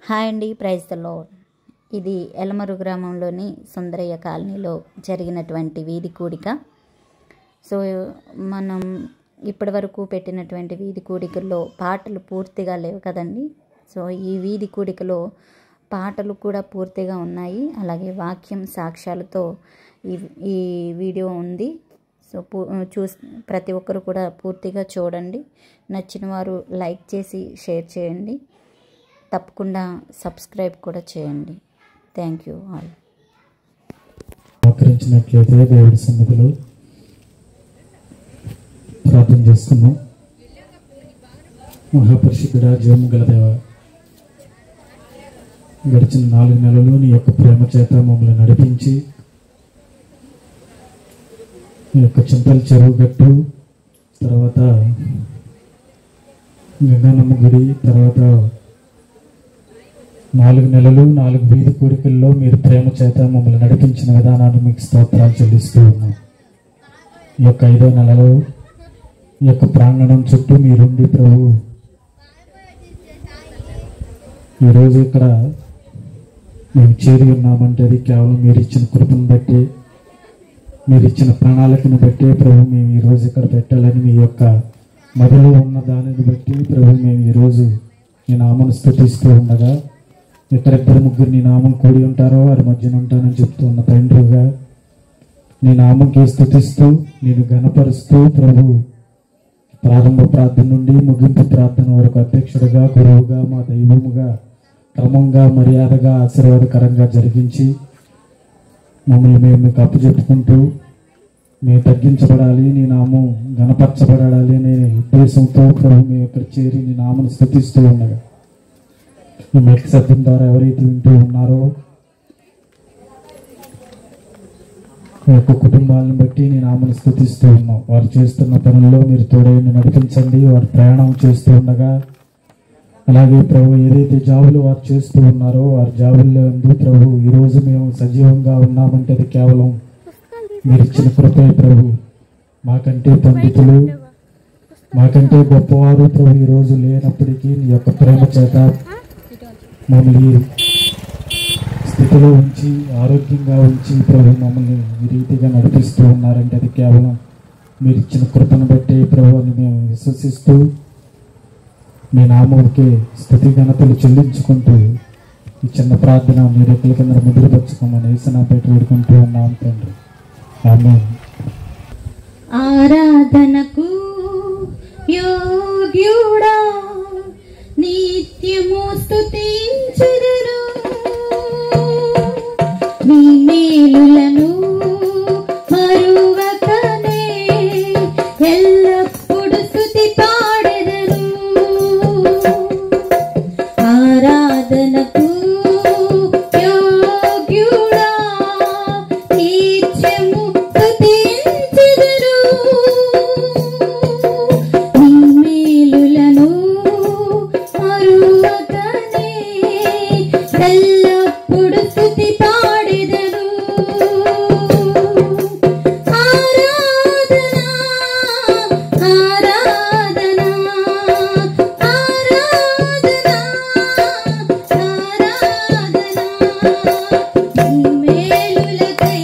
Hi అండి, praise the lord. ఇది ఎలమరు గ్రామంలోని సుందరయ్య కాలనీలో జరిగినటువంటి వీధి కూడిక. సో మనం ఇప్పటి వరకు పెట్టినటువంటి వీధి కూడికల్లో పాటలు పూర్తిగా లేవు కదండి. సో ఈ వీధి కూడికలో పాటలు కూడా పూర్తిగా ఉన్నాయి, అలాగే వాక్యం సాక్ష్యాలతో ఈ వీడియో ఉంది. సో ప్రతి ఒక్కరు కూడా పూర్తిగా చూడండి. నచ్చిన వారు లైక్ చేసి షేర్ చేయండి, తప్పకుండా సబ్స్క్రైబ్ కూడా చేయండి. Thank you all. ఆకరించినట్లయితే దేవుడి సన్నిధిలో ప్రార్థన చేసుకుందాం. మహాపరిశుద్ధుడా, జీవము గల దేవ, గడిచిన 4 నెలలు నీ యొక్క ప్రేమ చేత మమ్మల్ని నడిపించి ఈ యొక్క చింతల చెరువు గట్టు, తర్వాత గంగానమ్మ గుడి, తర్వాత 4 నెలలు 4 వీధి కోరికల్లో మీరు ప్రేమ చేత మమ్మల్ని నడిపించిన విధానాన్ని మీకు స్తోత్రాలు చెల్లిస్తూ ఉన్నాం. ఈ యొక్క 5వ నెలలో ఈ యొక్క ప్రాంగణం చుట్టూ మీరుండి ప్రభు, ఈరోజు ఇక్కడ మేము చేరి ఉన్నామంటే అది కేవలం మీరు ఇచ్చిన కృపను బట్టి, మీరు ఇచ్చిన ప్రణాళికను బట్టి ప్రభు మేము ఈరోజు ఇక్కడ పెట్టాలని మీ యొక్క మొదలు ఉన్న దానిని బట్టి ప్రభు మేము ఈరోజు ఈ నామను స్తుతిస్తూ ఉండగా, ఇక్కడ 2-3 నీ నామం కూడి ఉంటారో వారి మధ్యన ఉంటానని చెప్తూ ఉన్న తండ్రిగా, నీ నామంకి స్తుతిస్తూ నేను ఘనపరుస్తూ ప్రభు, ప్రారంభ ప్రార్థన నుండి ముగింపు ప్రార్థన వరకు అధ్యక్షుడిగా, గురువుగా, మా దైవముగా క్రమంగా మర్యాదగా ఆశీర్వాదకరంగా జరిగించి మమ్మల్ని మేము మీకు అప్పచెప్పుకుంటూ మేము తగ్గించబడాలి, నీ నామం ఘనపరచబడాలి అనే ఉద్దేశంతో ప్రభు మేము ఇక్కడ చేరి నీ నామను స్తుతిస్తూ ఉండగా, ఈ మైక్ శబ్దం ద్వారా ఎవరైతే వింటూ ఉన్నారో ఈ యొక్క కుటుంబాలను బట్టి నీ నామను స్తుతిస్తూ ఉన్నాం. వారు చేస్తున్న పనుల్లో మీరు తోడైన నడిపించండి. వారు ప్రయాణం చేస్తూ ఉండగా, అలాగే ప్రభు ఏదైతే జాబులు వారు చేస్తూ ఉన్నారో వారి జాబుల్లో ఎందుకు ప్రభు ఈరోజు మేము సజీవంగా ఉన్నామంటే అది కేవలం మీరు ఇచ్చిన కృపే ప్రభు. మాకంటే పండితులు, మాకంటే గొప్పవారు ప్రభు ఈరోజు లేనప్పటికీ నీ యొక్క ప్రేమ చేత మమ్మల్ని స్థితిలో ఉంచి ఆరోగ్యంగా ఉంచి ప్రభు మమ్మల్ని ఈ రీతిగా నడిపిస్తూ ఉన్నారంటే అది కేవలం మీరు ఇచ్చిన కృపను బట్టి ప్రభు అని మేము విశ్వసిస్తూ మీ నామంకే స్తుతి ఘనతలు చెల్లించుకుంటూ ఈ చిన్న ప్రార్థన మీ రెక్కల కింద ముద్రపరచుకోమని యేసునామమున పేట వేడుకుంటూ ఉన్నాం తండ్రి, ఆమేన్. ఆరాధనకు యోగ్యుడా, నిత్యము స్తుతించెదను, నీ మేలులను మరువకనే ఎల్లప్పుడు స్తుతి పాడెదను. ఆరాధనకు యోగ్యుడా, నిత్యము స్తుతించెదను, నీ మేలులను మరువకనే ఎల్లప్పుడు స్తుతి పాడెదను. ఆరాధన ఆరాధన ఆరాధన ఆరాధన, నీ మేలులకై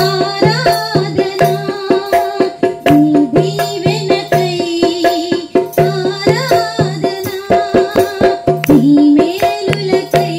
ఆరాధన, నీ దీవెనకై ఆరాధన, నీ మేలులకై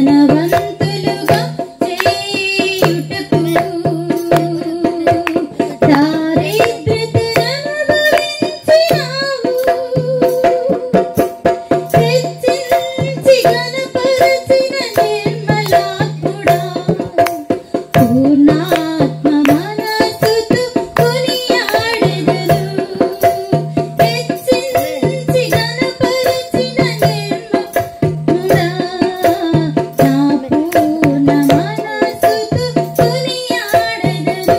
ధనవంతులుగా చేయుటకు దారిద్రతను అనుభవించినావు. హెచ్చించి ఘనపరచిన నిర్మలాత్ముడా, పూర్ణాత్మ మనసుతో కొనియాడెదరు. హెచ్చించి ఘనపరచిన నిర్మలుడా, నా పూర్ణ మనసుతో కొనియాడెదరు.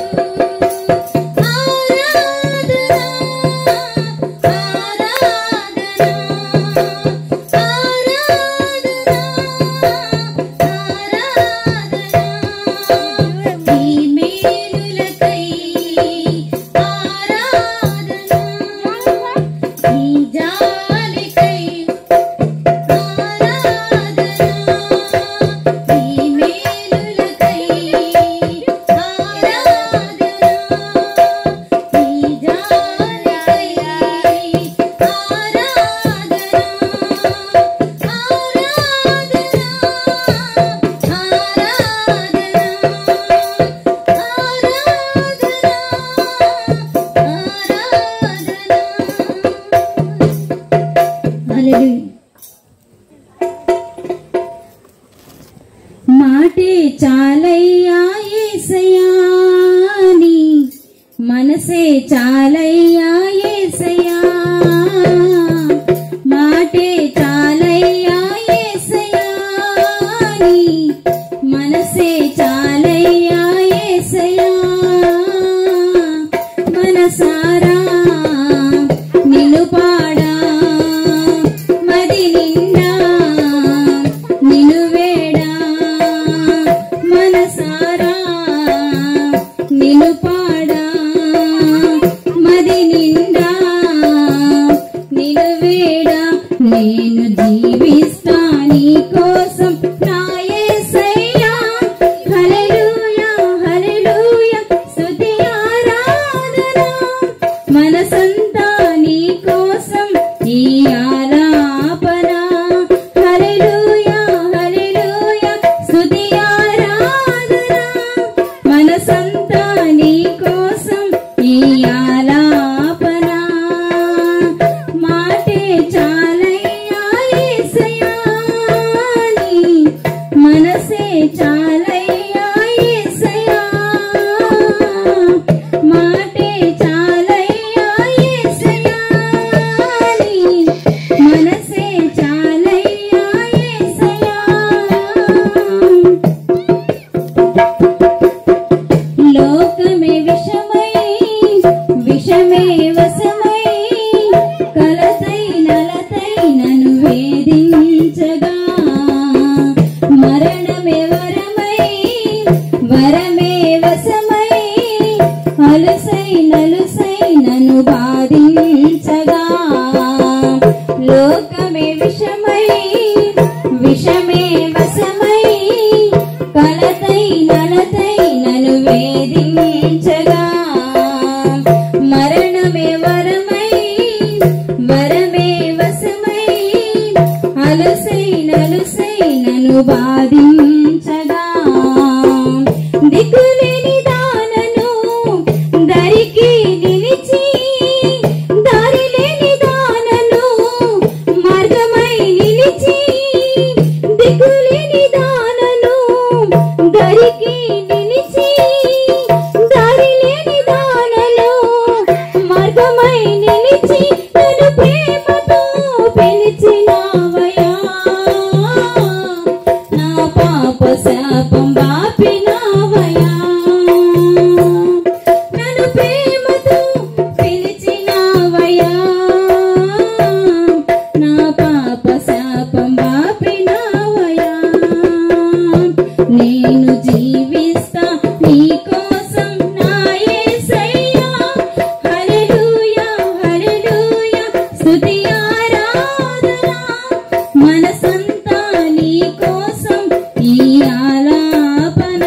మాటే చాలయ్యా యేసయ్యా, నీ మనసే చాలయ్యా యేసయ్యా. మాటే చాలయ్యా యేసయ్యా, నీ మనసే చాలయ్యా యేసయ్యా. మనసారా నిన్ను పాడా, మది నిండా నిన్ను వేడా. మనసారా నిన్ను పాడా, మది నిండా నిన్ను వేడా. నేను జీవిస్తా నీ కోసం నా యేసయ్యా. హల్లెలూయా హల్లెలూయా స్తుతి ఆరాధన. మనసంతా నీ కోసం ఈ ఆలాపన. హల్లెలూయా హల్లెలూయా స్తుతి ఆరాధన. మనసంతా నీ కోసం ఈ ఆలాపన. మాటే చాలయ్యా యేసయ్యా, నీ మనసే చాలయ్యా యేసయ్యా. మాటే చాలయ్యా యేసయ్యా, నీ మనసే చాలయ్యా యేసయ్యా. లోకమే విషమై విషమే వశమై కలతై నలతై నన్ను వేధించగా, మరణమే వరమై వరమే వశమై అలుసై నలుసై నన్ను బాధించగా. లోకమే విషమై విషమే వశమై కలతై నలతై నన్ను వేధించగా, మరణమే వరమై వరమే వశమై అలుసై నలుసై నన్ను బాధించగా. దిక్కులేని దానను దరికి నిలిచి, దారి లేని దానను మార్గమై నిలిచి. దిక్కులేని దానను దరికి నిలిచి, దారి లేని దానను మార్గమై నిలిచి. నన్ను ప్రేమతో పిలిచినావయ్యా, నా పాప శాపం బాపినావయ్యా. నన్ను ప్రేమతో పిలిచినావయ్యా, నా పాప శాపం బాపినావయ్యా. నేను జీవిస్తా నీ కోసం నా యేసయ్యా. హల్లెలూయా హల్లెలూయా స్తుతి ఆరాధన. మనసంతా నీ కోసం ఈ ఆలాపన.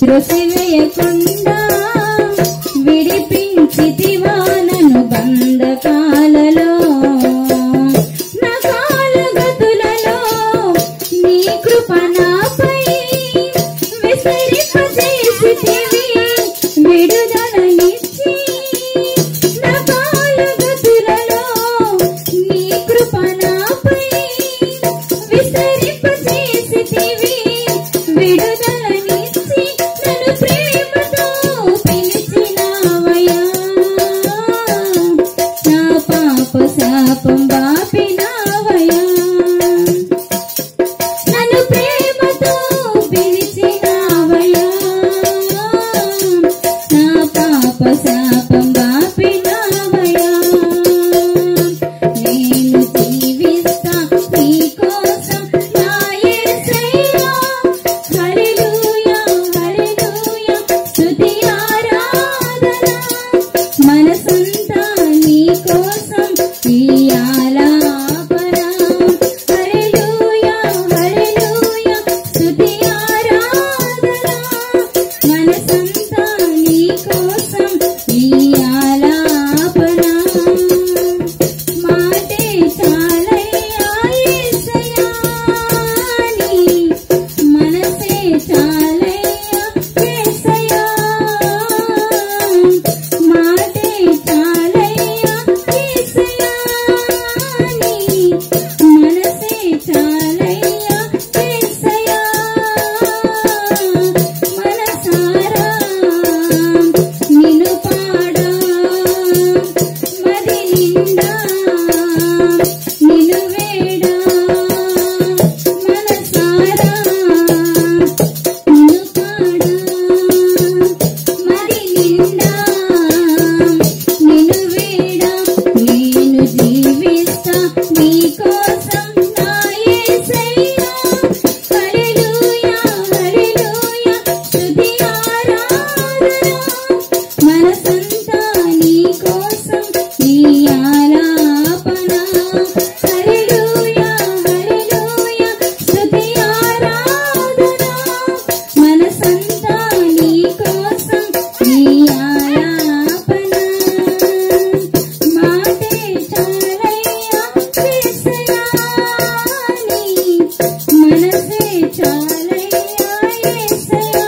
త్రోసివేయకుండా విడిపించితివా నన్ను బంధకాలలో, నా కాలగతులలో నీ కృప నాపై విస్తరింపజేసితివి, విడుదలనిచ్చి నా కాలగతులలో నీ కృప నాపై విస్తరింపజేసితివి, విడుదలనిచ్చి నన్ను ప్రేమతో పిలిచినావయ్యా, నా పాప శాపం బాపినావయ్యా, నన్ను ప్రేమతో పిలిచినావయ్యా, నా పాప శాపం బాపినావయ్యా, నేను జీవిస్తా నీ కోసం నా యేసయ్యా, హల్లెలూయా హల్లెలూయా స్తుతి ఆరాధన, మనసంతా నీ కోసం ఈ ఆలాపన, హల్లెలూయా హల్లెలూయా స్తుతి ఆరాధన, మనసంతా నీ కోసం ఈ ఆలాపన, మాటే చాలయ్యా యేసయ్యా, నీ మనసే చాలయ్యా యేసయ్యా, మాటే చాలయ్యా యేసయ్యా, నీ మనసే చాలయ్యా యేసయ్యా, మనసారా నిన్ను పాడా, మది నిండా నిన్ను వేడా, మనసారా నిన్ను పాడా, మది నిండా నిన్ను వేడా, నేను జీవిస్తా నీ కోసం నా యేసయ్యా, హల్లెలూయా హల్లెలూయా స్తుతి ఆరాధన, మనసంతా నీ కోసం ఈ ఆలాపన, హల్లెలూయా హల్లెలూయా స్తుతి ఆరాధన, మనసంతా నీ కోసం ఈ ఆలాపన, మాటే చాలయ్యా యేసయ్యా, నీ మనసే చాలయ్యా యేసయ్యా,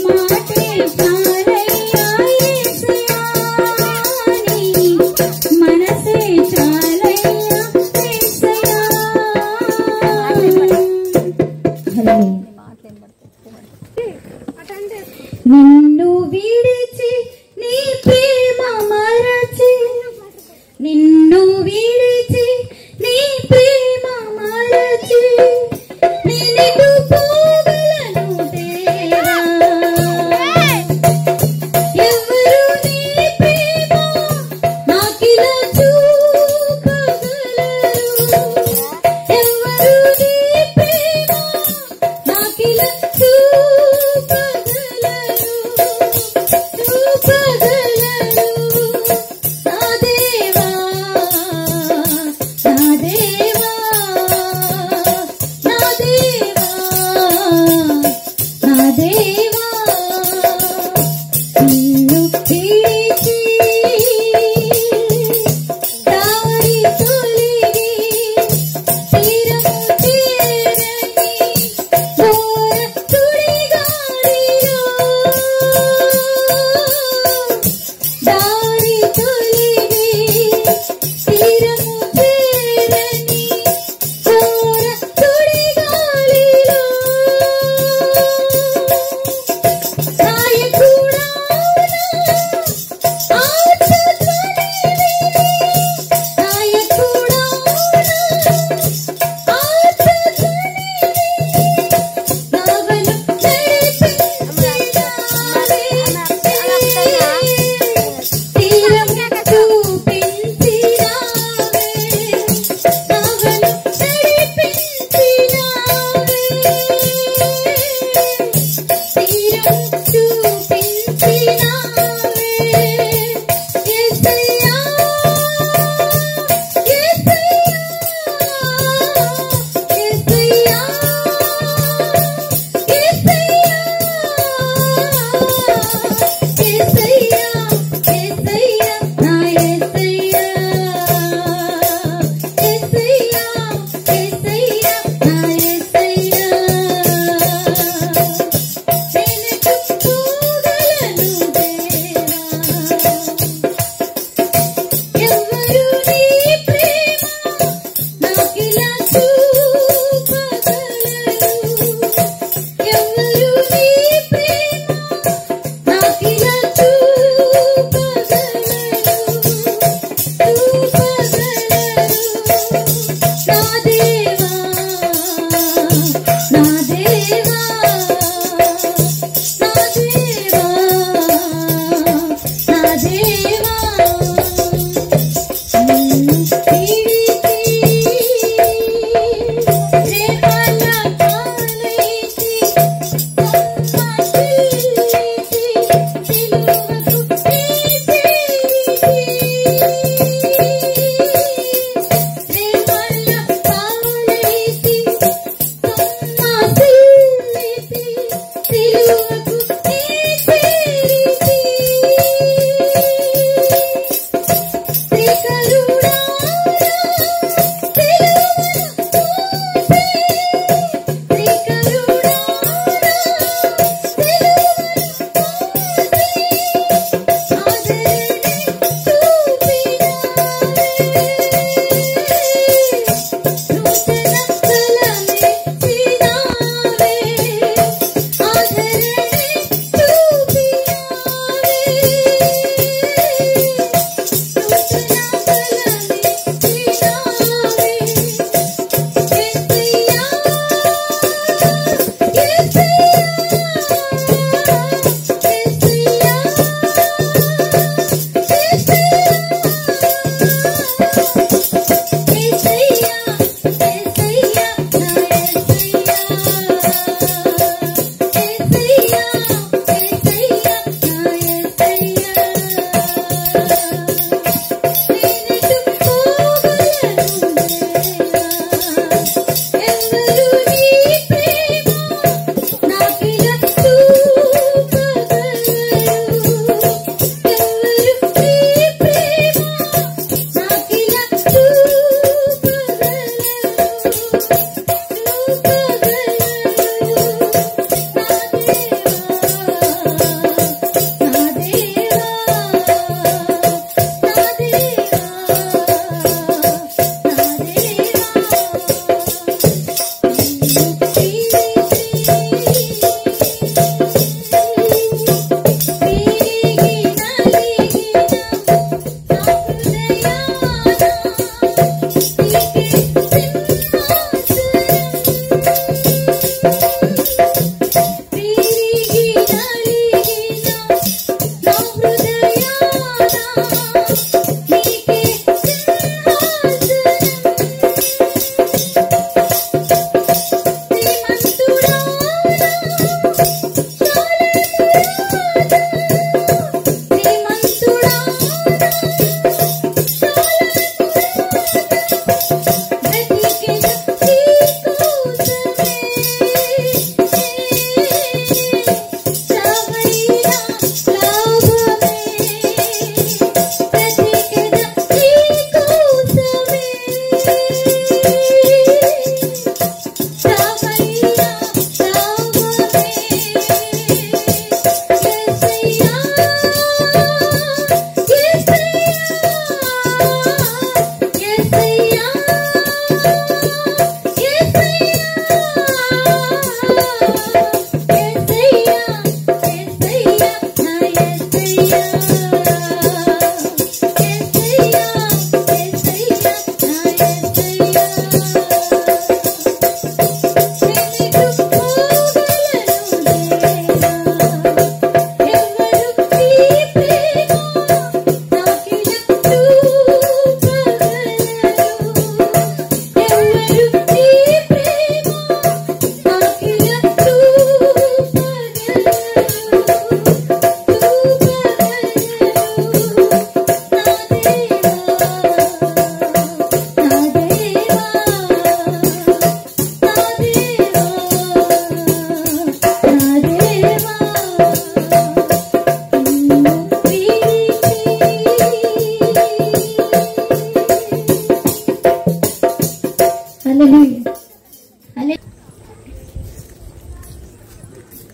మాటే చాలయ్యా యేసయ్యా, నీ మనసే చాలయ్యా యేసయ్యా. నిన్ను విడిచి నీ ప్రేమ మరచి, నిన్ను విడిచి నీ ప్రేమ మరచి, నేనెటు పోగలను దేవా, ఎవరు నీ ప్రేమ నాకిలా చూపగలరు, ఎవరు నీ ప్రేమ నాకిలా చూపగలరు,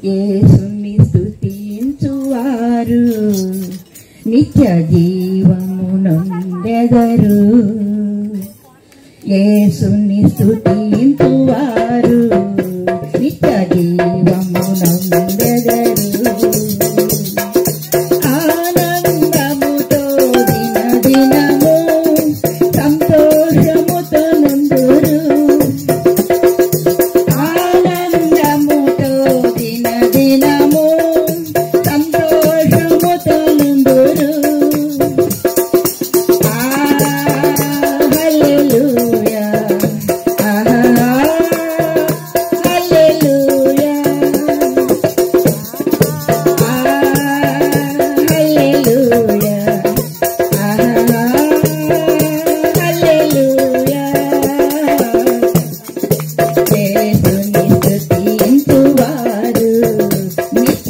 యేసుని స్తుతించువారు నిత్య జీవమునందెదరు. యేసుని స్తుతించువారు నిత్య జీవమునందెదరు. ఆనందముతో దినదినము సంతోషముతో నుందురు. ఆనందముతో దినదినము సంతోషముతో నుందురు. హల్లెలూయా, హల్లెలూయా, హల్లెలూయా, హల్లెలూయా. యేసుని స్తుతించువారు నిత్య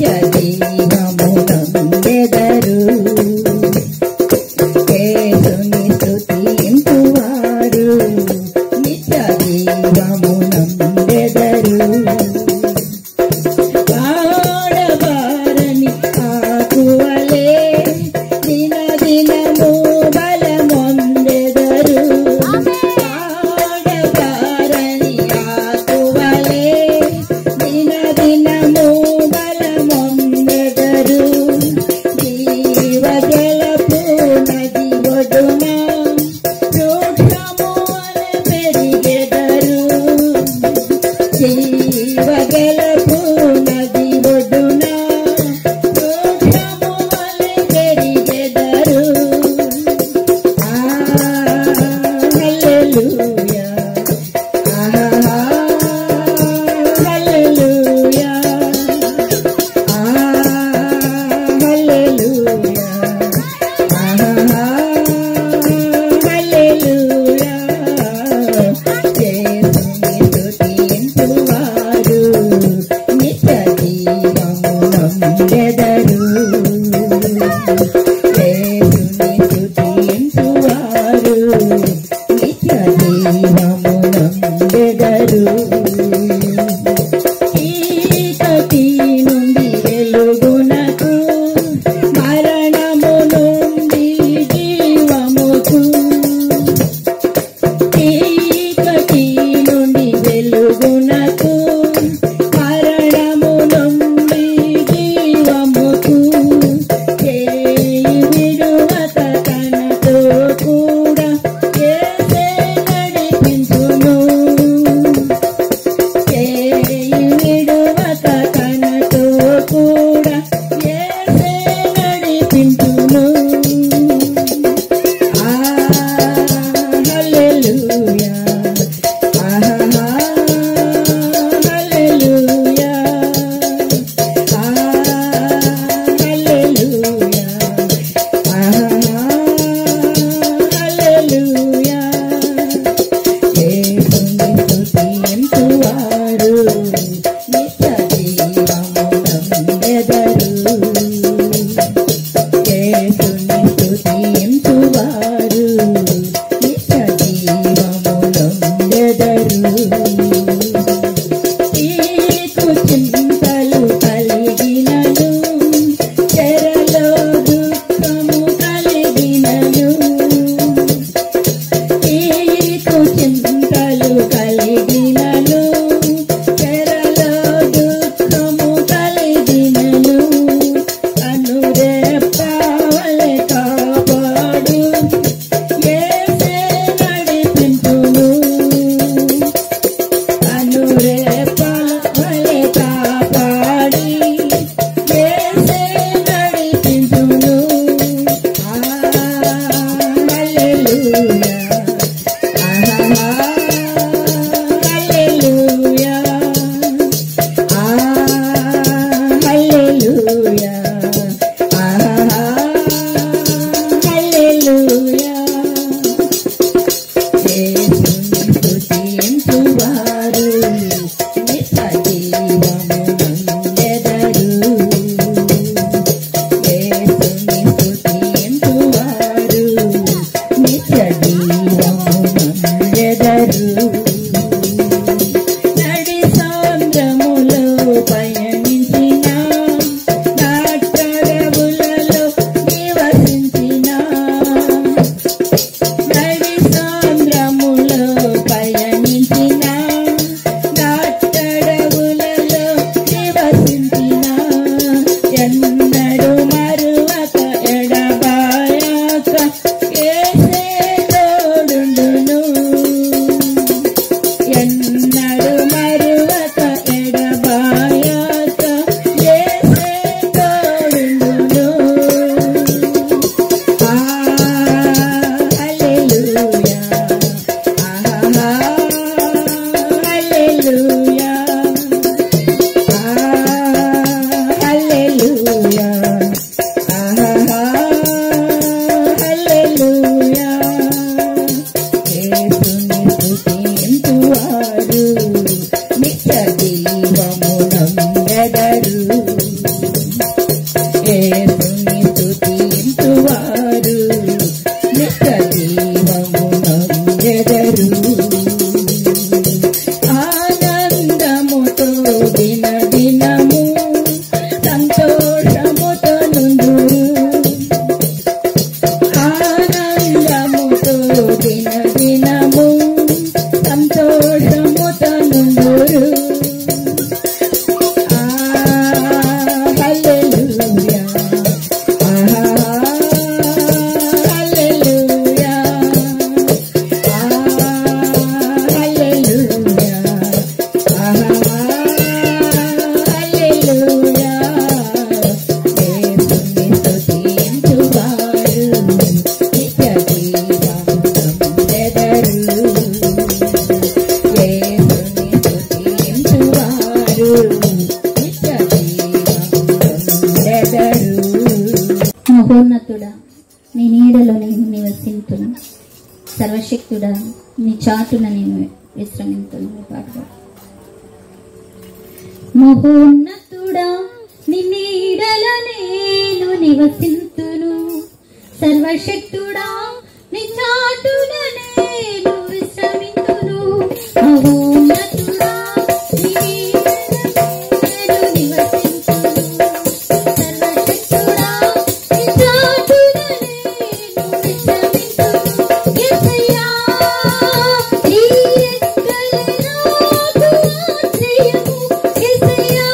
మహోన్నతుడా నీ నీడలో నేను నివసింతును, సర్వశక్తుడా నీ చాటున నేను విశ్రమింతును. పాట. మహోన్నతుడా నీ నీడలో నేను నివసింతును, సర్వశక్తుడా నీ చాటున నేను విశ్రమింతును. మహోన్నతుడా నీ నీడలో నేను నివసింతును, సర్వశక్తుడా నీ చాటున నేను విశ్రమింతును. యేసయ్యా నీ రెక్కల నాకు ఆశ్రయము, యేసయ్యా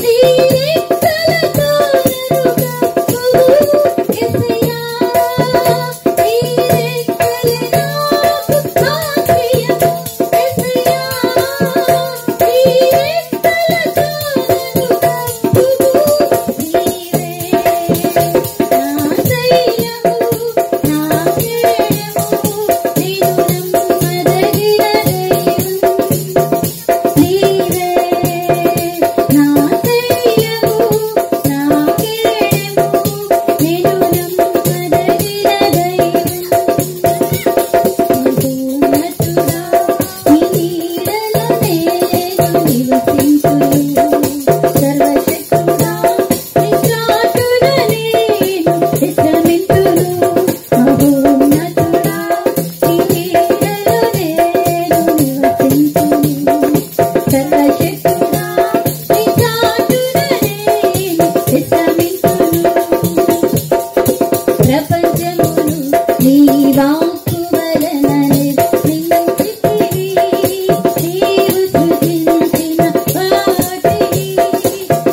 నీ రెక్కలతో నన్ను కప్పుము, యేసయ్యా నీ రెక్కల నాకు ఆశ్రయము, యేసయ్యా నీ రెక్కలతో నన్ను కప్పుము. నీవే నా శైలము, నా కేడము, నేను నమ్మదగిన దైవం. నీవే నా శైలము, నా కేడము, నేను నమ్మదగిన దైవం. మహోన్నతుడా నీ నీడలో నేను నివసింతును, సర్వశక్తుడా నీ చాటున నేను విశ్రమింతును. మహోన్నతుడా నీ నీడలో నేను నివసింతును, సర్వశక్తుడా నీ చాటున నేను విశ్రమింతును. ప్రపంచమును నీ వాక్కు వలన నిర్మించితివి, నీవు సృజించిన వాటిని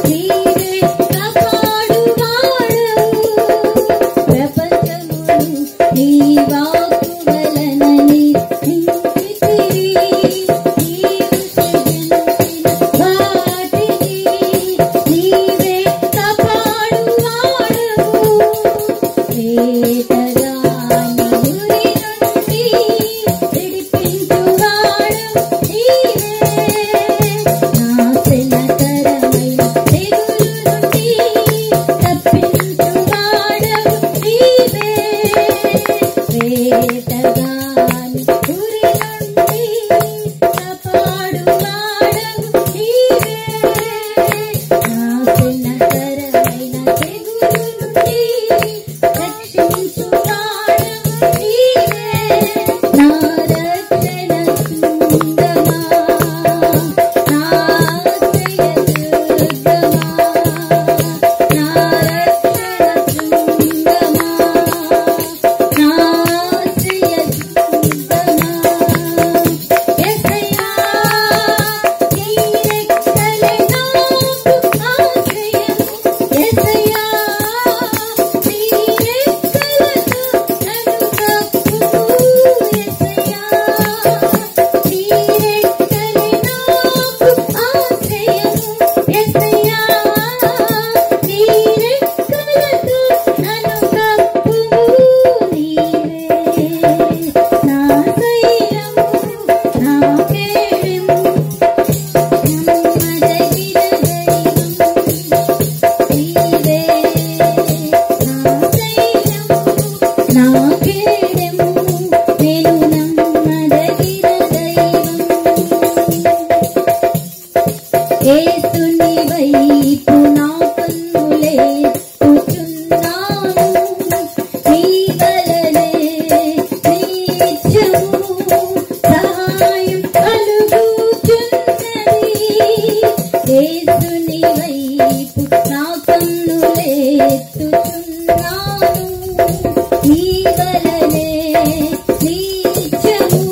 నీవే కాపాడువాడవు. ప్రపంచమును నీ వాక్కు వలన నిర్మించితివి, నీవు సృజించిన వాటిని నీవే కాపాడువాడవు. వేటగాని ఉరి నుండి విడిపించువాడవు నీవే, నాశనకరమైన తెగులు నుండి తప్పించువాడవు నీవే. వేటగాని ఉరి నుండి కాపాడువాడవు నీవే, నాశనకరమైన తెగులు నుండి రక్షించువాడవు నీవే. నా రక్షణ శృంగమా, నా ఆశ్రయ దుర్గమా, నా రక్షణ శృంగమా, నా ఆశ్రయ దుర్గమా. యేసయ్యా నీ రెక్కల నాకు ఆశ్రయము, యేసయ్యా నీ రెక్కలతో నన్ను కప్పుము, యేసయ్యా నీ రెక్కల నాకు ఆశ్రయము, యేసయ్యా నీ రెక్కలతో నన్ను కప్పుము. నీవే నా శైలము, నా కేడము, నమ్మదగిన దైవం. నీవే నా శైలము, నా కేడము, నేను నమ్మదగిన దైవం. యేసుని వైపు నా కన్నులెత్తుచున్నాను, నీ వలనే నిత్యము సహాయం కలుగుచున్నది. యేసుని వైపు నా కన్నులెత్తుచున్నాను, నీ వలనే నిత్యము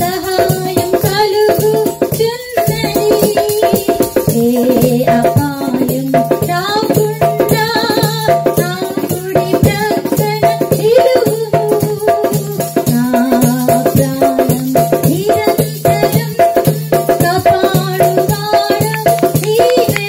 సహాయం కలుగుచున్నది. ఏ అపాయం రాకుండా నా కుడి ప్రక్కన నిలువుము, నా ప్రాణం నిరంతరం కాపాడువాడవు నీవే.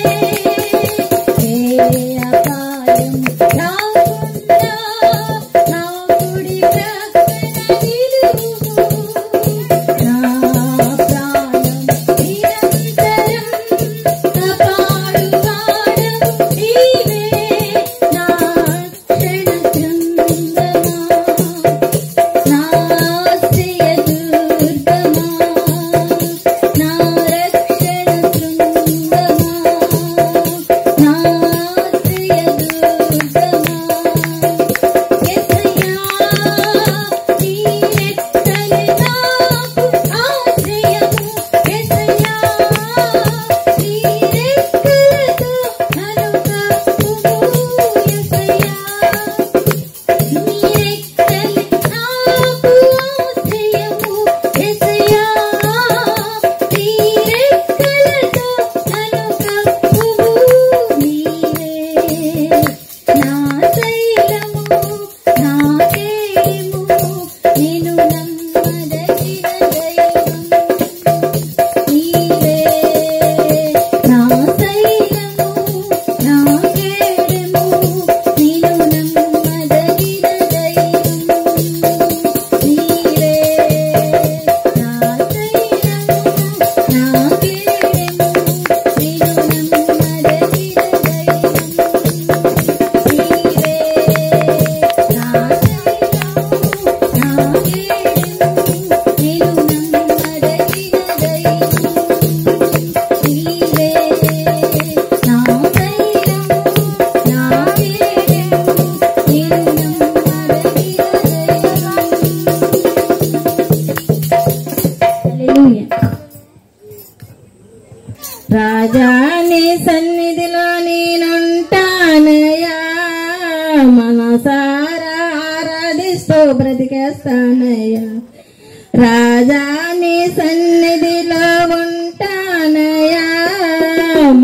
సన్నిధిలో నేనుంటానయ్యా మనసారా ఆరాధిస్తూ బ్రతికేస్తానయ్యా రాజా నీ సన్నిధిలో ఉంటానయ్యా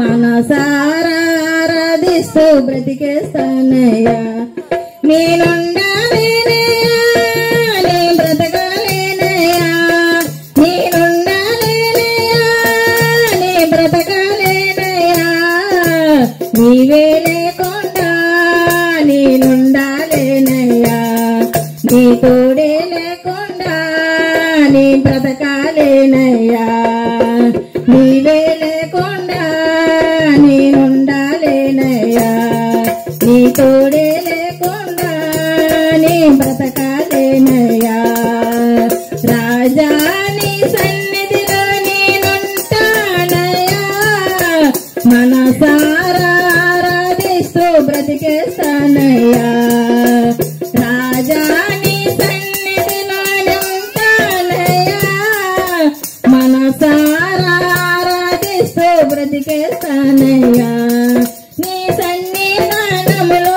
మనసారా ఆరాధిస్తూ బ్రతికేస్తానయ్యా నేనుండాలేనయ్యా నీ బ్రతకాలేనయ్యా నేనుండాలేనయ్యా నీ బ్రతకాలేనయ్యా నీవే లేకుండా నేనుండాలేనయ్యా నీ తోడే లేకుండా నీ బ్రతకాలేనయ్యా నీవే లేకుండా నేనుండాలేనయ్యా నీ తోడే లేకుండా నీ బ్రతకాలేనయ్యా రాజా నీ సన్నిధిలో నేనుంటానయ్యా మనసారా ఆరాధిస్తూ బ్రతికేస్తానయ్యా రాజా నీ సన్నిధిలో ఉంటానయ్యా మనసారా ఆరాధిస్తూ బ్రతికేస్తానయ్యా నీ సన్నిధానములో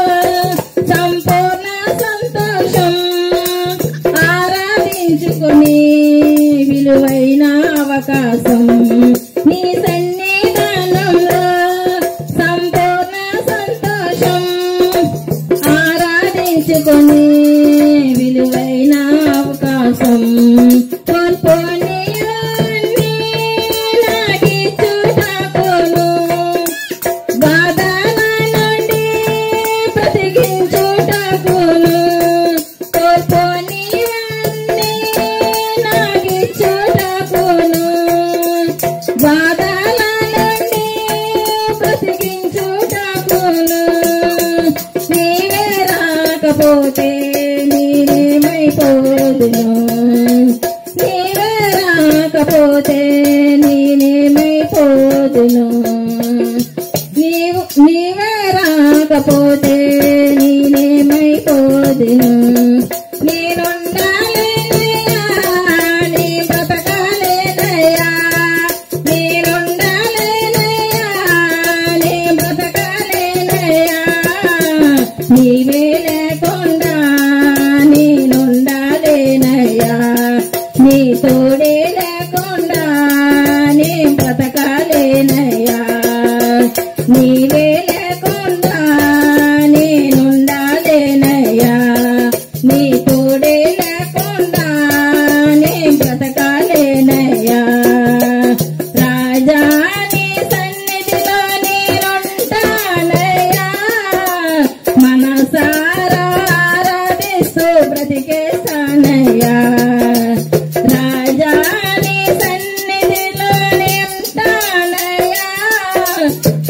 సంపూర్ణ సంతోషం ఆరాధించుకుని విలువైన అవకాశం నీ సన్నిధానంలో సంపూర్ణ సంతోషం ఆరాధించుకుని విలువైన అవకాశం కోల్పోనివన్నీ నాకిచ్చుటకును బాధల నుండి బ్రతికించుటకును కోల్పోనివన్నీ నాకిచ్చుటకును బాధల నుండి బ్రతికించుటకును నీవే రాకపోతే నేనేమైపోదును నీవే రాకపోతే నేనేమైపోదును నీవే రాకపోతే నేనేమైపోదును నేనుండాలేనయ్యా నీ బ్రతకాలేనయ్యా నేనుండాలేనయ్యా నీ బ్రతకాలేనయ్యా నీవే లేకుండా నేనుండాలేనయ్యా నీ తోడే లేకుండా నీ బ్రతకాలేనయ్యా నీవే లేకుండా నేనుండాలేనయ్యా నీ తోడే లేకుండా నీ బ్రతకాలేనయ్యా రాజా నీ సన్నిధిలో నేనుంటానయ్యా మనసారా ఆరాధిస్తూ బ్రతికేస్తానయ్యా రాజా నీ సన్నిధిలో నేనుంటానయ్యా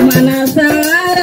మనసారా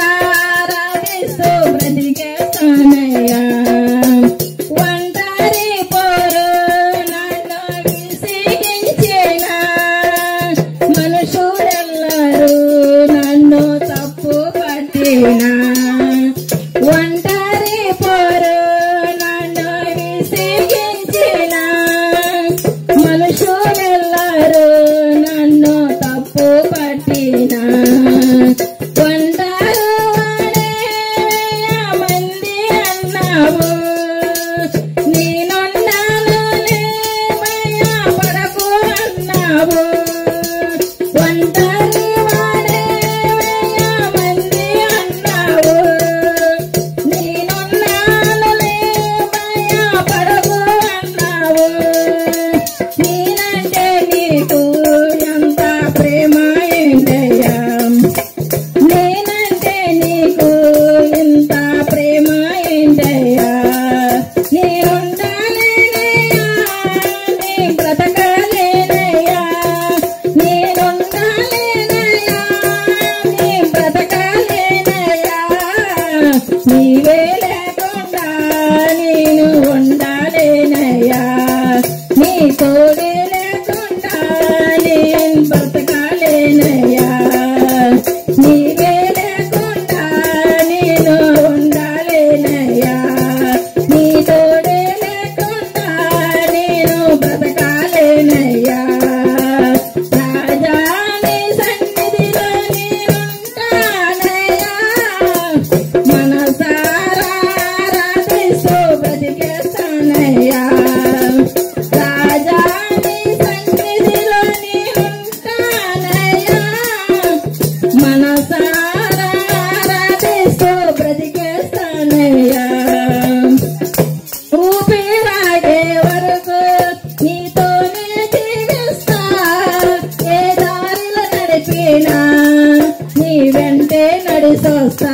నడిసొస్తా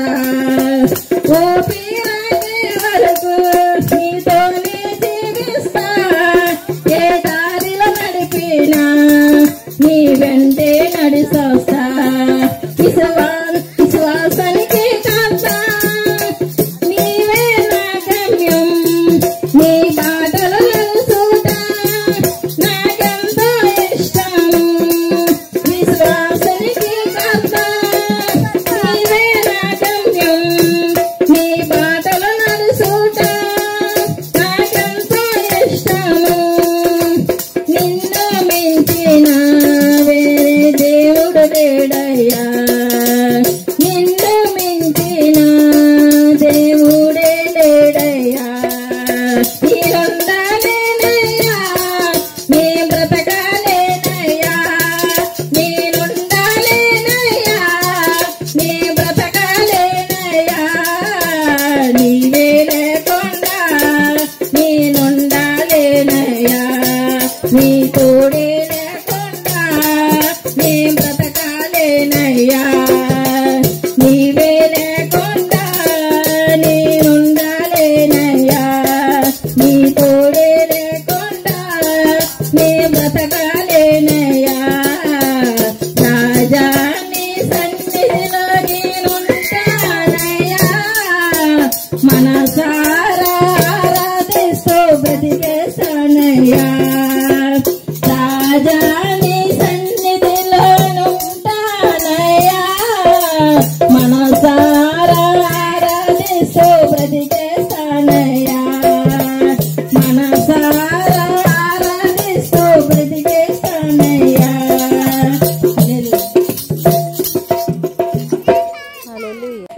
ఓపిరాగే వరకు నీతోనే జీవిస్తా ఏ దారిలో నడిపినా నీ వెంటే నడిసొస్తా విశ్వాసానికి కాస్తా నీవే నా గమ్యం నీ బాటలు నడుచుతా నాకెంతో ఇష్టం విశ్వాసానికి కాస్తా నీవే నా గమ్యం నీ బాటలు నడుచుతా నాకెంతో ఇష్టము నిన్ను మించిన వేరే దేవుడు లేడయ్యా నిన్ను మించిన దేవుడే లేడయ్యా నేనుండాలేనయ్యా నీ బ్రతకాలేనయ్యా నేనుండాలేనయ్యా నీ బ్రతకాలేనయ్యా నీవే లేకుండా నేనుండాలేనయ్యా నీ తోడే లేకుండా నీ బ్రతకాలేనయ్యా నీవే లేకుండా నేనుండాలేనయ్యా నీ తోడే లేకుండా నీ బ్రతకాలేనయ్యా రాజా నీ సన్నిధిలో నేనుంటానయ్యా మనసారా ఆరాధిస్తూ బ్రతికేస్తానయ్యా రాజా నీ సన్నిధిలో ఉంటానయ్యా మనసారా ఆరాధిస్తూ బ్రతికేస్తానయ్యా మనసారా ఆరాధిస్తూ బ్రతికేస్తానయ్యా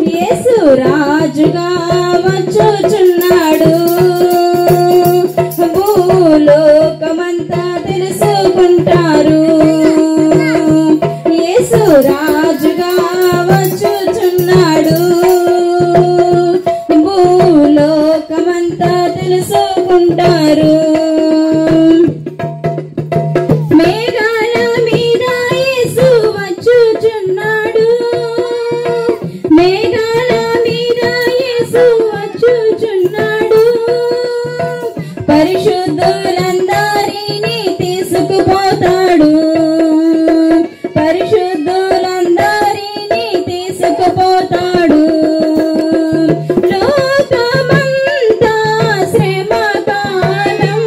యేసు రాజుగా వచ్చుచున్నాడు భూలోకమంతా తెలుసుకుంటారు యేసు రాజుగా వచ్చుచున్నాడు భూలోకమంతా తెలుసుకుంటారు మేఘాల మీద యేసు వచ్చుచున్నాడు మేఘాల మీద యేసు వచ్చుచున్నాడు పరిశుద్ధులందరినీ తీసుకుపోతాడు పరిశుద్ధులందరినీ తీసుకుపోతాడు లోకమంతా శ్రమకాలం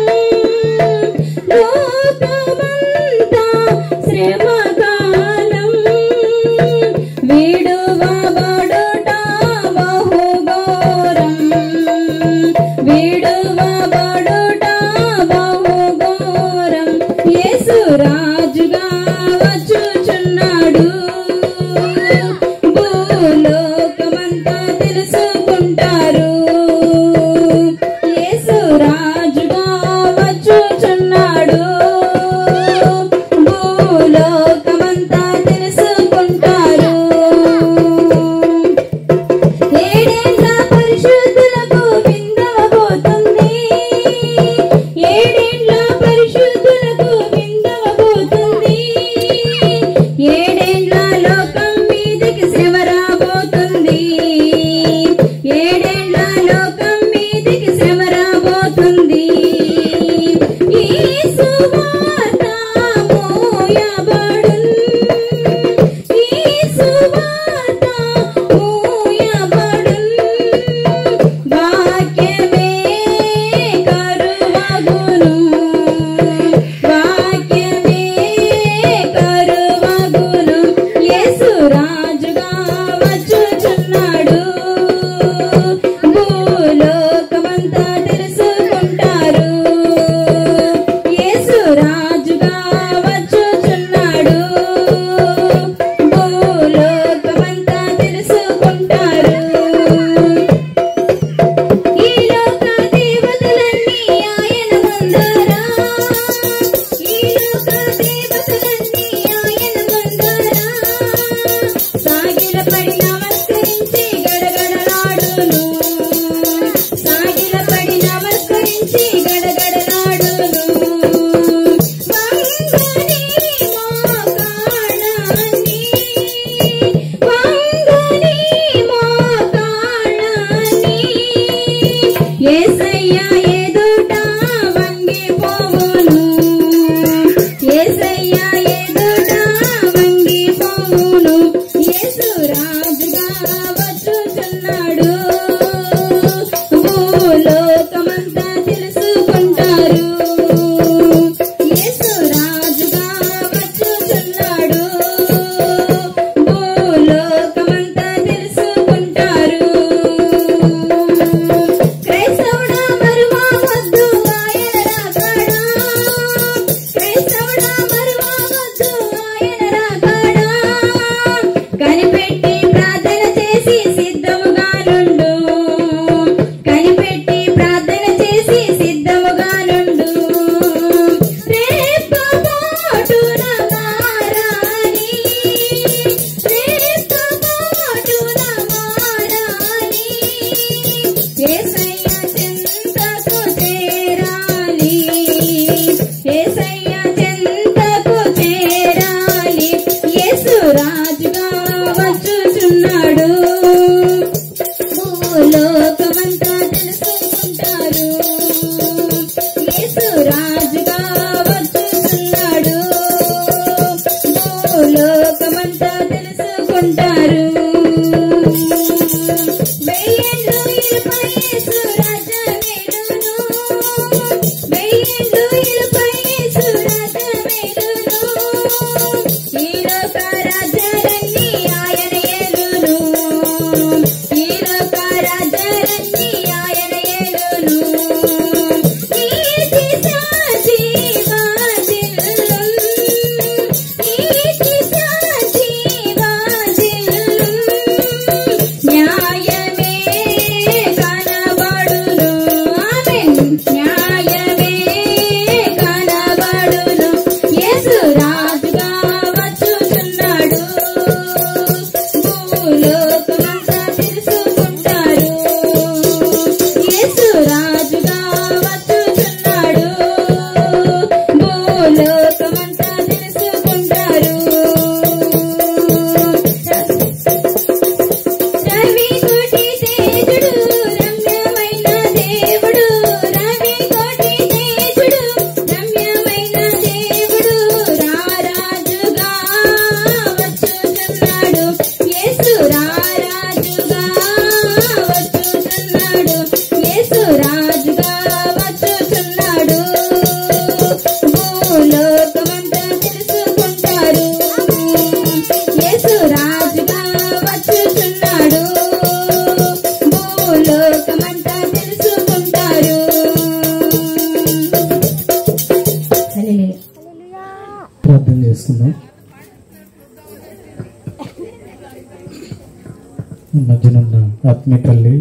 మధ్యన ఉన్న ఆత్మీయ తల్లి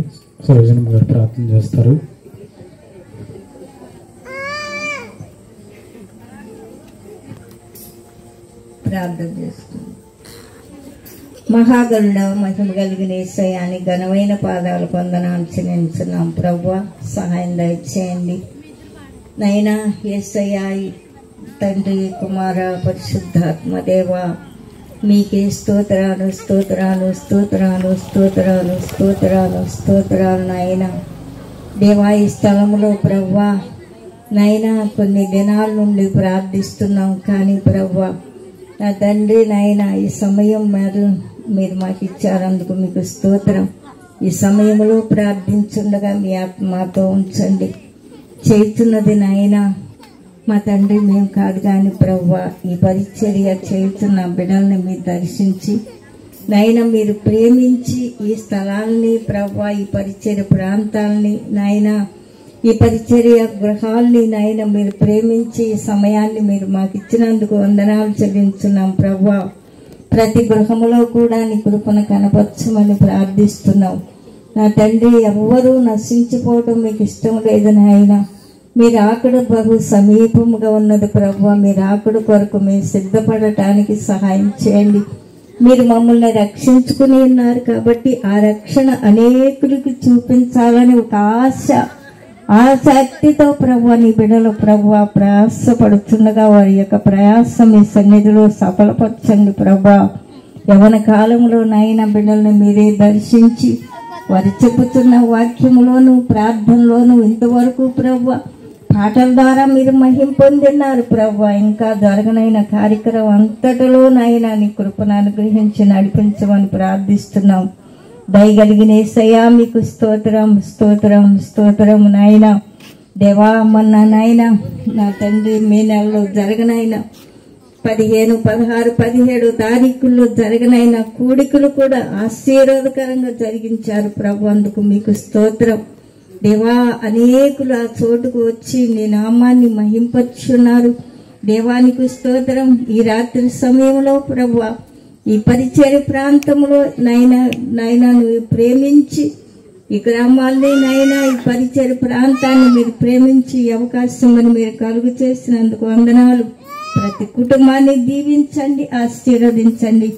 సరోజనం గారు ప్రార్థన చేస్తారు. ప్రార్థన చేస్తుంది. మహాగరుడ మహిమ కలిగిన యేసయ్యాని ఘనమైన పాదాలు పొందనాలు చెల్లించున్నాం. ప్రభువా సహాయం దయచేయండి నైనా. యేసయ్య తండ్రి కుమార పరిశుద్ధాత్మ దేవా మీకే స్తోత్రాలు స్తోత్రాలు స్తోత్రాలు స్తోత్రాలు స్తోత్రాలు స్తోత్రాలు నాయనా. దేవా ఈ స్థలంలో ప్రభువా నైనా కొన్ని దినాల నుండి ప్రార్థిస్తున్నాం, కానీ ప్రభువా నా తండ్రి నాయనా ఈ సమయం మీరు మాకు ఇచ్చారందుకు మీకు స్తోత్రం. ఈ సమయంలో ప్రార్థించుండగా మీ ఆత్మ మాతో ఉంచండి. చేస్తున్నది నాయనా మా తండ్రి మేము కాదు, కానీ ప్రభువా ఈ పరిచర్య చేస్తున్న బిడ్డల్ని మీరు దర్శించి నాయన మీరు ప్రేమించి ఈ స్థలాల్ని ప్రభువా ఈ పరిచర్య ప్రాంతాలని నాయన ఈ పరిచర్య గృహాల్ని నాయన మీరు ప్రేమించి ఈ సమయాన్ని మీరు మాకు ఇచ్చినందుకు వందనాలు చెల్లించున్నాం. ప్రభువా ప్రతి గృహములో కూడా నీ కృపను కనపరచమని ప్రార్థిస్తున్నాం. నా తండ్రి ఎవ్వరూ నశించిపోవడం మీకు ఇష్టం లేదు నాయన. మీరు ఆకుడు బహు సమీపముగా ఉన్నది ప్రభువా. మీరు ఆకుడు కొరకు మీరు సిద్ధపడటానికి సహాయం చేయండి. మీరు మమ్మల్ని రక్షించుకుని ఉన్నారు కాబట్టి ఆ రక్షణ అనేకులకు చూపించాలని ఒక ఆసక్తితో ప్రభువా నీ బిడ్డలు ప్రభువా ప్రయాసపడుతుండగా వారి యొక్క ప్రయాసం మీ సన్నిధిలో సఫలపరచండి ప్రభువా. యవన కాలంలో నాయన బిడ్డల్ని మీరే దర్శించి వారు చెబుతున్న వాక్యములోను ప్రార్థనలోను ఇంతవరకు ప్రభువా పాటల ద్వారా మీరు మహిమ పొందినారు ప్రభువా. ఇంకా జరగనైన కార్యక్రమం అంతటిలో నాయన నీ కృపను అనుగ్రహించి నడిపించమని ప్రార్థిస్తున్నాం. దయగలిగిన యేసయ్యా మీకు స్తోత్రం స్తోత్రం స్తోత్రం నాయన. దేవా మొన్న నాయన నా తండ్రి మే నెలలో జరగనైన 15, 16, 17 తారీఖుల్లో జరగనైన కూడికలు కూడా ఆశీర్వాదకరంగా జరిగించారు ప్రభు. అందుకు మీకు స్తోత్రం దేవా. అనేకులు ఆ చోటుకు వచ్చి నీ నామాన్ని మహింపరుచున్నారు. దేవానికి స్తోత్రం. ఈ రాత్రి సమయంలో ప్రభువా ఈ పరిచర్య ప్రాంతంలో నాయనా నువ్వు ప్రేమించి ఈ గ్రామాల్ని నాయనా ఈ పరిచర్య ప్రాంతాన్ని మీరు ప్రేమించి అవకాశం మీరు కలుగు చేసినందుకు వందనాలు. ప్రతి కుటుంబాన్ని దీవించండి, ఆశీర్వదించండి.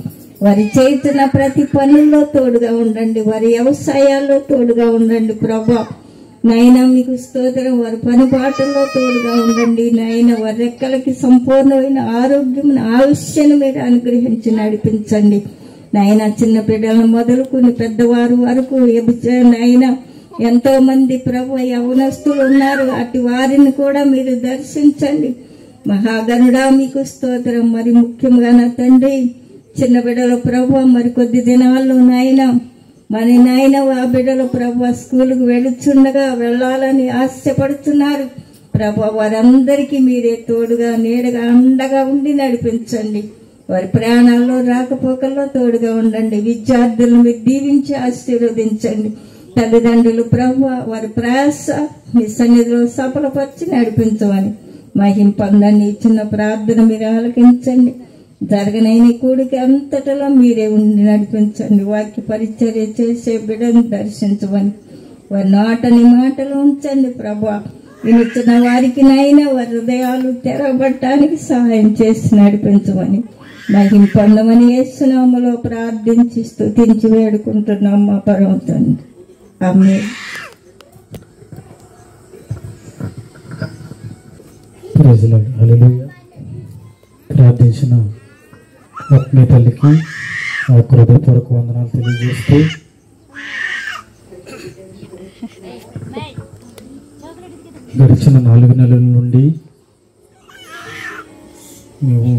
వారి చేస్తున్న ప్రతి పనుల్లో తోడుగా ఉండండి, వారి వ్యవసాయాల్లో తోడుగా ఉండండి ప్రభా. నాయన మీకు స్తోత్రం. వారి పనిపాటల్లో తోడుగా ఉండండి నాయన. వారి రెక్కలకి సంపూర్ణమైన ఆరోగ్యం ఆయుష్యను మీరు అనుగ్రహించి నడిపించండి నాయన. చిన్న పిల్లలను మొదలుకొని పెద్దవారు వరకు నాయన ఎంతో మంది ప్రభు యవనస్తులు ఉన్నారు, అటు వారిని కూడా మీరు దర్శించండి. మహాగణుడా మీకు స్తోత్రం. మరి ముఖ్యంగా నా తండ్రి చిన్న బిడ్డల ప్రభు మరి కొద్ది దినాల్లో నాయన మరి నాయన ఆ బిడ్డలు ప్రభు స్కూల్కి వెళుచుండగా వెళ్ళాలని ఆశపడుతున్నారు ప్రభు. వారందరికీ మీరే తోడుగా నీడగా అండగా ఉండి నడిపించండి. వారి ప్రయాణాల్లో రాకపోకల్లో తోడుగా ఉండండి. విద్యార్థులను మీరు దీవించి ఆశీర్వదించండి. తల్లిదండ్రులు ప్రభు వారి ప్రయాస మీ సన్నిధిలో సఫలపరిచి నడిపించమని మహిమ పొందండి. ఇచ్చిన ప్రార్థన మీరు ఆలకించండి. జరగనైన కూడికి అంతటలో మీరే ఉండి నడిపించండి. వాక్య పరిచర్య చేసే బిడ్డను దర్శించమని వారి నోటని మాటలు ఉంచండి ప్రభా. వినుచున్న వారికి నైనా వారి హృదయాలు తెరవబడటానికి సహాయం చేసి నడిపించమని మహిమ పొందమని యేసునామములో ప్రార్థించి స్తుతించి వేడుకుంటున్నాం మా పరమ తండ్రి. ఆమేన్. ప్రార్థించిన ఆత్మీయ తల్లికి ఆ హృదయపూర్వక వందనాలు తెలియజేస్తూ గడిచిన 4 నెలల నుండి మేము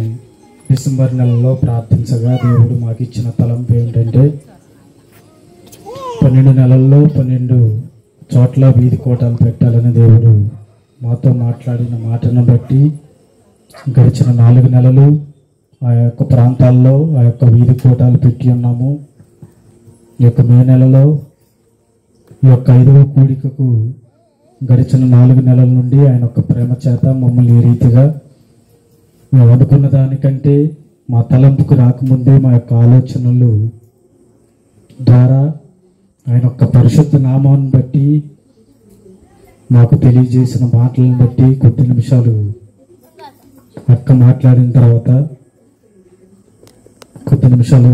డిసెంబర్ నెలలో ప్రార్థించగా దేవుడు మాకు ఇచ్చిన తలంపు ఏంటంటే 12 నెలల్లో 12 చోట్ల వీధి కోటాలు పెట్టాలని దేవుడు మాతో మాట్లాడిన మాటను బట్టి గడిచిన 4 నెలలు ఆ యొక్క ప్రాంతాల్లో ఆ యొక్క వీధి కోటాలు పెట్టి ఉన్నాము. ఈ యొక్క మే నెలలో ఈ యొక్క 5వ కూడికకు గడిచిన 4 నెలల నుండి ఆయన యొక్క ప్రేమ చేత మమ్మల్ని ఈ రీతిగా మేము అనుకున్న దానికంటే మా తలంపుకు రాకముందే మా యొక్క ఆలోచనలు ద్వారా ఆయన యొక్క పరిశుద్ధ నామాన్ని బట్టి మాకు తెలియజేసిన మాటలను బట్టి కొద్ది నిమిషాలు అక్క మాట్లాడిన తర్వాత కొద్ది నిమిషాలు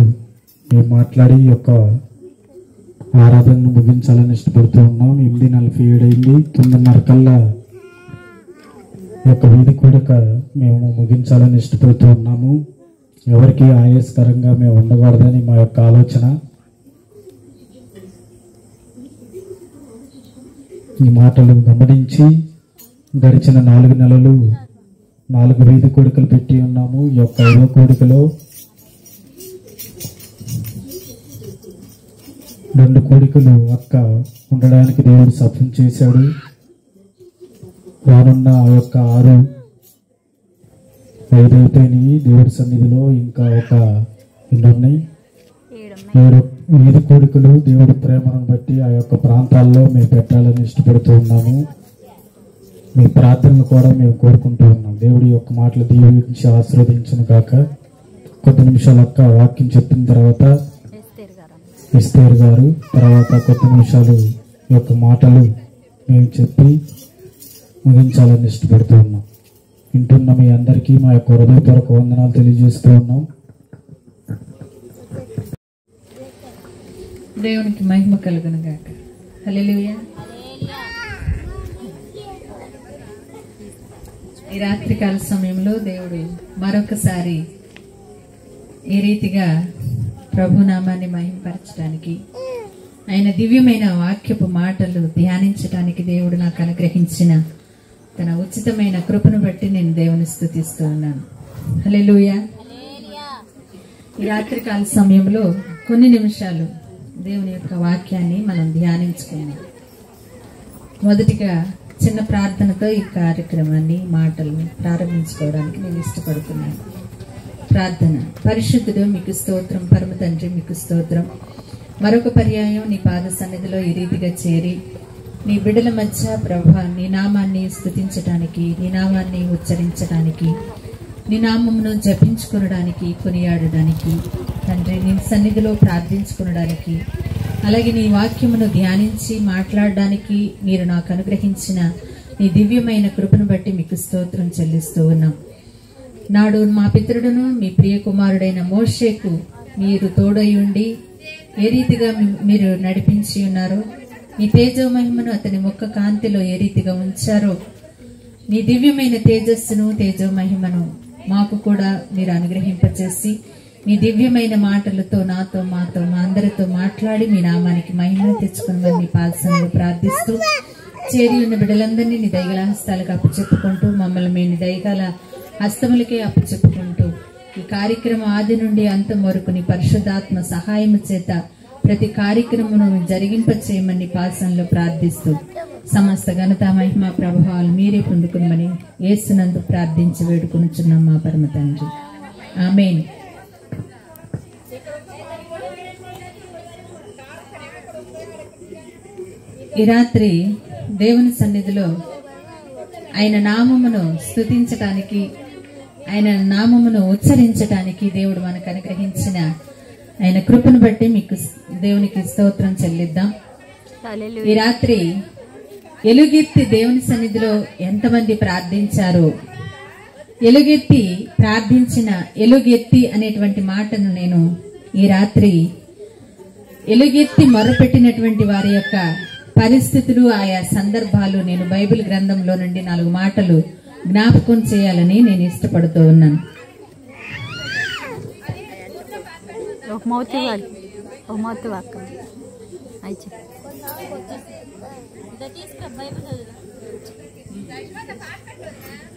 మేము మాట్లాడి ఈ యొక్క ఆరాధనను ముగించాలని ఇష్టపడుతూ ఉన్నాం. 8:47 అయింది. 9:30 కల్లా ఈ యొక్క వీధి కూడిక మేము ముగించాలని ఇష్టపడుతూ ఉన్నాము. ఎవరికి ఆయాస్కరంగా మేము ఉండకూడదని మా యొక్క ఆలోచన. ఈ మాటలు గమనించి గడిచిన 4 నెలలు 4 వీధి కోడికలు పెట్టి ఉన్నాము. ఈ యొక్క 5వ కోడికలో 2 కోడికలు అక్క ఉండడానికి దేవుడు సఫలం చేశాడు. రానున్న ఆ యొక్క 6 5 అయిపోయినాయి దేవుడి సన్నిధిలో. ఇంకా ఒక 2 ఉన్నాయి. 7 వీధి కోడికలు దేవుడి ప్రేమను బట్టి ఆ యొక్క ప్రాంతాల్లో మేము పెట్టాలని ఇష్టపడుతూ ఉన్నాము. మీ ప్రార్థనలు కూడా మేము కోరుకుంటూ ఉన్నాం. దేవుడి యొక్క మాటలు దీవించి ఆశీర్వదించును గాక. కొద్ది నిమిషాలు అక్క వాక్యం చెప్పిన తర్వాత ఎస్తేర్ గారు తర్వాత కొద్ది నిమిషాలు ఈ యొక్క మాటలు మేము చెప్పి ముగించాలని ఇష్టపడుతూ ఉన్నాం. వింటున్న మీ అందరికీ మా యొక్క హృదయపూర్వక వందనాలు తెలియజేస్తూ ఉన్నాం. దేవునికి మహిమ కలుగును గాక. హల్లెలూయా. ఈ రాత్రికాల సమయంలో దేవుడు మరొకసారి ఈ రీతిగా ప్రభునామాన్ని మహిమపరచడానికి, ఆయన దివ్యమైన వాక్యపు మాటలు ధ్యానించడానికి దేవుడు నాకు అనుగ్రహించిన తన ఉచితమైన కృపను బట్టి నేను దేవుని స్తుతిస్తూ ఉన్నాను. హల్లెలూయా. ఈ రాత్రికాల సమయంలో కొన్ని నిమిషాలు దేవుని యొక్క వాక్యాన్ని మనం ధ్యానించుకున్నాం. మొదటిగా చిన్న ప్రార్థనతో ఈ కార్యక్రమాన్ని మాటలను ప్రారంభించుకోవడానికి నేను ఇష్టపడుతున్నాను. ప్రార్థన. పరిశుద్ధుడు మీకు స్తోత్రం, పరమ తండ్రి మీకు స్తోత్రం. మరొక పర్యాయం నీ పాద సన్నిధిలో ఈ రీతిగా చేరి నీ బిడ్డల మధ్య ప్రభా నీ నామాన్ని స్తుతించడానికి, నీ నామాన్ని ఉచ్చరించడానికి, నీ నామమును జపించుకొనడానికి, కొనియాడడానికి తండ్రి నీ సన్నిధిలో ప్రార్థించుకొనడానికి, అలాగే నీ వాక్యమును ధ్యానించి మాట్లాడడానికి మీరు నాకు అనుగ్రహించిన నీ దివ్యమైన కృపను బట్టి మీకు స్తోత్రం చెల్లిస్తూ ఉన్నాం. నాడు మా పితరుడును మీ ప్రియ కుమారుడైన మోషేకు మీరు తోడై ఉండి ఏ రీతిగా మీరు నడిపించి ఉన్నారో, నీ తేజో మహిమను అతని ముఖ కాంతిలో ఏ రీతిగా ఉంచారో, నీ దివ్యమైన తేజస్సును తేజో మహిమను మాకు కూడా మీరు అనుగ్రహింపచేసి నీ దివ్యమైన మాటలతో నాతో మాతో మా అందరితో మాట్లాడి మీ నామానికి మహిమను తెచ్చుకుని మీ పాదసంలో ప్రార్థిస్తూ చేరి ఉన్న బిడ్డలందరినీ నీ దయగల హస్తాలకు అప్పచెప్పుకుంటూ మమ్మల్ని మీ దయగల హస్తములకే అప్పచెప్పుకుంటూ ఈ కార్యక్రమం ఆది నుండి అంతం వరకు నీ పరిశుద్ధాత్మ సహాయము చేత ప్రతి కార్యక్రమను జరిగింప చేయమని పాదసంలో ప్రార్థిస్తూ సమస్త ఘనత మహిమ ప్రభావాలు మీరే పొందుకునమని యేసునందు ప్రార్థించి వేడుకొనుచున్నాం మా పరమ తండ్రి. ఆమేన్. ఈ రాత్రి దేవుని సన్నిధిలో ఆయన నామమును స్తుతించటానికి, ఆయన నామమును ఉచ్చరించటానికి దేవుడు మనకు అనుగ్రహించిన ఆయన కృపను బట్టి మీకు దేవునికి స్తోత్రం చెల్లిద్దాం. ఈ రాత్రి ఎలుగెత్తి దేవుని సన్నిధిలో ఎంతమంది ప్రార్థించారో, ఎలుగెత్తి ప్రార్థించిన ఎలుగెత్తి అనేటువంటి మాటను నేను ఈ రాత్రి ఎలుగెత్తి మొరపెట్టినటువంటి వారి యొక్క పరిస్థితులు, ఆయా సందర్భాలు నేను బైబిల్ గ్రంథంలో నుండి 4 మాటలు జ్ఞాపకం చేయాలని నేను ఇష్టపడుతూ ఉన్నాను.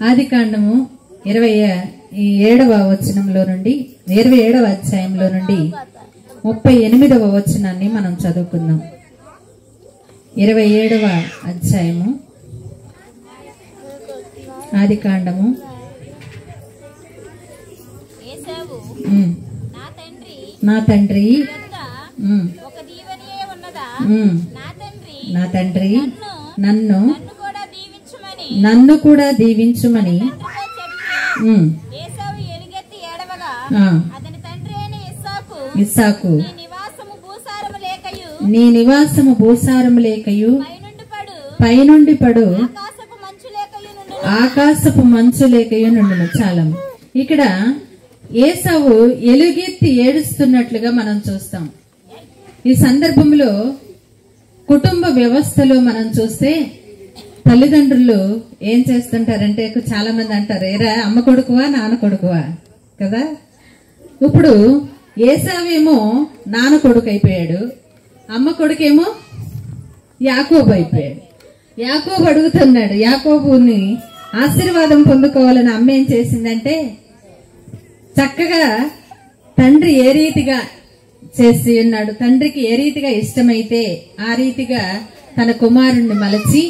ఆదికాండము 27వ వచనంలో నుండి 27వ అధ్యాయంలో నుండి 38వ వచనాన్ని మనం చదువుకుందాం. 27వ అధ్యాయము ఆదికాండము. నా తండ్రి నా తండ్రి నన్ను కూడా దీవించుమని ఇస్సాకు నీ నివాసము భూసారము లేకయు పైనుండి పడు ఆకాశపు మంచు లేకయు నుండును. చాలా ఇక్కడ ఏసావు ఎలుగెత్తి ఏడుస్తున్నట్లుగా మనం చూస్తాం. ఈ సందర్భంలో కుటుంబ వ్యవస్థలో మనం చూస్తే తల్లిదండ్రులు ఏం చేస్తుంటారంటే, చాలా మంది అంటారు, ఏరా అమ్మ కొడుకువా నాన్న కొడుకువా కదా. ఇప్పుడు ఏసావేమో నాన్న కొడుకు అయిపోయాడు, అమ్మ కొడుకేమో యాకోబు అయిపోయాడు. యాకోబు అడుగుతున్నాడు, యాకోబుని ఆశీర్వాదం పొందుకోవాలని అమ్మ ఏం చేసిందంటే, చక్కగా తండ్రి ఏ రీతిగా చేసి ఉన్నాడు, తండ్రికి ఏ రీతిగా ఇష్టమైతే ఆ రీతిగా తన కుమారుణ్ణి మలచి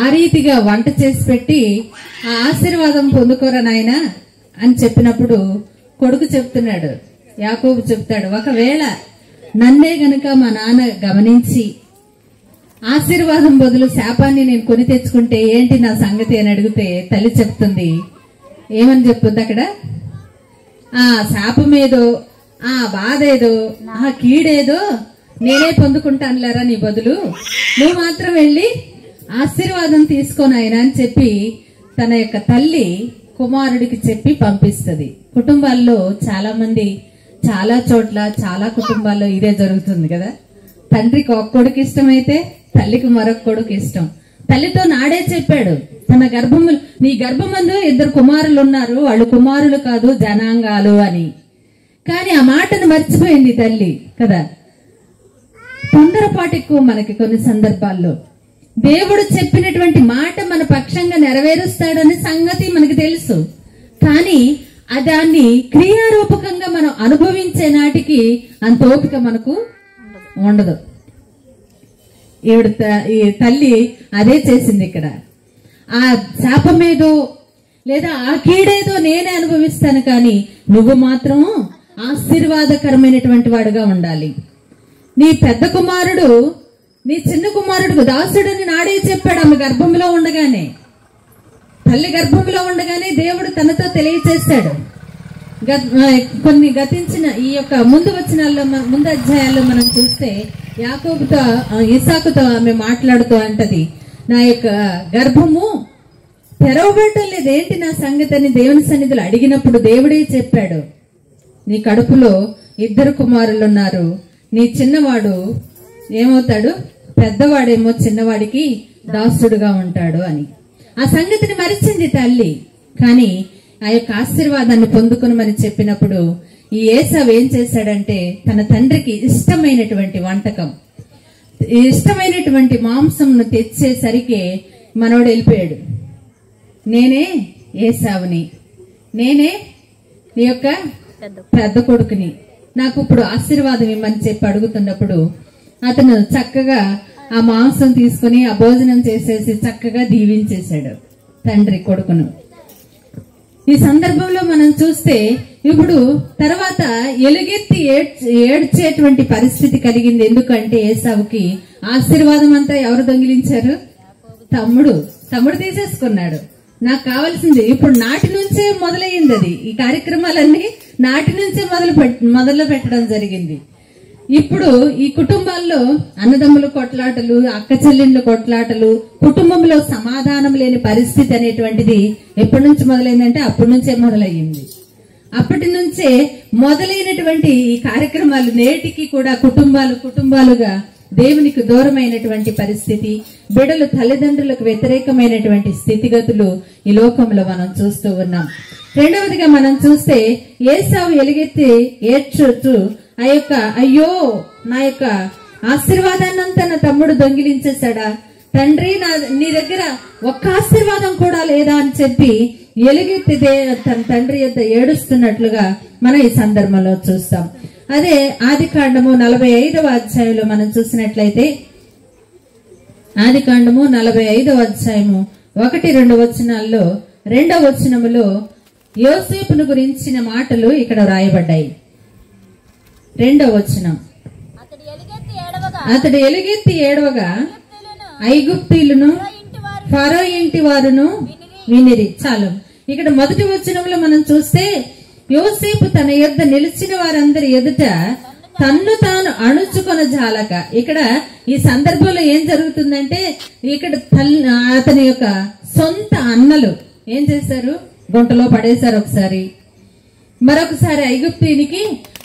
ఆ రీతిగా వంట చేసి పెట్టి ఆ ఆశీర్వాదం పొందుకోరా నాయనా అని చెప్పినప్పుడు కొడుకు చెప్తున్నాడు, యాకోబు చెప్తాడు, ఒకవేళ నన్నే గనుక మా నాన్న గమనించి ఆశీర్వాదం బదులు శాపాన్ని నేను కొని తెచ్చుకుంటే ఏంటి నా సంగతి అని అడిగితే తల్లి చెప్తుంది, ఏమని చెప్తుంది అక్కడ, ఆ శాపమేదో, ఆ బాధ ఏదో, ఆ కీడేదో నేనే పొందుకుంటానులేరా నీ బదులు, నువ్వు మాత్రం వెళ్ళి ఆశీర్వాదం తీసుకోనాయన అని చెప్పి తన యొక్క తల్లి కుమారుడికి చెప్పి పంపిస్తుంది. కుటుంబాల్లో చాలా మంది, చాలా చోట్ల, చాలా కుటుంబాల్లో ఇదే జరుగుతుంది కదా. తండ్రికి ఒక కొడుకు ఇష్టమైతే తల్లికి మరొక కొడుకు ఇష్టం. తల్లితో నాడే చెప్పాడు, తన గర్భము, నీ గర్భమందు 2 కుమారులు ఉన్నారు, వాళ్ళు కుమారులు కాదు జనాంగాలు అని. కానీ ఆ మాటను మర్చిపోయింది తల్లి కదా. తొందరపాటు ఎక్కువ మనకి కొన్ని సందర్భాల్లో. దేవుడు చెప్పినటువంటి మాట మన పక్షంగా నెరవేరుస్తాడని సంగతి మనకి తెలుసు, కానీ దాన్ని క్రియారూపకంగా మనం అనుభవించే నాటికి అంత ఓపిక మనకు ఉండదు. ఈ తల్లి అదే చేసింది ఇక్కడ. ఆ శాపమేదో లేదా ఆ కీడేదో నేనే అనుభవిస్తాను, కానీ నువ్వు మాత్రం ఆశీర్వాదకరమైనటువంటి వాడుగా ఉండాలి. నీ పెద్ద కుమారుడు నీ చిన్న కుమారుడు దాసుడని నాడే చెప్పాడు. ఆమె గర్భంలో ఉండగానే, తల్లి గర్భంలో ఉండగానే దేవుడు తనతో తెలియచేశాడు. కొన్ని గతించిన ఈ యొక్క ముందు అధ్యాయాల్లో మనం చూస్తే యాకోబుతో, ఇసాకుతో ఆమె మాట్లాడుతూ అంటది, నా యొక్క గర్భము తెరవబడటం లేదేంటి నా సంగతి అని దేవుని సన్నిధిలో అడిగినప్పుడు దేవుడే చెప్పాడు, నీ కడుపులో 2 కుమారులు ఉన్నారు, నీ చిన్నవాడు ఏమవుతాడు, పెద్దవాడేమో చిన్నవాడికి దాసుడుగా ఉంటాడు అని. ఆ సంగతిని మరిచింది తల్లి. కానీ ఆ యొక్క ఆశీర్వాదాన్ని పొందుకునమని చెప్పినప్పుడు ఈ ఏసావు ఏం చేశాడంటే, తన తండ్రికి ఇష్టమైనటువంటి వంటకం, ఇష్టమైనటువంటి మాంసంను తెచ్చేసరికి మనోడు వెళ్ళిపోయాడు. నేనే ఏసావుని, నేనే నీ యొక్క పెద్ద కొడుకుని, నాకు ఇప్పుడు ఆశీర్వాదం ఇమ్మని చెప్పి అడుగుతున్నప్పుడు అతను చక్కగా ఆ మాంసం తీసుకుని ఆ భోజనం చేసేసి చక్కగా దీవించేశాడు తండ్రి కొడుకును. ఈ సందర్భంలో మనం చూస్తే ఇప్పుడు తర్వాత ఎలుగెత్తి ఏడ్చేటువంటి పరిస్థితి కలిగింది. ఎందుకంటే ఏసావుకి ఆశీర్వాదం అంతా ఎవరు దొంగిలించారు, తమ్ముడు తీసేసుకున్నాడు. నాకు కావాల్సింది ఇప్పుడు నాటి నుంచే మొదలయ్యింది. అది ఈ కార్యక్రమాలన్నీ నాటి నుంచే మొదలు పెట్టడం జరిగింది. ఇప్పుడు ఈ కుటుంబాల్లో అన్నదమ్ముల కొట్లాటలు, అక్క చెల్లెండ్ల కొట్లాటలు, కుటుంబంలో సమాధానం లేని పరిస్థితి అనేటువంటిది ఎప్పటి నుంచి మొదలైందంటే అప్పటి నుంచే మొదలయ్యింది. అప్పటి నుంచే మొదలైనటువంటి ఈ కార్యక్రమాలు నేటికి కూడా కుటుంబాలుగా దేవునికి దూరమైనటువంటి పరిస్థితి, బిడ్డలు తల్లిదండ్రులకు వ్యతిరేకమైనటువంటి స్థితిగతులు ఈ లోకంలో మనం చూస్తూ ఉన్నాం. రెండవదిగా మనం చూస్తే ఏసావు ఎలుగెత్తి ఏడ్చుతూ ఆ యొక్క, అయ్యో నా యొక్క ఆశీర్వాదాన్నంతా నా తమ్ముడు దొంగిలించేశాడా, తండ్రి నీ దగ్గర ఒక్క ఆశీర్వాదం కూడా లేదా అని చెప్పి ఎలుగెత్తి తన తండ్రి యొక్క ఏడుస్తున్నట్లుగా మనం ఈ సందర్భంలో చూస్తాం. అదే ఆదికాండము 45వ అధ్యాయంలో మనం చూసినట్లయితే, ఆదికాండము 45వ అధ్యాయము 1-2 వచనాల్లో 2వ వచనములో యోసేపును గురించిన మాటలు ఇక్కడ రాయబడ్డాయి. 2వ వచనం, అతడు ఎలుగెత్తి ఏడవగా ఐగుప్తీయులను ఫరో ఇంటి వారును వినిరి. చాలు. ఇక్కడ మొదటి వచనంలో మనం చూస్తే యోసేపు తన యొద్ద నిలిచిన వారందరి ఎదుట తన్ను తాను అణుచుకొన జాలక. ఇక్కడ ఈ సందర్భంలో ఏం జరుగుతుందంటే ఇక్కడ అతని యొక్క సొంత అన్నలు ఏం చేశారు, గుంటలో పడేశారు ఒకసారి, మరొకసారి ఐగుప్తునికి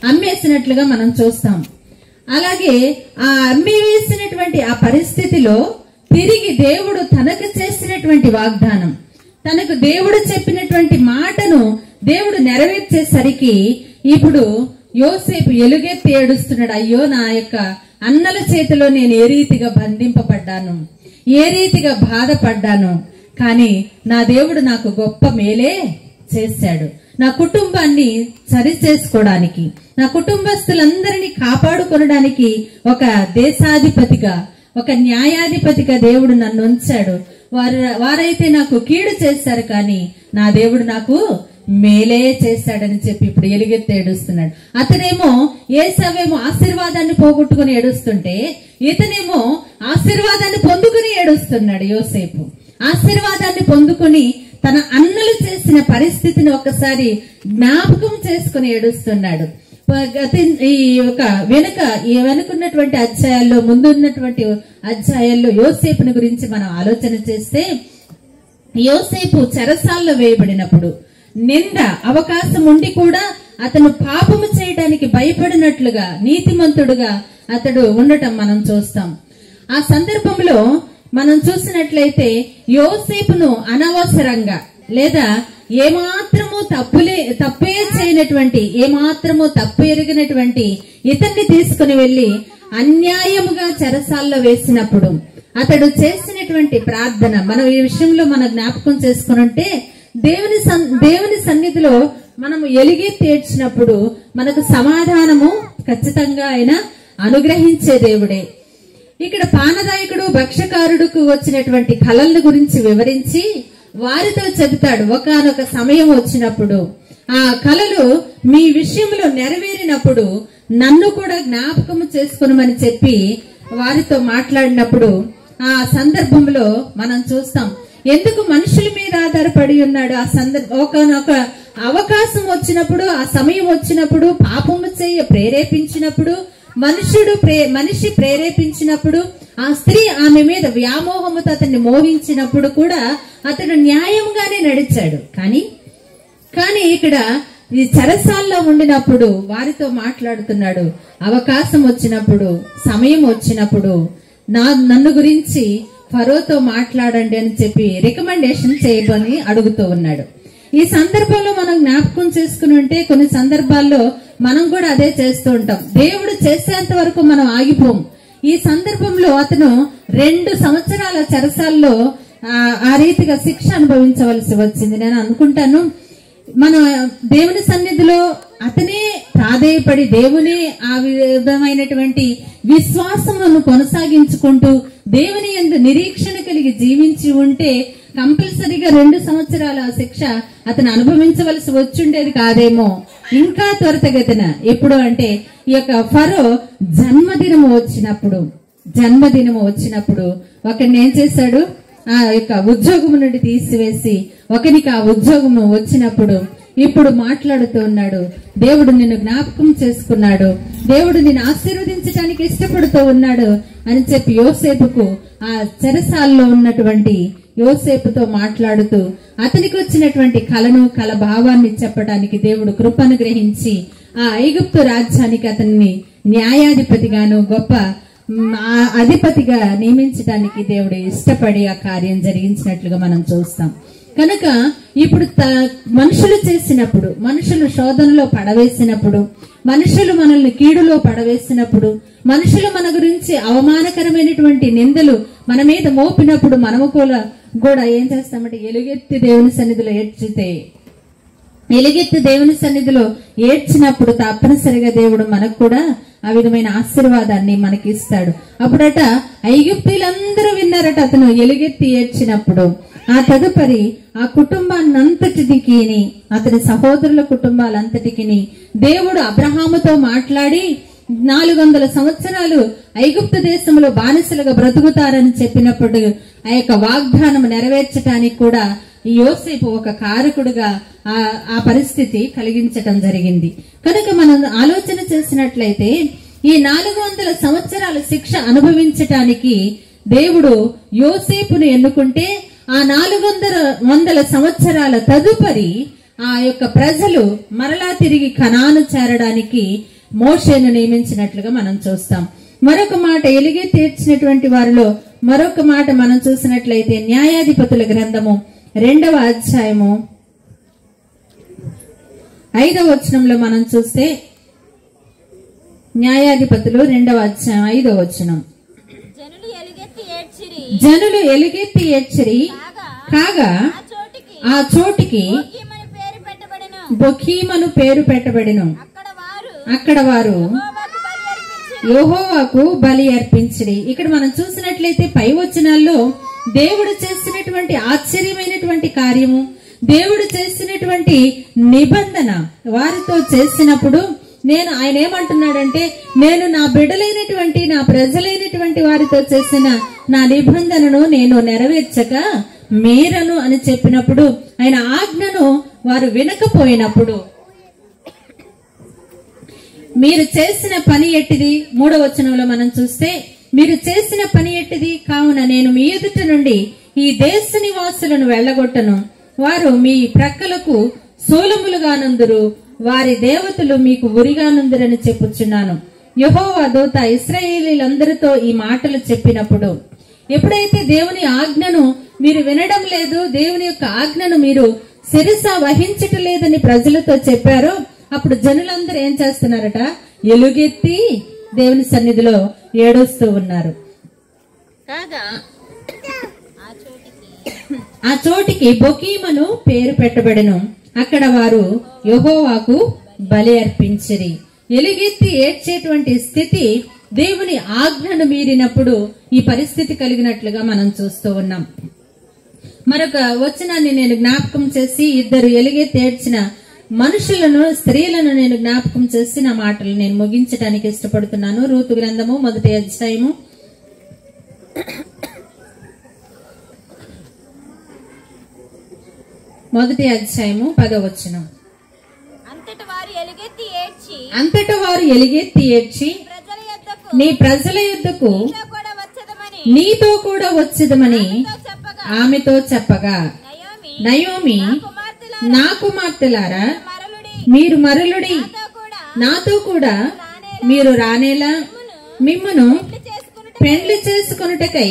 అమ్మేసినట్లుగా మనం చూస్తాం. అలాగే ఆ అమ్మి వేసినటువంటి ఆ పరిస్థితిలో తిరిగి దేవుడు తనకు చేసినటువంటి వాగ్దానం, తనకు దేవుడు చెప్పినటువంటి మాటను దేవుడు నెరవేర్చేసరికి ఇప్పుడు యోసేపు ఎలుగెత్తి ఏడుస్తున్నాడు. అయ్యో, నా యొక్క అన్నల చేతిలో నేను ఏ రీతిగా బంధింపబడ్డాను, ఏ రీతిగా బాధపడ్డాను, కానీ నా దేవుడు నాకు గొప్ప మేలే చేశాడు. నా కుటుంబాన్ని సరి చేసుకోవడానికి, నా కుటుంబస్తులందరినీ కాపాడుకోవడానికి ఒక దేశాధిపతిగా, ఒక న్యాయాధిపతిగా దేవుడు నన్ను ఉంచాడు. వారైతే నాకు కీడు చేశారు, కానీ నా దేవుడు నాకు మేలే చేశాడని చెప్పి ఇప్పుడు ఎలుగెత్తి ఏడుస్తున్నాడు. అతనేమో ఏసావేమో ఆశీర్వాదాన్ని పోగొట్టుకుని ఏడుస్తుంటే, ఇతనేమో ఆశీర్వాదాన్ని పొందుకుని ఏడుస్తున్నాడు. యోసేపు ఆశీర్వాదాన్ని పొందుకుని తన అన్నలు చేసిన పరిస్థితిని ఒకసారి జ్ఞాపకం చేసుకుని ఏడుస్తున్నాడు. ఈ యొక్క వెనుకున్నటువంటి అధ్యాయాల్లో, ముందున్నటువంటి అధ్యాయాల్లో యోసేపుని గురించి మనం ఆలోచన చేస్తే, యోసేపు చెరసాల్లో వేయబడినప్పుడు నింద అవకాశం ఉండి కూడా అతను పాపము చేయడానికి భయపడినట్లుగా నీతిమంతుడుగా అతడు ఉండటం మనం చూస్తాం. ఆ సందర్భంలో మనం చూసినట్లయితే యోసేపును అనవసరంగా లేదా ఏమాత్రము తప్పే చేయనటువంటి, ఏమాత్రము తప్పు ఎరిగినటువంటి ఇతన్ని తీసుకుని వెళ్లి అన్యాయముగా చెరసాల్లో వేసినప్పుడు అతడు చేసినటువంటి ప్రార్థన మనం ఈ విషయంలో మన జ్ఞాపకం చేసుకుని దేవుని సన్నిధిలో మనము ఎలుగెత్తి ఏడ్చినప్పుడు మనకు సమాధానము ఖచ్చితంగా ఆయన అనుగ్రహించే దేవుడే. ఇక్కడ పానదాయకుడు భక్ష్యకారుడుకు వచ్చినటువంటి కలల గురించి వివరించి వారితో చెబుతాడు. ఒకానొక సమయం వచ్చినప్పుడు ఆ కలలు మీ విషయంలో నెరవేరినప్పుడు నన్ను కూడా జ్ఞాపకము చేసుకునమని చెప్పి వారితో మాట్లాడినప్పుడు ఆ సందర్భంలో మనం చూస్తాం ఎందుకు మనుషుల మీద ఆధారపడి ఉన్నాడు. ఆ ఒకనొక అవకాశం వచ్చినప్పుడు, ఆ సమయం వచ్చినప్పుడు, పాపము చేయ ప్రేరేపించినప్పుడు, మనిషి ప్రేరేపించినప్పుడు, ఆ స్త్రీ ఆమె మీద వ్యామోహముతో అతన్ని మోహించినప్పుడు కూడా అతడు న్యాయంగానే నడిచాడు. కానీ ఇక్కడ ఈ చెరసాల్లో ఉండినప్పుడు వారితో మాట్లాడుతున్నాడు. అవకాశం వచ్చినప్పుడు, సమయం వచ్చినప్పుడు నన్ను గురించి ఫరోతో మాట్లాడండి అని చెప్పి రికమెండేషన్ చేయమని అడుగుతూ ఉన్నాడు. ఈ సందర్భంలో మనం జ్ఞాపకం చేసుకుని ఉంటే కొన్ని సందర్భాల్లో మనం కూడా అదే చేస్తూ ఉంటాం. దేవుడు చేసేంత వరకు మనం ఆగిపోం. ఈ సందర్భంలో అతను 2 సంవత్సరాల చెరసాల్లో ఆ రీతిగా శిక్ష అనుభవించవలసి వచ్చింది. నేను అనుకుంటాను మన దేవుని సన్నిధిలో అతనే ప్రాధేయపడి దేవుని ఆ విధమైనటువంటి విశ్వాసమును కొనసాగించుకుంటూ దేవుని యందు నిరీక్షణ కలిగి జీవించి ఉంటే కంపల్సరీగా 2 సంవత్సరాల శిక్ష అతను అనుభవించవలసి వచ్చుండేది కాదేమో. ఇంకా త్వరితగతిన ఎప్పుడు అంటే ఈ యొక్క ఫరో జన్మదినము వచ్చినప్పుడు ఒకరిని ఏం చేశాడు, ఆ యొక్క ఉద్యోగము నుండి తీసివేసి ఒకరికి ఆ ఉద్యోగము వచ్చినప్పుడు ఇప్పుడు మాట్లాడుతూ ఉన్నాడు. దేవుడు నిన్ను జ్ఞాపకం చేసుకున్నాడు, దేవుడు నిన్ను ఆశీర్వదించడానికి ఇష్టపడుతూ ఉన్నాడు అని చెప్పి యోసేపుకు ఆ చెరసాల్లో ఉన్నటువంటి యోసేపుతో మాట్లాడుతూ అతనికి వచ్చినటువంటి కల భావాన్ని చెప్పడానికి దేవుడు కృపను గ్రహించి ఆ ఐగుప్తు రాజ్యానికి అతన్ని న్యాయాధిపతిగాను గొప్ప అధిపతిగా నియమించడానికి దేవుడు ఇష్టపడి ఆ కార్యం జరిగించినట్లుగా మనం చూస్తాం. కనుక ఇప్పుడు మనుషులు చేసినప్పుడు, మనుషులు శోధనలో పడవేసినప్పుడు, మనుషులు మనల్ని కీడులో పడవేసినప్పుడు, మనుషులు మన గురించి అవమానకరమైనటువంటి నిందలు మన మీద మోపినప్పుడు మనము కూడా ఏం చేస్తామంటే ఎలుగెత్తి దేవుని సన్నిధిలో ఏడ్చినప్పుడు తప్పనిసరిగా దేవుడు మనకు కూడా ఆ విధమైన ఆశీర్వాదాన్ని మనకి ఇస్తాడు. అప్పుడట ఐగుప్తీయులందరూ విన్నారట అతను ఎలుగెత్తి ఏడ్చినప్పుడు. ఆ తదుపరి ఆ కుటుంబాన్నంతటికి, అతని సహోదరుల కుటుంబాలంతటికి దేవుడు అబ్రహాముతో మాట్లాడి 400 సంవత్సరాలు ఐగుప్తు దేశంలో బానిసలుగా బ్రతుకుతారని చెప్పినప్పుడు ఆ యొక్క వాగ్దానం నెరవేర్చడానికి కూడా యోసేపు ఒక కారకుడుగా ఆ పరిస్థితి కలిగించటం జరిగింది. కనుక మనం ఆలోచన చేసినట్లయితే ఈ 400 సంవత్సరాల శిక్ష అనుభవించటానికి దేవుడు యోసేపును ఎన్నుకుంటే ఆ 400 సంవత్సరాల తదుపరి ఆ యొక్క ప్రజలు మరలా తిరిగి కనాను చేరడానికి మోషేను నియమించినట్లుగా మనం చూస్తాం. మరొక మాట, ఎలుగే తీర్చినటువంటి వారిలో మరొక మాట మనం చూసినట్లయితే న్యాయాధిపతుల గ్రంథము 2వ అధ్యాయము 5వ వచనంలో మనం చూస్తే, న్యాయాధిపతులు 2వ అధ్యాయం 5వ వచనం, జనులు ఎలుగెత్తి ఏడ్చిరి కాగా ఆ చోటికి బొకీమను పేరు పెట్టబడిను. అక్కడ వారు యెహోవాకు బలి అర్పించిరి. ఇక్కడ మనం చూసినట్లయితే పై వచనాల్లో దేవుడు చేసినటువంటి ఆశ్చర్యమైనటువంటి కార్యము, దేవుడు చేసినటువంటి నిబంధన వారితో చేసినప్పుడు ఆయన ఏమంటున్నాడంటే, నేను నా బిడ్డలైనటువంటి నా ప్రజలైనటువంటి వారితో చేసిన నా నిబంధనను నేను నెరవేర్చక మీరను అని చెప్పినప్పుడు, ఆయన ఆజ్ఞను వారు వినకపోయినప్పుడు, మీరు చేసిన పని ఎట్టిది 3వ వచనంలో మనం చూస్తే, మీరు చేసిన పని ఎట్టిది, కావున నేను మీ ఎదుట నుండి ఈ దేశ నివాసులను వెళ్ళగొట్టను, వారు మీ ప్రక్కలకు సోలములుగానందురు, వారి దేవతలు మీకు ఉరిగానందురని చెప్పుచున్నాను. యెహోవా దూత ఇశ్రాయేలీలందరితో ఈ మాటలు చెప్పినప్పుడు, ఎప్పుడైతే దేవుని ఆజ్ఞను మీరు వినడం లేదు, దేవుని యొక్క ఆజ్ఞను మీరు శిరస వహించటం లేదని ప్రజలతో చెప్పారో, అప్పుడు జనులందరూ ఏం చేస్తున్నారట, ఎలుగెత్తి దేవుని సన్నిధిలో ఏడుస్తూ ఉన్నారు. కాగా ఆ చోటికి బొకీమను పేరు పెట్టబడెను. అక్కడ వారు యెహోవాకు బలి అర్పించిరి. ఎలుగెత్తి ఏడ్చేటువంటి స్థితి దేవుని ఆజ్ఞను మీరినప్పుడు ఈ పరిస్థితి కలిగినట్లుగా మనం చూస్తూ ఉన్నాం. మరొక వచనాన్ని నేను జ్ఞాపకం చేసి, 2 ఎలుగెత్తి ఏడ్చిన మనుషులను, స్త్రీలను నేను జ్ఞాపకం చేసి నా మాటలు నేను ముగించడానికి ఇష్టపడుతున్నాను. రూతు గ్రంథము 1వ అధ్యాయము 10వ వచనం. అంతట వారు ఎలుగెత్తి ఏడ్చి నీ ప్రజల యొద్దకు నీతో కూడా వచ్చేదమని ఆమెతో చెప్పగా, నయోమి నా కుమార్తెలారా మీరు మరలుడి, నాతో కూడా మీరు రానేలా మిమ్మును పెండ్లి చేసుకొనుటకై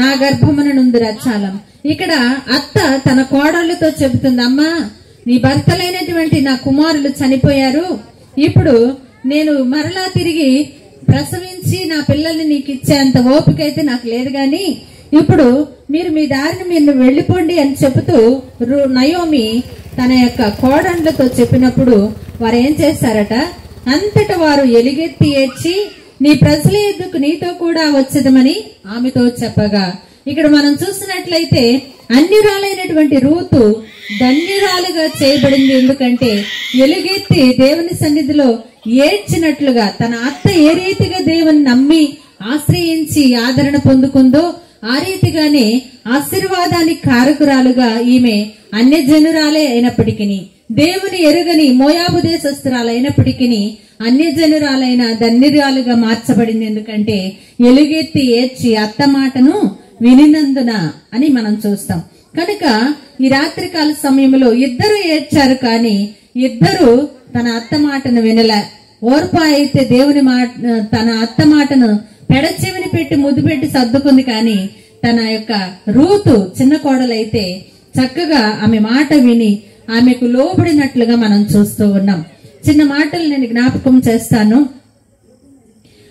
నా గర్భమున నుందురా. చాలం. ఇక్కడ అత్త తన కోడళ్లతో చెబుతుంది, అమ్మా నీ భర్తలైనటువంటి నా కుమారులు చనిపోయారు, ఇప్పుడు నేను మరలా తిరిగి ప్రసవించి నా పిల్లల్ని నీకు ఇచ్చేంత ఓపిక అయితే నాకు లేదు, గాని ఇప్పుడు మీరు మీ దారిని మీరు వెళ్ళిపోండి అని చెబుతూ నయోమి తన యొక్క కోడళ్లతో చెప్పినప్పుడు వారు ఏం చేశారట, అంతట వారు ఎలుగెత్తి ఏడ్చి నీ ప్రజల ఎద్దుకు నీతో కూడా వచ్చేదమని ఆమెతో చెప్పగా, ఇక్కడ మనం చూసినట్లయితే అన్యురాలైనటువంటి రూతు ధన్యురాలుగా చేయబడింది. ఎందుకంటే ఎలుగెత్తి దేవుని సన్నిధిలో ఏడ్చినట్లుగా తన అత్త ఏ రీతిగా దేవుని నమ్మి ఆశ్రయించి ఆదరణ పొందుకుందో ఆ రీతిగానే ఆశీర్వాదానికి కారకురాలుగా ఈమె అన్యజనురాలే అయినప్పటికీ, దేవుని ఎరుగని మోయాబు దేశస్తురాలైనప్పటికీ అన్యజనురాలైన ధన్యురాలుగా మార్చబడింది. ఎందుకంటే ఎలుగెత్తి ఏడ్చి అత్త మాటను వినినందున అని మనం చూస్తాం. కనుక ఈ రాత్రికాల సమయంలో 2 ఏడ్చారు, కానీ 2 తన అత్త మాటను వినలే. ఓర్పా అయితే దేవుని తన అత్త మాటను పెడచెవిని పెట్టి ముద్దు పెట్టి సర్దుకుంది, కానీ తన యొక్క రూతు చిన్న కోడలైతే చక్కగా ఆమె మాట విని ఆమెకు లోబడినట్లుగా మనం చూస్తూ ఉన్నాం. చిన్న మాటలు నేను జ్ఞాపకం చేస్తాను.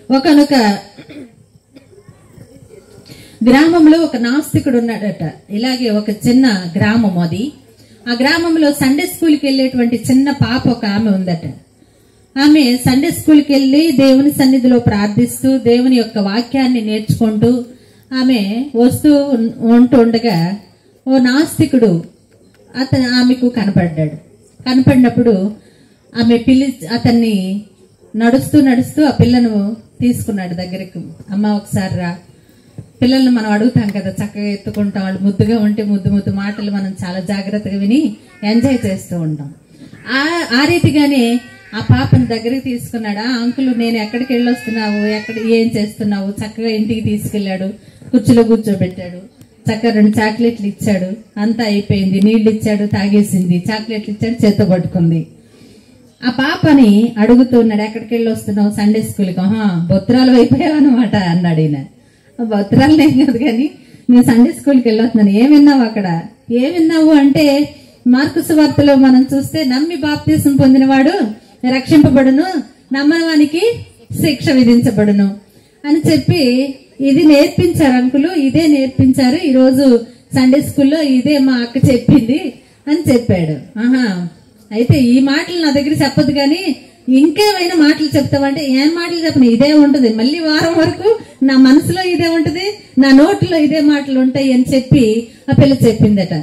ఒకనొక గ్రామంలో ఒక నాస్తికుడు ఉన్నాడట. ఇలాగే ఒక చిన్న గ్రామం అది. ఆ గ్రామంలో సండే స్కూల్కి వెళ్ళేటువంటి చిన్న పాప ఒక ఆమె ఉందట. ఆమె సండే స్కూల్కి వెళ్ళి దేవుని సన్నిధిలో ప్రార్థిస్తూ దేవుని యొక్క వాక్యాన్ని నేర్చుకుంటూ ఆమె వస్తూ ఉంటుండగా ఓ నాస్తికుడు ఆమెకు కనపడ్డాడు. కనపడినప్పుడు ఆమె అతన్ని నడుస్తూ నడుస్తూ ఆ పిల్లను తీసుకున్నాడు దగ్గరకు. అమ్మ ఒకసారి రా. పిల్లల్ని మనం అడుగుతాం కదా, చక్కగా ఎత్తుకుంటాం, వాళ్ళు ముద్దుగా ఉంటే ముద్దు మాటలు మనం చాలా జాగ్రత్తగా విని ఎంజాయ్ చేస్తూ ఉంటాం. ఆ రీతిగానే ఆ పాపను దగ్గరికి తీసుకున్నాడు. అంకుల్ నేను ఎక్కడికి వెళ్ళొస్తున్నావు, ఏం చేస్తున్నావు, చక్కగా ఇంటికి తీసుకెళ్లాడు. కుర్చీలో కూర్చోబెట్టాడు. చక్కగా 2 చాక్లెట్లు ఇచ్చాడు. అంతా అయిపోయింది. నీళ్లు ఇచ్చాడు, తాగేసింది. చాక్లెట్లు ఇచ్చాడు, చేత్తో పట్టుకుంది. ఆ పాపని అడుగుతున్నాడు, ఎక్కడికి వెళ్ళి వస్తున్నావు? సండే స్కూల్కి. బొత్రాలు అయిపోయావు అనమాట అన్నాడు ఈయన. బొత్రాలు ఏం కాదు కానీ నేను సండే స్కూల్కి వెళ్ళొస్తున్నాను. ఏం విన్నావు అక్కడ? ఏం విన్నావు అంటే మార్కు సువార్తలో మనం చూస్తే నమ్మి బాప్తీసం పొందినవాడు రక్షింపబడును, నమ్మవానికి శిక్ష విధించబడును అని చెప్పి ఇది నేర్పించారు అంకులు. ఇదే నేర్పించారు ఈరోజు సండే స్కూల్లో, ఇదే మా అక్క చెప్పింది అని చెప్పాడు. అయితే ఈ మాటలు నా దగ్గర చెప్పదు కానీ ఇంకేమైనా మాటలు చెప్తావంటే ఏం మాటలు చెప్పను, ఇదే ఉంటుంది. మళ్ళీ వారం వరకు నా మనసులో ఇదే ఉంటుంది, నా నోట్లో ఇదే మాటలు ఉంటాయి అని చెప్పి ఆ పిల్ల చెప్పిందట.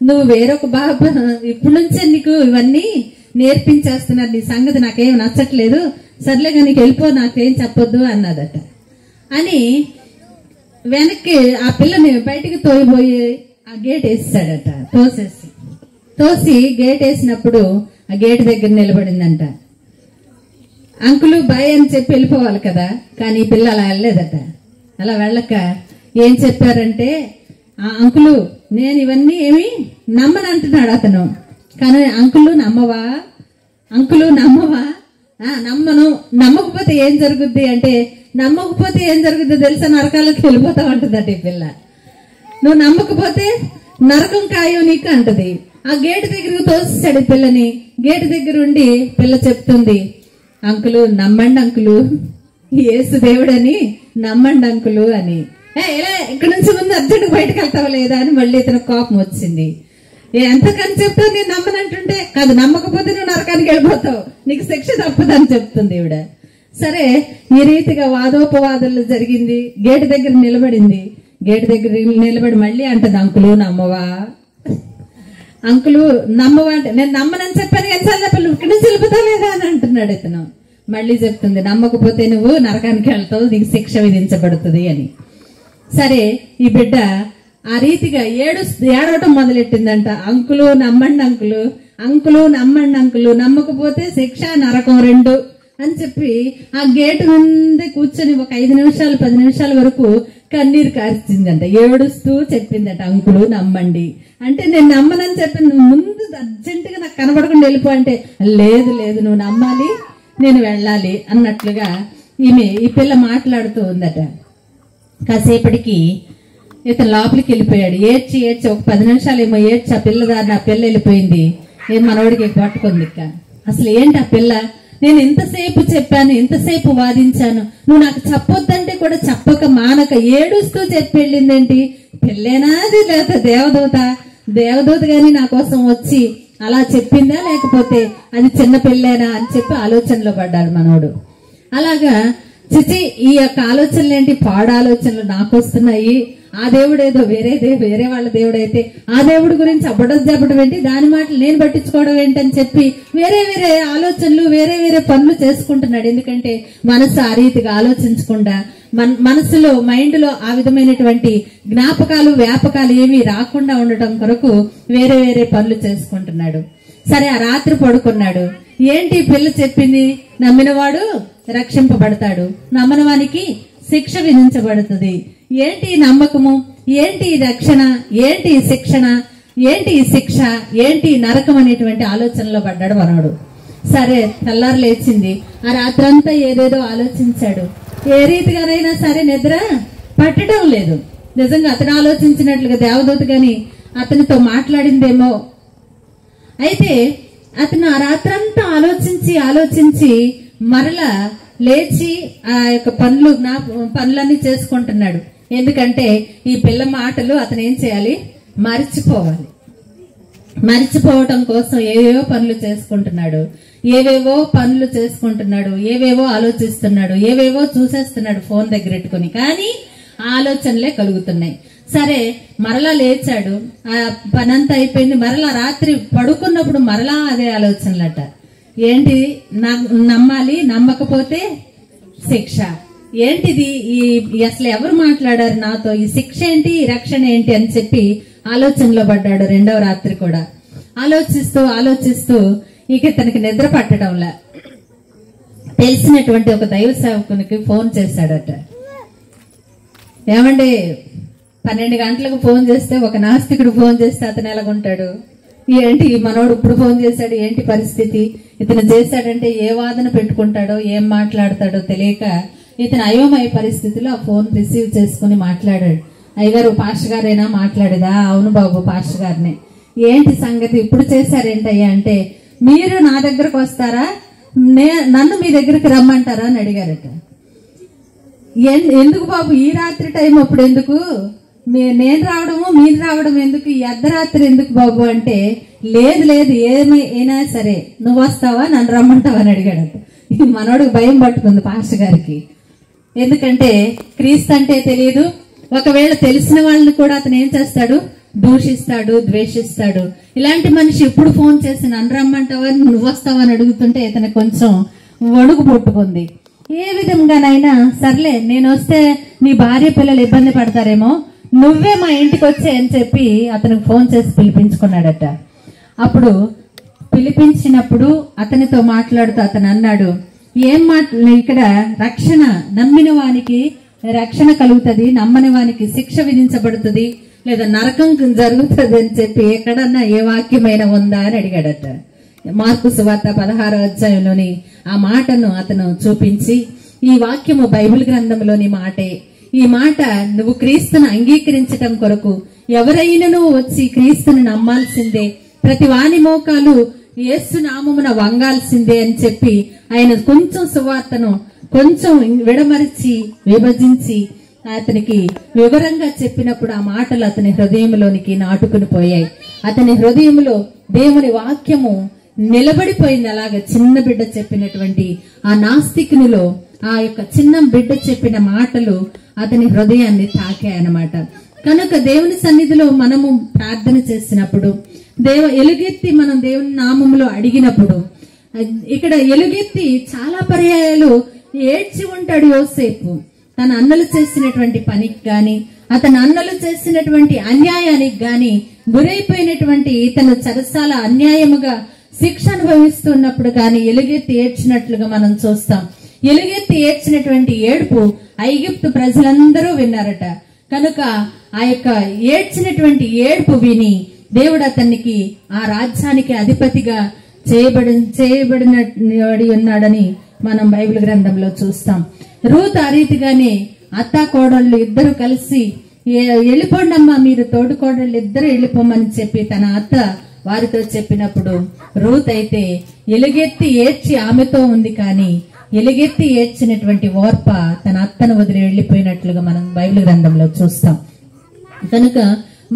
నువ్వు వేరొక బాబా ఇప్పటి నుంచే నీకు ఇవన్నీ నేర్పించేస్తున్నారు, నీ సంగతి నాకేం నచ్చట్లేదు, సర్లేగా నీకు వెళ్ళిపో, నాకేం చెప్పొద్దు అన్నదట. అని వెనక్కి ఆ పిల్లని బయటికి తోయిపోయి ఆ గేట్ వేసాడట. తోసి గేట్ వేసినప్పుడు ఆ గేట్ దగ్గర నిలబడిందంట. అంకులు బాయ్ అని చెప్పి వెళ్ళిపోవాలి కదా, కానీ ఈ పిల్ల అలా వెళ్ళలేదట. అలా వెళ్ళక ఏం చెప్పారంటే, ఆ అంకులు నేను ఇవన్నీ ఏమి నమ్మను అంటున్నాడు అతను. కానీ అంకులు నమ్మవా, అంకులు నమ్మవా? నమ్మను. నమ్మకపోతే ఏం జరుగుద్ది అంటే, నమ్మకపోతే ఏం జరుగుద్దో తెలుసా, నరకాలకు వెళ్ళిపోతా ఉంటుందట ఈ పిల్ల. నువ్వు నమ్మకపోతే నరకం ఖాయం నీకు అంటది. ఆ గేటు దగ్గరకు తోసేసాడు పిల్లని. గేటు దగ్గర ఉండి పిల్ల చెప్తుంది, అంకులు నమ్మండి అంకులు, యేసు దేవుడని నమ్మండి అంకులు అని. ఇలా ఇక్కడ నుంచి ముందు అర్జెంట్ బయటకు వెళ్తావా లేదా అని మళ్ళీ ఇతను కోపం వచ్చింది. ఎంతకని చెప్తావు, నేను నమ్మనంటుంటే, కాదు నమ్మకపోతే నువ్వు నరకానికి వెళ్ళిపోతావు, నీకు శిక్ష తప్పదని చెప్తుంది ఈవిడ. సరే ఈ రీతిగా వాదోపవాదాలు జరిగింది. గేటు దగ్గర నిలబడింది. గేటు దగ్గర నిలబడి మళ్ళీ అంటది, అంకులు నమ్మవా, అంకులు నమ్మవా అంటే, నేను నమ్మనని చెప్పాను ఎన్నిసార్లు చెప్పాలి, ఇక్కడి నుంచి వెళ్ళిపోతావు లేదా అని అంటున్నాడు ఇతను. మళ్ళీ చెప్తుంది, నమ్మకపోతే నువ్వు నరకానికి వెళ్తావు, నీకు శిక్ష విధించబడుతుంది అని. సరే ఈ బిడ్డ ఆ రీతిగా ఏడవటం మొదలెట్టిందంట. అంకులు నమ్మండి అంకులు, అంకులు నమ్మండి అంకులు, నమ్మకపోతే శిక్ష నరకం 2 అని చెప్పి ఆ గేటు ముందే కూర్చొని ఒక 5 నిమిషాలు 10 నిమిషాల వరకు కన్నీరు కార్చిందంట. ఏడుస్తూ చెప్పిందట, అంకులు నమ్మండి అంటే, నేను నమ్మనని చెప్పి నువ్వు ముందు అర్జెంటుగా నాకు కనబడకుండా వెళ్ళిపో అంటే, లేదు లేదు నువ్వు నమ్మాలి, నేను వెళ్ళాలి అన్నట్లుగా ఈ పిల్ల మాట్లాడుతూ ఉందట. కాసేపటికి ఇతను లోపలికి వెళ్ళిపోయాడు. ఏడ్చి ఒక 10 నిమిషాలు ఏమో ఏడ్చి ఆ పిల్లదారిని ఆ పిల్ల వెళ్ళిపోయింది. ఏం మనోడికి పట్టుకుంది ఇక్క. అసలు ఏంటి ఆ పిల్ల, నేను ఇంతసేపు చెప్పాను, ఇంతసేపు వాదించాను, నువ్వు నాకు చెప్పొద్దంటే కూడా చెప్పక మానక ఏడుస్తూ చెప్పి వెళ్ళిందేంటి, పిల్లేనా అది లేదా దేవదూత గాని నా కోసం వచ్చి అలా చెప్పిందా, లేకపోతే అది చిన్న పిల్లేనా అని చెప్పి ఆలోచనలో పడ్డాడు మనోడు. అలాగా చిచి ఈ యొక్క ఆలోచనలు ఏంటి, పాడు ఆలోచనలు నాకు వస్తున్నాయి, ఆ దేవుడేదో వేరే వాళ్ళ దేవుడైతే ఆ దేవుడి గురించి అబ్బడం చెప్పడం ఏంటి, దాని మాటలు నేను పట్టించుకోవడం ఏంటని చెప్పి వేరే ఆలోచనలు వేరే పనులు చేసుకుంటున్నాడు. ఎందుకంటే మనసు ఆ రీతిగా ఆలోచించకుండా మనసులో మైండ్ లో ఆ విధమైనటువంటి జ్ఞాపకాలు వ్యాపకాలు ఏమీ రాకుండా ఉండటం కొరకు వేరే పనులు చేసుకుంటున్నాడు. సరే ఆ రాత్రి పడుకున్నాడు. ఏంటి పిల్ల చెప్పింది, నమ్మినవాడు రక్షింపబడతాడు, నమ్మనవానికి శిక్ష విధించబడుతుంది. ఏంటి నమ్మకము, ఏంటి రక్షణ, ఏంటి శిక్షణ, ఏంటి శిక్ష, ఏంటి నరకం అనేటువంటి ఆలోచనలో పడ్డాడు మనోడు. సరే తెల్లారు లేచింది. ఆ రాత్రంతా ఏదేదో ఆలోచించాడు. ఏ రీతిగానైనా సరే నిద్ర పట్టడం లేదు. నిజంగా అతను ఆలోచించినట్లుగా దేవదూత గాని అతనితో మాట్లాడిందేమో. అయితే అతను ఆ రాత్రంతా ఆలోచించి మరలా లేచి ఆ యొక్క పనులన్నీ చేసుకుంటున్నాడు. ఎందుకంటే ఈ పిల్ల మాటలు అతను ఏం చేయాలి, మరిచిపోవటం కోసం ఏవేవో పనులు చేసుకుంటున్నాడు, ఏవేవో ఆలోచిస్తున్నాడు, ఏవేవో చూసేస్తున్నాడు ఫోన్ దగ్గర పెట్టుకుని. కానీ ఆలోచనలే కలుగుతున్నాయి. సరే మరలా లేచాడు. ఆ పనంతా అయిపోయింది. మరలా రాత్రి పడుకున్నప్పుడు మరలా అదే ఆలోచనలట. ఏంటి, నమ్మాలి, నమ్మకపోతే శిక్ష. ఏంటిది, అసలు ఎవరు మాట్లాడారు నాతో, ఈ శిక్ష ఏంటి, ఈ రక్షణ ఏంటి అని చెప్పి ఆలోచనలో పడ్డాడు. 2వ రాత్రి కూడా ఆలోచిస్తూ ఇక తనకి నిద్ర పట్టడంలా. తెలిసినటువంటి ఒక దైవ సేవకునికి ఫోన్ చేశాడట. ఏమంటే 12 గంటలకు ఫోన్ చేస్తే ఒక నాస్తికుడు ఫోన్ చేస్తే అతను ఎలాగుంటాడు? ఏంటి మనోడు ఇప్పుడు ఫోన్ చేశాడు, ఏంటి పరిస్థితి, ఇతను చేశాడంటే ఏ వాదన పెట్టుకుంటాడో ఏం మాట్లాడతాడో తెలియక ఇతను అయోమయ పరిస్థితిలో ఆ ఫోన్ రిసీవ్ చేసుకుని మాట్లాడాడు. అయ్యగారు పాస్టర్ గారేనా మాట్లాడేదా? అవును బాబు పాస్టర్ గారినే. ఏంటి సంగతి, ఇప్పుడు చేశారేంటయ్యా అంటే, మీరు నా దగ్గరకు వస్తారా, నన్ను మీ దగ్గరికి రమ్మంటారా అని అడిగారట. ఎందుకు బాబు ఈ రాత్రి టైం అప్పుడు ఎందుకు, నేను రావడము మీరు రావడం ఎందుకు, ఈ అర్ధరాత్రి ఎందుకు బాబు అంటే, లేదు ఏమైనా సరే నువ్వు వస్తావా నన్ను రమ్మంటావా అని అడిగాడట. మనోడికి భయం పట్టుకుంది పాస్టర్ గారికి. ఎందుకంటే క్రీస్తు అంటే తెలియదు. ఒకవేళ తెలిసిన వాళ్ళని కూడా అతను ఏం చేస్తాడు, దూషిస్తాడు, ద్వేషిస్తాడు. ఇలాంటి మనిషి ఎప్పుడు ఫోన్ చేసి నన్ను రమ్మంటావా నువ్వు వస్తావా అని అడుగుతుంటే ఇతను కొంచెం వణుకు పుట్టుకుంది. ఏ విధంగానైనా సర్లే నేను వస్తే నీ భార్య పిల్లలు ఇబ్బంది పడతారేమో, నువ్వే మా ఇంటికి వచ్చే అని చెప్పి అతనికి ఫోన్ చేసి పిలిపించుకున్నాడట. అప్పుడు పిలిపించినప్పుడు అతనితో మాట్లాడుతూ అతను అన్నాడు, ఇక్కడ రక్షణ నమ్మిన వానికి రక్షణ కలుగుతుంది, నమ్మని వానికి శిక్ష విధించబడుతుంది లేదా నరకం జరుగుతుంది అని చెప్పి ఎక్కడన్నా ఏ వాక్యమైనా ఉందా అని అడిగాడట. మార్కు సువార్త 16వ అధ్యాయంలోని ఆ మాటను అతను చూపించి, ఈ వాక్యము బైబిల్ గ్రంథంలోని మాటే, ఈ మాట నువ్వు క్రీస్తును అంగీకరించటం కొరకు ఎవరైనాను వచ్చి క్రీస్తును నమ్మాల్సిందే, ప్రతి వాని మోకాలు యేసు నామమున వంగాల్సిందే అని చెప్పి ఆయన కొంచెం సువార్తను కొంచెం విడమరిచి విభజించి అతనికి వివరంగా చెప్పినప్పుడు ఆ మాటలు అతని హృదయంలోనికి నాటుకుని పోయాయి. అతని హృదయంలో దేవుని వాక్యము నిలబడిపోయింది. అలాగా చిన్న బిడ్డ చెప్పినటువంటి ఆ నాస్తికునిలో ఆ యొక్క చిన్న బిడ్డ చెప్పిన మాటలు అతని హృదయాన్ని తాకాయన్నమాట. కనుక దేవుని సన్నిధిలో మనము ప్రార్థన చేసినప్పుడు, ఎలుగెత్తి మనం దేవుని నామములో అడిగినప్పుడు, ఇక్కడ ఎలుగెత్తి చాలా పర్యాయాలు ఏడ్చి ఉంటాడు యోసేపు. తన అన్నలు చేసినటువంటి పనికి గాని, అతని అన్నలు చేసినటువంటి అన్యాయానికి గాని గురైపోయినటువంటి ఇతను చెరసాల అన్యాయముగా శిక్ష అనుభవిస్తున్నప్పుడు గాని ఎలుగెత్తి ఏడ్చినట్లుగా మనం చూస్తాం. ఎలుగెత్తి ఏడ్చినటువంటి ఏడుపు ఐగుప్తు ప్రజలందరూ విన్నారట. కనుక ఆ యొక్క ఏడ్చినటువంటి ఏడుపు విని దేవుడు అతనికి ఆ రాజ్యానికి అధిపతిగా చేయబడినడి ఉన్నాడని మనం బైబిల్ గ్రంథంలో చూస్తాం. రూత్ ఆ రీతిగానే అత్త కోడళ్ళు ఇద్దరు కలిసి వెళ్ళిపోండమ్మా, మీరు తోడుకోడళ్ళు ఇద్దరు వెళ్ళిపోమని చెప్పి తన అత్త వారితో చెప్పినప్పుడు రూత్ అయితే ఎలుగెత్తి ఏడ్చి ఆమెతో ఉంది, కానీ ఎలుగెత్తి ఏడ్చినటువంటి ఓర్ప తన అత్తను వదిలి వెళ్లిపోయినట్లుగా మనం బైబిల్ గ్రంథంలో చూస్తాం. కనుక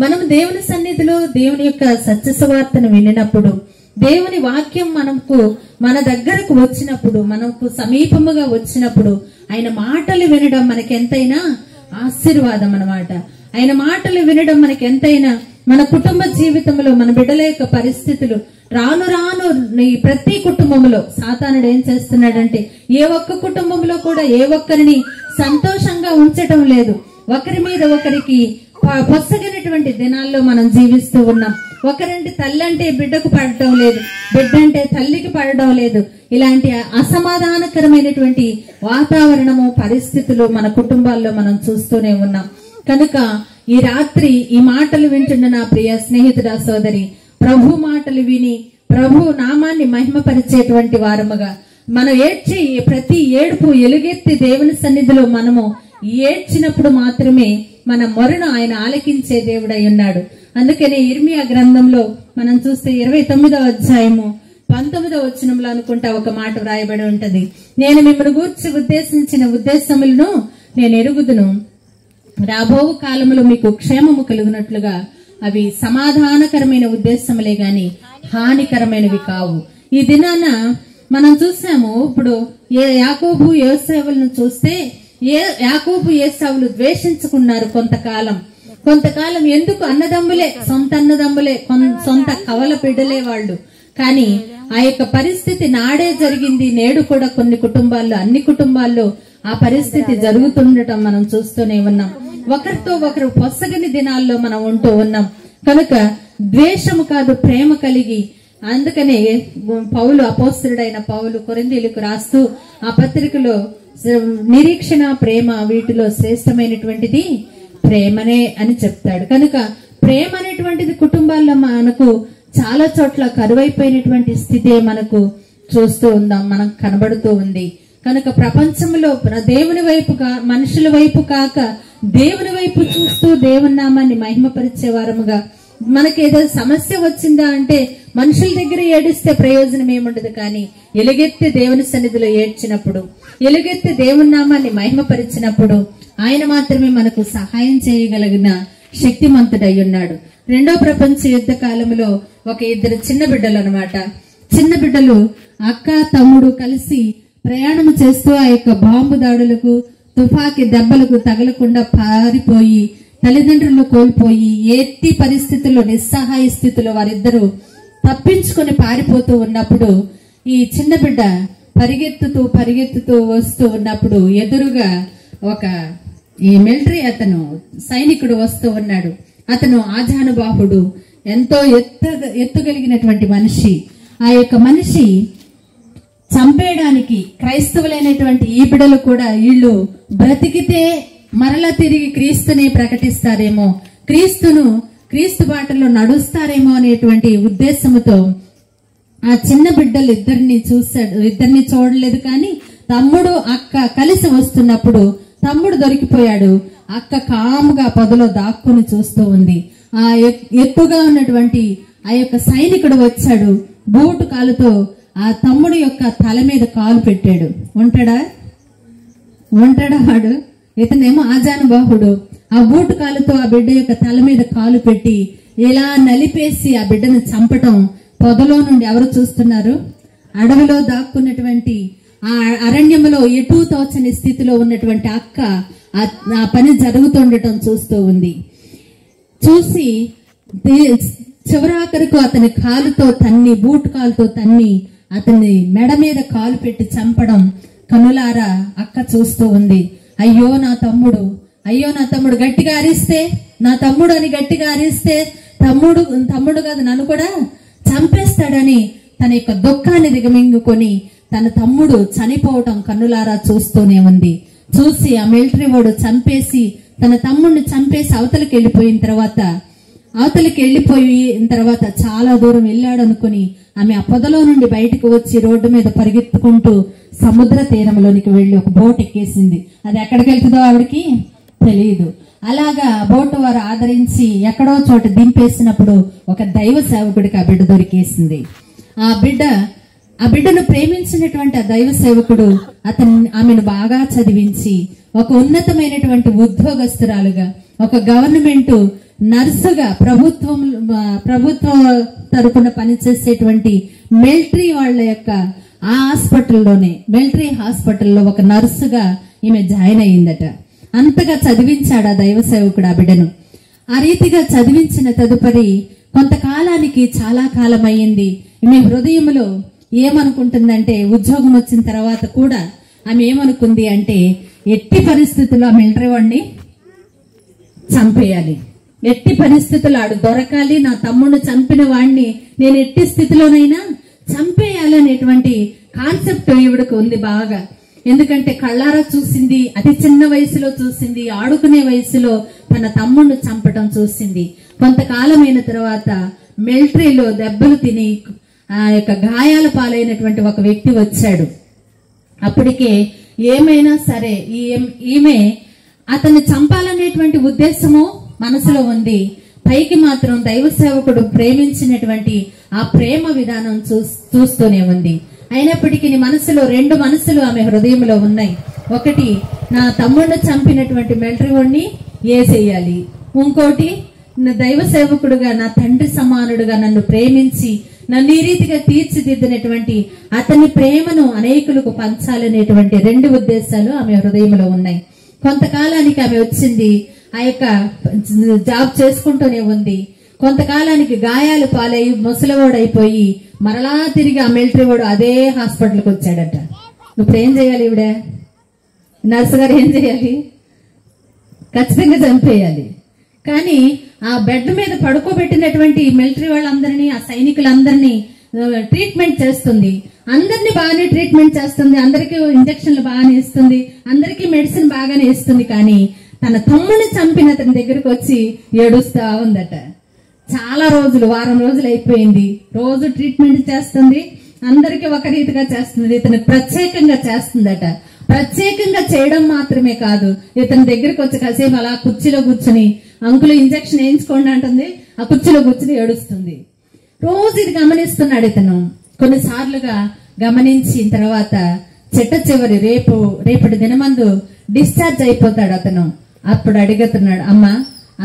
మనం దేవుని సన్నిధిలో దేవుని యొక్క సత్య సువార్తను వినినప్పుడు, దేవుని వాక్యం మన దగ్గరకు వచ్చినప్పుడు, మనకు సమీపముగా వచ్చినప్పుడు ఆయన మాటలు వినడం మనకి ఎంతైనా ఆశీర్వాదం అన్నమాట. ఆయన మాటలు వినడం మనకి ఎంతైనా మన కుటుంబ జీవితంలో మన బిడ్డల యొక్క పరిస్థితులు రాను రాను ప్రతి కుటుంబంలో సాతానుడు ఏం చేస్తున్నాడంటే, ఏ ఒక్క కుటుంబంలో కూడా ఏ ఒక్కరిని సంతోషంగా ఉంచటం లేదు. ఒకరి మీద ఒకరికి పొసగినటువంటి దినాల్లో మనం జీవిస్తూ ఉన్నాం. ఒకరంటే తల్లి అంటే బిడ్డకు పడటం లేదు, బిడ్డ అంటే తల్లికి పడడం లేదు. ఇలాంటి అసమాధానకరమైనటువంటి వాతావరణము పరిస్థితులు మన కుటుంబాల్లో మనం చూస్తూనే ఉన్నాం. కనుక ఈ రాత్రి ఈ మాటలు వింటున్న నా ప్రియ స్నేహితుడా సోదరి, ప్రభు మాటలు విని ప్రభు నామాన్ని మహిమపరిచేటువంటి వారముగా మనం ఏడ్చే ప్రతి ఏడుపు ఎలుగెత్తి దేవుని సన్నిధిలో మనము ఏడ్చినప్పుడు మాత్రమే మన మొరను ఆయన ఆలకించే దేవుడై ఉన్నాడు. అందుకనే ఇర్మియా గ్రంథంలో మనం చూస్తే 29వ అధ్యాయము 19వ వచనంలో అనుకుంటా ఒక మాట వ్రాయబడి ఉంటది, నేను మిమ్మల్ని గూర్చి ఉద్దేశించిన ఉద్దేశములను నేను ఎరుగుదును, రాబో కాలంలో మీకు క్షేమము కలుగునట్లుగా అవి సమాధానకరమైన ఉద్దేశములే గాని హానికరమైనవి కావు. ఈ దినాన మనం చూసాము, ఇప్పుడు యాకోబు యోసేపులను చూస్తే యాకోబు ఏసావులు ద్వేషించుకున్నారు కొంతకాలం. ఎందుకు? అన్నదమ్ములే, సొంత అన్నదమ్ములే, సొంత కవల బిడ్డలే వాళ్ళు. కానీ ఆ యొక్క పరిస్థితి నాడే జరిగింది. నేడు కూడా కొన్ని కుటుంబాల్లో, అన్ని కుటుంబాల్లో ఆ పరిస్థితి జరుగుతుండటం మనం చూస్తూనే ఉన్నాం. ఒకరితో ఒకరు పొసగని దినాల్లో మనం ఉంటూ ఉన్నాం. కనుక ద్వేషము కాదు, ప్రేమ కలిగి అందుకనే పౌలు, అపోస్తలుడైన పౌలు కొరింథీయులకు రాస్తూ ఆ పత్రికలో నిరీక్షణ, ప్రేమ వీటిలో శ్రేష్టమైనటువంటిది ప్రేమనే అని చెప్తాడు. కనుక ప్రేమ అనేటువంటిది కుటుంబాల్లో మనకు చాలా చోట్ల కరువైపోయినటువంటి స్థితే మనకు చూస్తూ ఉందాం, మనకు కనబడుతూ ఉంది. కనుక ప్రపంచంలో దేవుని వైపు మనుషుల వైపు కాక దేవుని వైపు చూస్తూ దేవుని నామాన్ని మహిమపరిచే వారముగా, మనకేదో సమస్య వచ్చిందా అంటే మనుషుల దగ్గర ఏడిస్తే ప్రయోజనం ఏముండదు, కానీ ఎలుగెత్తి దేవుని సన్నిధిలో ఏడ్చినప్పుడు, ఎలుగెత్తి దేవుని నామాన్ని మహిమపరిచినప్పుడు ఆయన మాత్రమే మనకు సహాయం చేయగలిగిన శక్తిమంతుడై ఉన్నాడు. రెండో ప్రపంచ యుద్ధ కాలంలో ఒక ఇద్దరు చిన్న బిడ్డలు అన్నమాట. చిన్న బిడ్డలు అక్క తమ్ముడు కలిసి ప్రయాణం చేస్తూ ఆ యొక్క బాంబు దాడులకు, తుపాకీ దెబ్బలకు తగలకుండా పారిపోయి తల్లిదండ్రులను కోల్పోయి ఎట్టి పరిస్థితుల్లో నిస్సహాయ స్థితిలో వారిద్దరూ తప్పించుకొని పారిపోతూ ఉన్నప్పుడు ఈ చిన్న బిడ్డ పరిగెత్తుతూ వస్తూ ఉన్నప్పుడు ఎదురుగా ఒక ఈ మిలిటరీ సైనికుడు వస్తూ ఉన్నాడు. అతను ఆజానుబాహుడు, ఎంతో ఎత్తుగలిగినటువంటి మనిషి. ఆ యొక్క మనిషి చంపేయడానికి క్రైస్తవులైనటువంటి ఈ బిడ్డలు కూడా వీళ్ళు బ్రతికితే మరలా తిరిగి క్రీస్తుని ప్రకటిస్తారేమో, క్రీస్తు బాటలో నడుస్తారేమో అనేటువంటి ఉద్దేశంతో ఆ చిన్న బిడ్డలు ఇద్దరిని చూడలేదు. కానీ తమ్ముడు అక్క కలిసి వస్తున్నప్పుడు తమ్ముడు దొరికిపోయాడు. అక్క కాముగా పొదలో దాక్కుని చూస్తూ ఉంది. ఆ ఎత్తుగా ఉన్నటువంటి ఆ యొక్క సైనికుడు వచ్చాడు, బూటు కాలుతో ఆ తమ్ముడు యొక్క తల మీద కాలు పెట్టాడు. ఉంటాడా వాడు? ఇతనేమో ఆజానుబాహుడు. ఆ బూటు కాలుతో ఆ బిడ్డ యొక్క తల మీద కాలు పెట్టి ఇలా నలిపేసి ఆ బిడ్డను చంపటం పొదలో నుండి ఎవరు చూస్తున్నారు? అడవిలో దాక్కున్నటువంటి ఆ అరణ్యంలో ఎటూ తోచని స్థితిలో ఉన్నటువంటి అక్క ఆ పని జరుగుతుండటం చూస్తూ ఉంది. చూసి చివరాఖరికి అతని కాలుతో తన్ని, బూట్ కాలుతో తన్ని అతన్ని మెడ మీద కాలు పెట్టి చంపడం కనులారా అక్క చూస్తూ ఉంది. అయ్యో నా తమ్ముడు గట్టిగా అరిస్తే, నా తమ్ముడు అని గట్టిగా అరిస్తే తమ్ముడు కాదు నన్ను కూడా చంపేస్తాడని తన యొక్క దుఃఖాన్ని దిగమింగుకొని తన తమ్ముడు చనిపోవటం కన్నులారా చూస్తూనే ఉంది. చూసి ఆ మిలిటరీ వాడు చంపేసి తన తమ్ముడిని చంపేసి అవతలికి వెళ్ళిపోయిన తర్వాత చాలా దూరం వెళ్ళాడు అనుకుని ఆమె ఆ పొదలో నుండి బయటకు వచ్చి రోడ్డు మీద పరిగెత్తుకుంటూ సముద్ర తీరంలోనికి వెళ్లి ఒక బోట్ ఎక్కేసింది. అది ఎక్కడికి వెళ్తుందో ఆవిడకి తెలియదు. అలాగా బోటు వారు ఆదరించి ఎక్కడో చోట దింపేసినప్పుడు ఒక దైవ సేవకుడికి ఆ బిడ్డ దొరికేసింది. ఆ బిడ్డను ప్రేమించినటువంటి ఆ దైవ సేవకుడు ఆమెను బాగా చదివించి ఒక ఉన్నతమైనటువంటి ఉద్యోగస్తురాలుగా, ఒక గవర్నమెంట్ నర్సుగా, ప్రభుత్వం తరపున పనిచేసేటువంటి మిలిటరీ వాళ్ళ యొక్క ఆ మిలిటరీ హాస్పిటల్లో ఒక నర్సుగా ఈమె జాయిన్ అయ్యిందట. అంతగా చదివించాడు ఆ దైవ సేవకుడు ఆ బిడ్డను. ఆ రీతిగా చదివించిన తదుపరి కొంతకాలానికి, చాలా కాలం అయ్యింది, ఈమె హృదయంలో ఏమనుకుంటుందంటే, ఉద్యోగం వచ్చిన తర్వాత కూడా ఆమె ఏమనుకుంది అంటే, ఎట్టి పరిస్థితుల్లో ఆ మిలిటరీ వాడిని చంపేయాలి, ఎట్టి పరిస్థితుల్లో ఆడు దొరకాలి, నా తమ్ముడిని చంపిన వాడిని నేను ఎట్టి స్థితిలోనైనా చంపేయాలి అనేటువంటి కాన్సెప్ట్ ఈవిడకు ఉంది బాగా. ఎందుకంటే కళ్ళారా చూసింది, అతి చిన్న వయసులో చూసింది, ఆడుకునే వయసులో తన తమ్ముడిని చంపటం చూసింది. కొంతకాలమైన తర్వాత మిలిటరీలో దెబ్బలు తిని ఆ యొక్క గాయాల పాలైనటువంటి ఒక వ్యక్తి వచ్చాడు. అప్పటికే ఏమైనా సరే ఈమె అతన్ని చంపాలనేటువంటి ఉద్దేశము మనసులో ఉంది. పైకి మాత్రం దైవ సేవకుడు ప్రేమించినటువంటి ఆ ప్రేమ విధానం చూస్తూనే ఉంది. అయినప్పటికీ మనసులో రెండు మనసులు ఆమె హృదయంలో ఉన్నాయి. ఒకటి, నా తమ్ముడిని చంపినటువంటి మిలిటరీ వాడిని ఏసేయాలి. ఇంకోటి, దైవ సేవకుడుగా నా తండ్రి సమానుడుగా నన్ను ప్రేమించి నన్ను ఈ రీతిగా తీర్చిదిద్దినటువంటి అతని ప్రేమను అనేకులకు పంచాలనేటువంటి రెండు ఉద్దేశాలు ఆమె హృదయంలో ఉన్నాయి. కొంతకాలానికి ఆమె వచ్చింది, ఆ యొక్క జాబ్ చేసుకుంటూనే ఉంది. కొంతకాలానికి గాయాలు పాలై ముసలివాడైపోయి మరలా తిరిగి ఆ మిలిటరీ వాడు అదే హాస్పిటల్కి వచ్చాడట. ఇప్పుడు ఏం చేయాలి? ఈవిడ నర్సు గారు ఏం చేయాలి? ఖచ్చితంగా చంపేయాలి. కానీ ఆ బెడ్ మీద పడుకోబెట్టినటువంటి మిలిటరీ వాళ్ళందరినీ, ఆ సైనికులందరినీ ట్రీట్మెంట్ చేస్తుంది. అందరినీ బాగానే ట్రీట్మెంట్ చేస్తుంది, అందరికీ ఇంజక్షన్లు బాగానే ఇస్తుంది, అందరికీ మెడిసిన్ బాగానే ఇస్తుంది. కానీ తన తమ్ముని చంపిన అతని దగ్గరికి వచ్చి ఏడుస్తా ఉందట. చాలా రోజులు, వారం రోజులు అయిపోయింది. రోజు ట్రీట్మెంట్ చేస్తుంది, అందరికీ ఒక రీతిగా చేస్తుంది, ఇతను ప్రత్యేకంగా చేస్తుందట. ప్రత్యేకంగా చేయడం మాత్రమే కాదు, ఇతని దగ్గరికి వచ్చి కాసేపు అలా కుర్చీలో కూర్చుని అంకులు ఇంజక్షన్ వేయించుకోండి అంటుంది, ఆ కుర్చీలో కూర్చుని ఏడుస్తుంది. రోజు ఇది గమనిస్తున్నాడు ఇతను. కొన్నిసార్లుగా గమనించిన తర్వాత చిట్ట చివరి రేపటి దినమందు డిశ్చార్జ్ అయిపోతాడు అతను. అప్పుడు అడుగుతున్నాడు, అమ్మా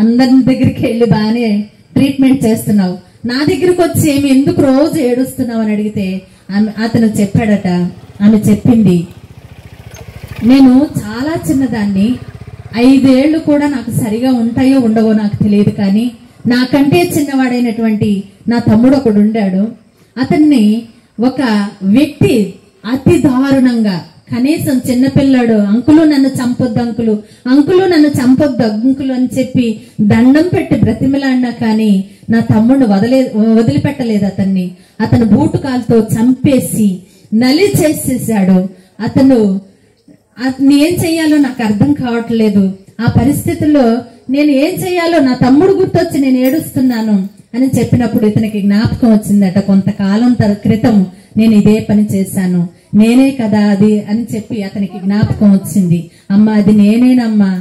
అందరి దగ్గరికి వెళ్ళి బాగానే ట్రీట్మెంట్ చేస్తున్నావు, నా దగ్గరకు వచ్చి ఏమి ఎందుకు రోజు ఏడుస్తున్నావు అని అడిగితే అతను చెప్పాడట. ఆమె చెప్పింది, నేను చాలా చిన్నదాన్ని, 5 ఏళ్లు కూడా నాకు సరిగా ఉంటాయో ఉండవో నాకు తెలియదు, కానీ నాకంటే చిన్నవాడైనటువంటి నా తమ్ముడు ఒకడు ఉండాడు. అతన్ని ఒక వ్యక్తి అతి దారుణంగా, కనీసం చిన్నపిల్లాడు, అంకులు నన్ను చంపొద్దు అంకులు, అంకులు నన్ను చంపొద్దు అంకులు అని చెప్పి దండం పెట్టి బ్రతిమలాడినా కానీ నా తమ్ముడు వదిలిపెట్టలేదు అతన్ని. అతను బూటు కాలుతో చంపేసి నలి చేసేసాడు. అతను ఏం చెయ్యాలో నాకు అర్థం కావట్లేదు, ఆ పరిస్థితుల్లో నేను ఏం చెయ్యాలో, నా తమ్ముడు గుర్తొచ్చి నేను ఏడుస్తున్నాను అని చెప్పినప్పుడు ఇతనికి జ్ఞాపకం వచ్చిందట. కొంతకాలం క్రితం నేను ఇదే పని చేశాను, నేనే కదా అది అని చెప్పి అతనికి జ్ఞాపకం వచ్చింది. అమ్మా అది నేనేనమ్మా,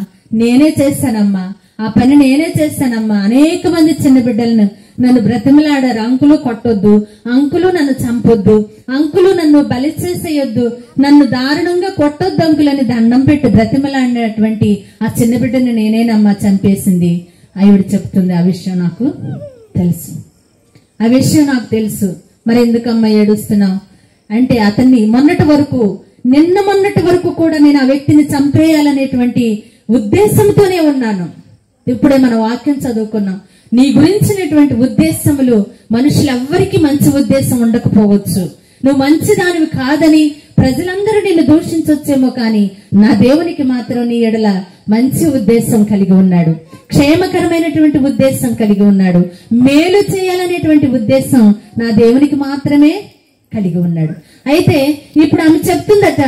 నేనే చేశానమ్మా, ఆ పని నేనే చేశానమ్మా. అనేక మంది చిన్న బిడ్డలను నన్ను బ్రతిమలాడారు, అంకులు కొట్టొద్దు, అంకులు నన్ను చంపొద్దు, అంకులు నన్ను బలి చేసేయొద్దు, నన్ను దారుణంగా కొట్టొద్దు అంకులు అని దండం పెట్టి బ్రతిమలాడినటువంటి ఆ చిన్న బిడ్డని నేనేనమ్మా చంపేసింది. ఆవిడ చెప్తుంది, ఆ విషయం నాకు తెలుసు, ఆ విషయం నాకు తెలుసు, మరి ఎందుకమ్మా ఏడుస్తున్నావు అంటే, అతన్ని నిన్న మొన్నటి వరకు కూడా నేను ఆ వ్యక్తిని చంపేయాలనేటువంటి ఉద్దేశంతోనే ఉన్నాను. ఇప్పుడే మన వాక్యం చదువుకున్నాం, నీ గురించినటువంటి ఉద్దేశములు మనుషులెవ్వరికి మంచి ఉద్దేశం ఉండకపోవచ్చు, నువ్వు మంచిదానివి కాదని ప్రజలందరూ నిన్ను దూషించొచ్చేమో, కానీ నా దేవునికి మాత్రం నీ ఎడల మంచి ఉద్దేశం కలిగి ఉన్నాడు, క్షేమకరమైనటువంటి ఉద్దేశం కలిగి ఉన్నాడు, మేలు చేయాలనేటువంటి ఉద్దేశం నా దేవునికి మాత్రమే కలిగి ఉన్నాడు. అయితే ఇప్పుడు ఆమె చెప్తుందట,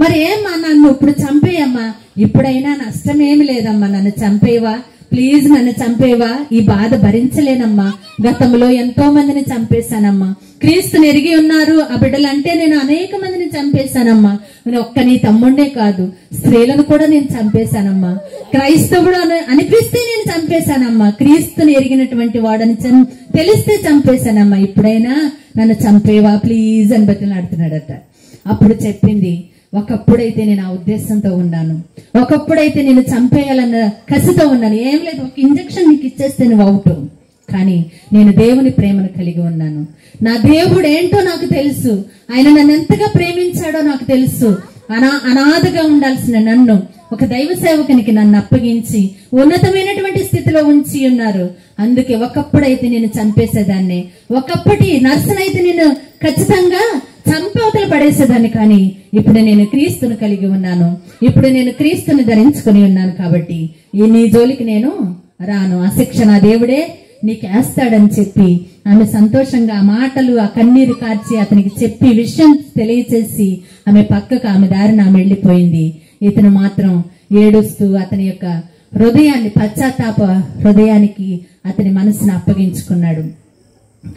మరి ఏమ్మా నన్ను ఇప్పుడు చంపేయమ్మా, ఇప్పుడైనా నష్టమేమి లేదమ్మా, నన్ను చంపేవా ప్లీజ్, నన్ను చంపేవా, ఈ బాధ భరించలేనమ్మా, గతంలో ఎంతో మందిని చంపేశానమ్మా, క్రీస్తుని ఎరిగి ఉన్నారు ఆ బిడ్డలంటే నేను అనేక మందిని చంపేశానమ్మా, ఒక్క నీ తమ్ముడే కాదు స్త్రీలను కూడా నేను చంపేశానమ్మా, క్రైస్తవుడు అనిపిస్తే నేను చంపేశానమ్మా, క్రీస్తుని ఎరిగినటువంటి వాడని తెలిస్తే చంపేశానమ్మా, ఇప్పుడైనా నన్ను చంపేవా ప్లీజ్ అని బతిలాడుతున్నాడట. అప్పుడు చెప్పింది, ఒకప్పుడైతే నేను ఆ ఉద్దేశంతో ఉన్నాను, ఒకప్పుడైతే నేను చంపేయాలన్న కసితో ఉన్నాను, ఏం లేదు ఒక ఇంజక్షన్ నీకు ఇచ్చేస్తే నువ్వు అవుట్, కానీ నేను దేవుని ప్రేమను కలిగి ఉన్నాను, నా దేవుడు ఏంటో నాకు తెలుసు, ఆయన నన్ను ఎంతగా ప్రేమించాడో నాకు తెలుసు, అనాథగా ఉండాల్సిన నన్ను ఒక దైవ సేవకునికి నన్ను అప్పగించి ఉన్నతమైనటువంటి స్థితిలో ఉంచి ఉన్నారు, అందుకే ఒకప్పుడైతే నేను చంపేసేదాన్ని, ఒకప్పటి నర్సునైతే నేను ఖచ్చితంగా చంపవతలు పడేసేదాన్ని, కానీ ఇప్పుడు నేను క్రీస్తును కలిగి ఉన్నాను, ఇప్పుడు నేను క్రీస్తుని ధరించుకుని ఉన్నాను, కాబట్టి నీ జోలికి నేను రాను, ఆ శిక్ష నా దేవుడే నీకు వేస్తాడని చెప్పి ఆమె సంతోషంగా ఆ మాటలు, ఆ కన్నీరు కార్చి అతనికి చెప్పి విషయం తెలియచేసి ఆమె పక్కకు ఆమె దారిన ఆమె వెళ్ళిపోయింది. ఇతను మాత్రం ఏడుస్తూ అతని యొక్క హృదయాన్ని, పశ్చాత్తాప హృదయానికి అతని మనసును అప్పగించుకున్నాడు.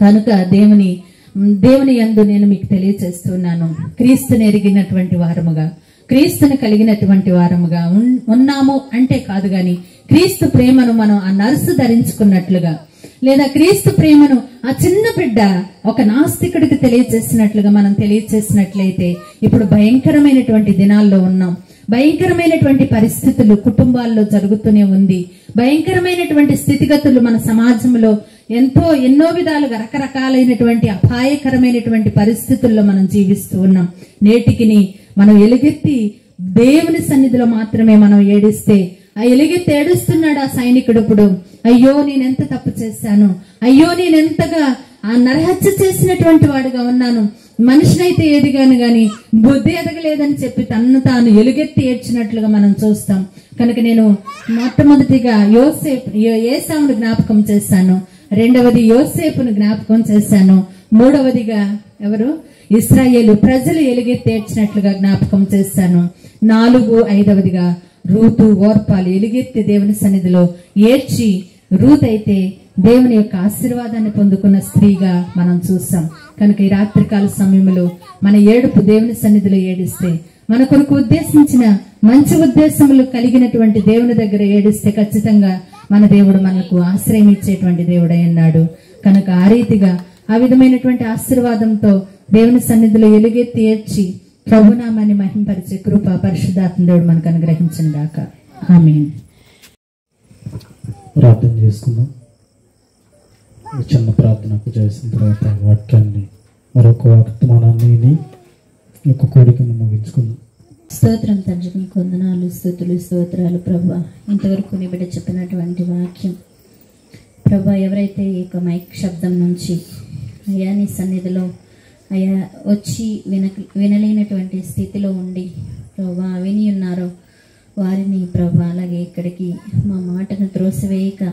కనుక దేవుని యందు నేను మీకు తెలియచేస్తున్నాను, క్రీస్తుని ఎరిగినటువంటి వారముగా, క్రీస్తుని కలిగినటువంటి వారముగా ఉన్నాము అంటే కాదు, గాని క్రీస్తు ప్రేమను మనం ఆ నర్సు ధరించుకున్నట్లుగా, లేదా క్రీస్తు ప్రేమను ఆ చిన్న బిడ్డ ఒక నాస్తికుడికి తెలియచేసినట్లుగా మనం తెలియచేసినట్లయితే, ఇప్పుడు భయంకరమైనటువంటి దినాల్లో ఉన్నాం, భయంకరమైనటువంటి పరిస్థితులు కుటుంబాల్లో జరుగుతూనే ఉంది, భయంకరమైనటువంటి స్థితిగతులు మన సమాజంలో ఎన్నో విధాలుగా రకరకాలైనటువంటి అపాయకరమైనటువంటి పరిస్థితుల్లో మనం జీవిస్తూ ఉన్నాం. నేటికి మనం ఎలుగెత్తి దేవుని సన్నిధిలో మాత్రమే మనం ఏడిస్తే, ఆ ఎలుగెత్తి ఏడుస్తున్నాడు ఆ సైనికుడు ఇప్పుడు, అయ్యో నేనెంత తప్పు చేశాను, అయ్యో నేనెంతగా ఆ నరహత్య చేసినటువంటి వాడుగా ఉన్నాను, మనిషినైతే ఎదిగాను గాని బుద్ధి ఎదగలేదని చెప్పి తన్ను తాను ఎలుగెత్తి ఏడ్చినట్లుగా మనం చూస్తాం. కనుక నేను మొట్టమొదటిగా ఏసావును జ్ఞాపకం చేశాను, రెండవది యోసేపును జ్ఞాపకం చేశాను, మూడవదిగా ఎవరు? ఇశ్రాయేలు ప్రజలు ఎలుగెత్తేడ్చినట్లుగా జ్ఞాపకం చేశాను. 5వదిగా రూతు ఓర్పాలు ఎలుగెత్తి దేవుని సన్నిధిలో ఏడ్చి, రూత్ అయితే దేవుని యొక్క ఆశీర్వాదాన్ని పొందుకున్న స్త్రీగా మనం చూసాం. కనుక ఈ రాత్రికాల సమయంలో మన ఏడుపు దేవుని సన్నిధిలో ఏడిస్తే, మన కొరకు ఉద్దేశించిన మంచి ఉద్దేశములు కలిగినటువంటి దేవుని దగ్గర ఏడిస్తే ఖచ్చితంగా మన దేవుడు మనకు ఆశ్రయం ఇచ్చేటువంటి దేవుడై ఉన్నాడు. కనుక ఆ రీతిగా ఆ విధమైనటువంటి ఆశీర్వాదంతో దేవుని సన్నిధిలో ఎలుగెత్తి ఏడ్చి ప్రభునామాన్ని మహింపరిచే కృప పరిశుద్ధాత్మ దేవుడు మనకు అనుగ్రహించిన గాక. ఆమేన్. ప్రార్థన చేసుకుందాం. ఈ చిన్న ప్రార్థనకు చేసిన తర్వాత వాక్యాన్ని మరొక వర్తమానాన్ని ఒక కోరికను ముగించుకుందాం. స్తోత్రం తండ్రి, నీకు వందనాలు, స్తుతులు, స్తోత్రాలు ప్రభా. ఇంతవరకు నీ బిడ్డ చెప్పినటువంటి వాక్యం ప్రభా, ఎవరైతే ఈ యొక్క మైక్ శబ్దం నుంచి అయ్యా నీ సన్నిధిలో అయ్యా వచ్చి వినలేనటువంటి స్థితిలో ఉండి ప్రభా విని ఉన్నారో వారిని ప్రభా, అలాగే ఇక్కడికి మా మాటను త్రోసివేయక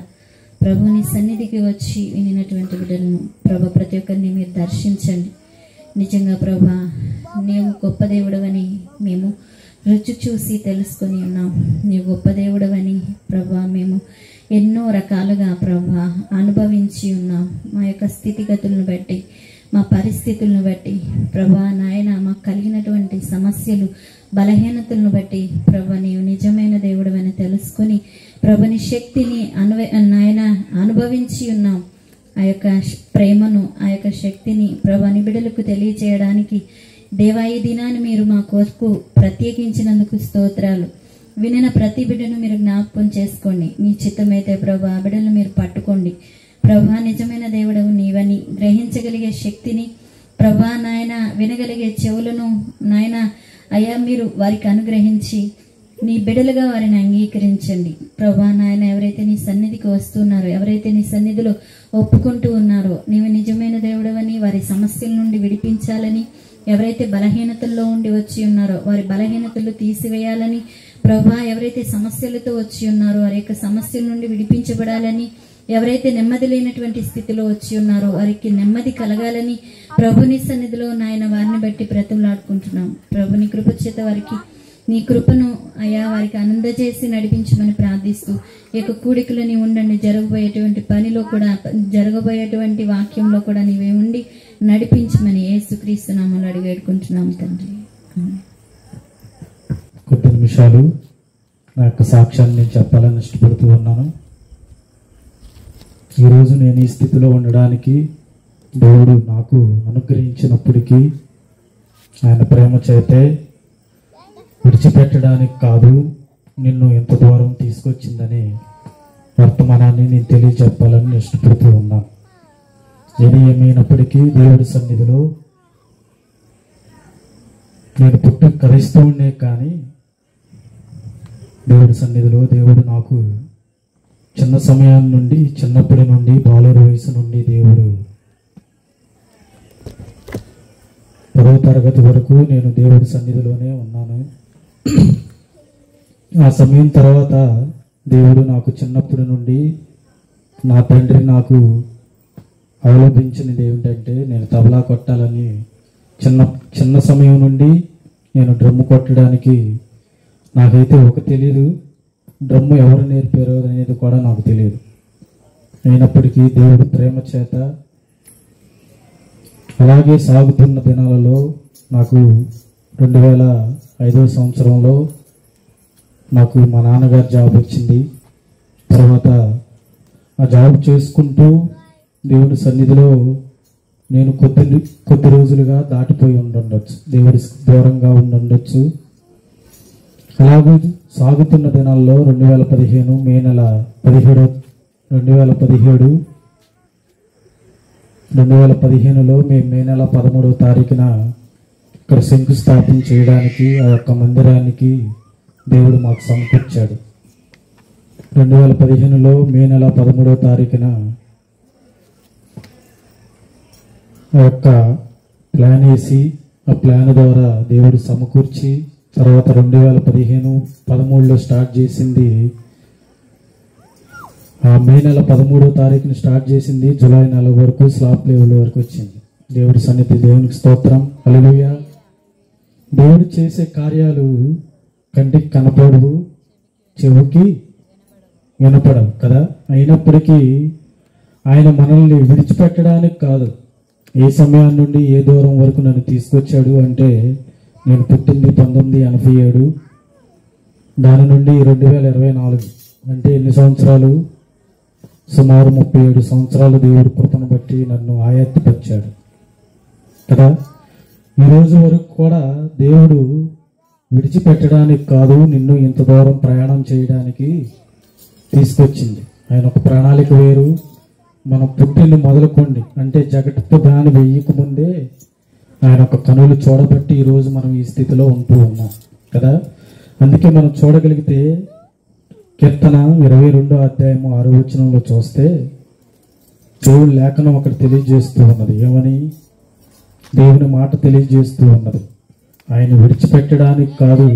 ప్రభు నీ సన్నిధికి వచ్చి వినినటువంటి బిడ్డలను ప్రభా ప్రతి ఒక్కరిని మీరు దర్శించండి. నిజంగా ప్రభా నీవు గొప్ప దేవుడవని మేము రుచి చూసి తెలుసుకొని ఉన్నాం. నీవు గొప్ప దేవుడవని ప్రభా మేము ఎన్నో రకాలుగా ప్రభా అనుభవించి ఉన్నాం. మా యొక్క స్థితిగతులను బట్టి, మా పరిస్థితులను బట్టి ప్రభా నాయన మాకు కలిగినటువంటి సమస్యలు, బలహీనతలను బట్టి ప్రభా నీవు నిజమైన దేవుడవని తెలుసుకొని ప్రభుని శక్తిని నాయన అనుభవించి ఉన్నాం. ఆ యొక్క ప్రేమను, ఆ యొక్క శక్తిని ప్రభా నీ బిడ్డలకు తెలియచేయడానికి దేవా ఈ దినాన్ని మీరు మా కొరకు ప్రత్యేకించినందుకు స్తోత్రాలు. వినిన ప్రతి బిడ్డను మీరు జ్ఞాపకం చేసుకోండి. మీ చిత్తమైతే ప్రభా ఆ బిడ్డను మీరు పట్టుకోండి ప్రభా. నిజమైన దేవుడవు నీవని గ్రహించగలిగే శక్తిని ప్రభా నాయన, వినగలిగే చెవులను నాయన అయ్యా మీరు వారికి అనుగ్రహించి నీ బిడ్డలుగా వారిని అంగీకరించండి ప్రభా నాయన. ఎవరైతే నీ సన్నిధికి వస్తున్నారో, ఎవరైతే నీ సన్నిధిలో ఒప్పుకుంటూ ఉన్నారో నీవు నిజమైన దేవుడవని, వారి సమస్యల నుండి విడిపించాలని, ఎవరైతే బలహీనతల్లో ఉండి వచ్చి ఉన్నారో వారి బలహీనతలు తీసివేయాలని ప్రభా, ఎవరైతే సమస్యలతో వచ్చి ఉన్నారో వారి యొక్క సమస్యల నుండి విడిపించబడాలని, ఎవరైతే నెమ్మది లేనటువంటి స్థితిలో వచ్చి ఉన్నారో వారికి నెమ్మది కలగాలని ప్రభుని సన్నిధిలో నాయన వారిని బట్టి బ్రతులాడుకుంటున్నాం. ప్రభుని కృప చేత వారికి నీ కృపను అయ్యా వారికి ఆనందజేసి నడిపించమని ప్రార్థిస్తూ ఈ యొక్క కూడికలని ఉండండి. జరగబోయేటువంటి పనిలో కూడా, జరగబోయేటువంటి వాక్యంలో కూడా నీవే ఉండి నడిపించమని యేసుక్రీస్తు నామములో అడిగి వేడుకుంటున్నాం తండ్రి. కొద్ది నిమిషాలు నా యొక్క సాక్ష్యాన్ని నేను చెప్పాలని ఇష్టపడుతూ ఉన్నాను. ఈరోజు నేను ఈ స్థితిలో ఉండడానికి దేవుడు నాకు అనుగ్రహించినప్పటికీ ఆయన ప్రేమ చేతే విడిచిపెట్టడానికి కాదు, నిన్ను ఎంత దూరం తీసుకొచ్చిందని వర్తమానాన్ని నేను తెలియజెప్పాలని ఇష్టపడుతూ ఉన్నాను. ఏది ఏమైనప్పటికీ దేవుడి సన్నిధిలో నేను పుట్టి క్రైస్తవునే, కానీ దేవుడి సన్నిధిలో దేవుడు నాకు చిన్న సమయం నుండి, చిన్నప్పటి నుండి, బాలుర వయసు నుండి దేవుడు 10వ తరగతి వరకు నేను దేవుడి సన్నిధిలోనే ఉన్నాను. ఆ సమయం తర్వాత దేవుడు నాకు చిన్నప్పటి నుండి, నా తండ్రి నాకు అవలంబించినది ఏమిటంటే నేను తబలా కొట్టాలని. చిన్న సమయం నుండి నేను డ్రమ్ము కొట్టడానికి నాకైతే తెలియదు, డ్రమ్ము ఎవరు నేర్పారో అనేది కూడా నాకు తెలియదు. అయినప్పటికీ దేవుడు ప్రేమ చేత అలాగే సాగుతున్న దినాలలో నాకు 2005వ సంవత్సరంలో నాకు మా నాన్నగారు జాబ్ వచ్చింది. తర్వాత ఆ జాబ్ చేసుకుంటూ దేవుడి సన్నిధిలో నేను కొద్ది రోజులుగా దాటిపోయి ఉండొచ్చు, దేవుడి దూరంగా ఉండొచ్చు. అలాగే సాగుతున్న దినాల్లో 2017 మే నెల 2015లో మేము మే నెల 13వ తారీఖున ఇక్కడ శంకుస్థాపన చేయడానికి ఆ యొక్క మందిరానికి దేవుడు మాకు సమకూర్చాడు. 2015లో మే నెల 13వ తారీఖున ఆ యొక్క ప్లాన్ వేసి ఆ ప్లాన్ ద్వారా దేవుడు సమకూర్చి, తర్వాత 2013లో స్టార్ట్ చేసింది. ఆ మే నెల 13వ తారీఖున స్టార్ట్ చేసింది, జూలై నెల వరకు స్లాబ్ లెవెల్ వరకు వచ్చింది. దేవుడి సన్నిధి, దేవునికి స్తోత్రం. హల్లెలూయా. దేవుడు చేసే కార్యాలు కంటికి కనపడవు, చెవుకి వినపడవు కదా. అయినప్పటికీ ఆయన మనల్ని విడిచిపెట్టడానికి కాదు. ఏ సమయం నుండి ఏ దూరం వరకు నన్ను తీసుకొచ్చాడు అంటే, నేను పుట్టింది 1987, దాని నుండి 2024 అంటే ఎన్ని సంవత్సరాలు? సుమారు 37 సంవత్సరాలు దేవుడి కృపను బట్టి నన్ను ఆయత్తపరిచాడు కదా. ఈరోజు వరకు కూడా దేవుడు విడిచిపెట్టడానికి కాదు, నిన్ను ఇంత దూరం ప్రయాణం చేయడానికి తీసుకొచ్చింది. ఆయన ఒక ప్రణాళిక వేరు. మనం పుట్టింది మొదలుకోండి అంటే జగత్తు దాని వెయ్యక ముందే ఆయన ఒక కనులు చూడబట్టి ఈరోజు మనం ఈ స్థితిలో ఉంటూ ఉన్నాం కదా. అందుకే మనం చూడగలిగితే కీర్తన 22వ అధ్యాయము 6వ వచనంలో చూస్తే దేవుని లేఖనం ఒకటి తెలియజేస్తూ ఉన్నది. ఏమని? దేవుని మాట తెలియజేస్తూ ఉన్నది. ఆయన విడిచిపెట్టడానికి కాదు,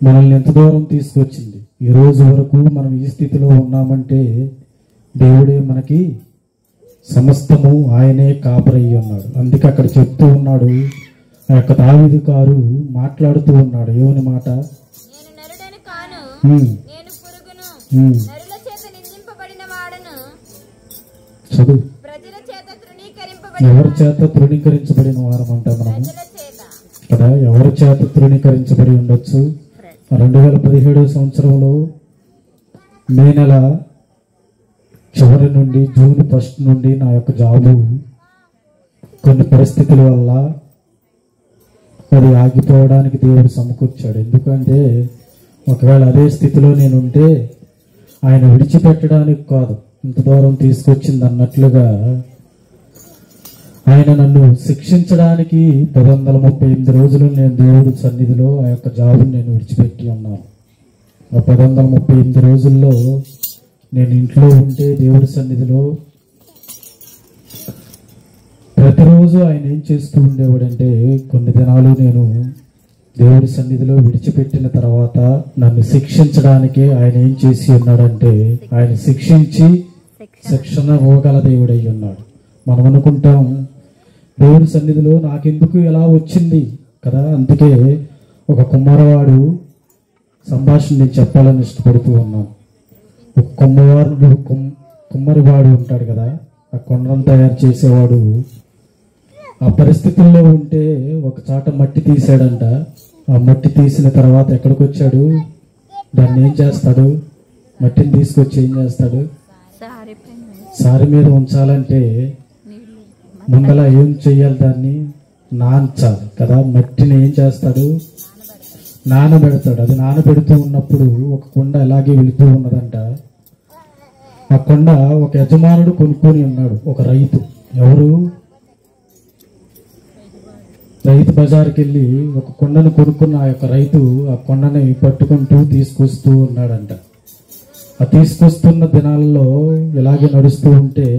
మనల్ని ఎంత దూరం తీసుకొచ్చింది. ఈ రోజు వరకు మనం ఈ స్థితిలో ఉన్నామంటే దేవుడే మనకి సమస్తము, ఆయనే కాపరయ్యి ఉన్నాడు. అందుకే అక్కడ చెప్తూ ఉన్నాడు, ఆ యొక్క దావీదు గారు మాట్లాడుతూ ఉన్నాడు. ఏమని మాట? నేను నరుడను కాను, నేను పురుగును, నరుల చేత నిందింపబడిన వాడను, చదువు. ప్రజల చేత తృణీకరింపబడిన ఎవరి చేత తృణీకరించబడిన వారం అంటాం మనము ప్రజల చేత. కదా. ఎవరి చేత తృణీకరించబడి ఉండొచ్చు? 2017 సంవత్సరంలో మే నెల చివరి నుండి జూన్ 1 నుండి నా యొక్క జాబు కొన్ని పరిస్థితుల వల్ల అది ఆగిపోవడానికి దేవుడు సమకూర్చాడు. ఎందుకంటే ఒకవేళ అదే స్థితిలో నేను ఉంటే ఆయన విడిచిపెట్టడానికి కాదు, ఇంత దూరం తీసుకొచ్చింది అన్నట్లుగా ఆయన నన్ను శిక్షించడానికి 538 రోజులు నేను దేవుడి సన్నిధిలో ఆ యొక్క జాబుని నేను విడిచిపెట్టి ఉన్నాను. ఆ 538 రోజుల్లో నేను ఇంట్లో ఉంటే దేవుడి సన్నిధిలో ప్రతిరోజు ఆయన ఏం చేస్తూ ఉండేవాడంటే, కొన్ని దినాలు నేను దేవుడి సన్నిధిలో విడిచిపెట్టిన తర్వాత నన్ను శిక్షించడానికే ఆయన ఏం చేసి ఉన్నాడంటే, ఆయన శిక్షించి శిక్షణ ఇవ్వగల దేవుడై ఉన్నాడు. మనం అనుకుంటాం దేవుడి సన్నిధిలో నాకెందుకు ఎలా వచ్చింది కదా. అందుకే ఒక కుమ్మరవాడు సంభాషణ నేను చెప్పాలని ఇష్టపడుతూ ఉన్నాను. ఒక కుమ్మరివాడు ఉంటాడు కదా, ఆ కొండను తయారు చేసేవాడు ఆ పరిస్థితుల్లో ఉంటే ఒక చాట మట్టి తీసాడంట. ఆ మట్టి తీసిన తర్వాత ఎక్కడికి వచ్చాడు? దాన్ని ఏం చేస్తాడు? మట్టిని తీసుకొచ్చి ఏం చేస్తాడు? సారి మీద ఉంచాలంటే ముందల ఏం చెయ్యాలి? దాన్ని నాంచాలి కదా. మట్టిని ఏం చేస్తాడు? నానబెడతాడు. అది నానబెడుతూ ఉన్నప్పుడు ఒక కొండ అలాగే వెళుతూ ఉన్నదంట. ఆ కొండ ఒక యజమానుడు కొనుక్కొని ఉన్నాడు, ఒక రైతు. ఎవరు? రైతు బజార్కి వెళ్ళి ఒక కొండను కొనుక్కున్న ఆ యొక్క రైతు ఆ కొండని పట్టుకుంటూ తీసుకొస్తూ ఉన్నాడంట. ఆ తీసుకొస్తున్న దినాల్లో ఇలాగే నడుస్తూ ఉంటే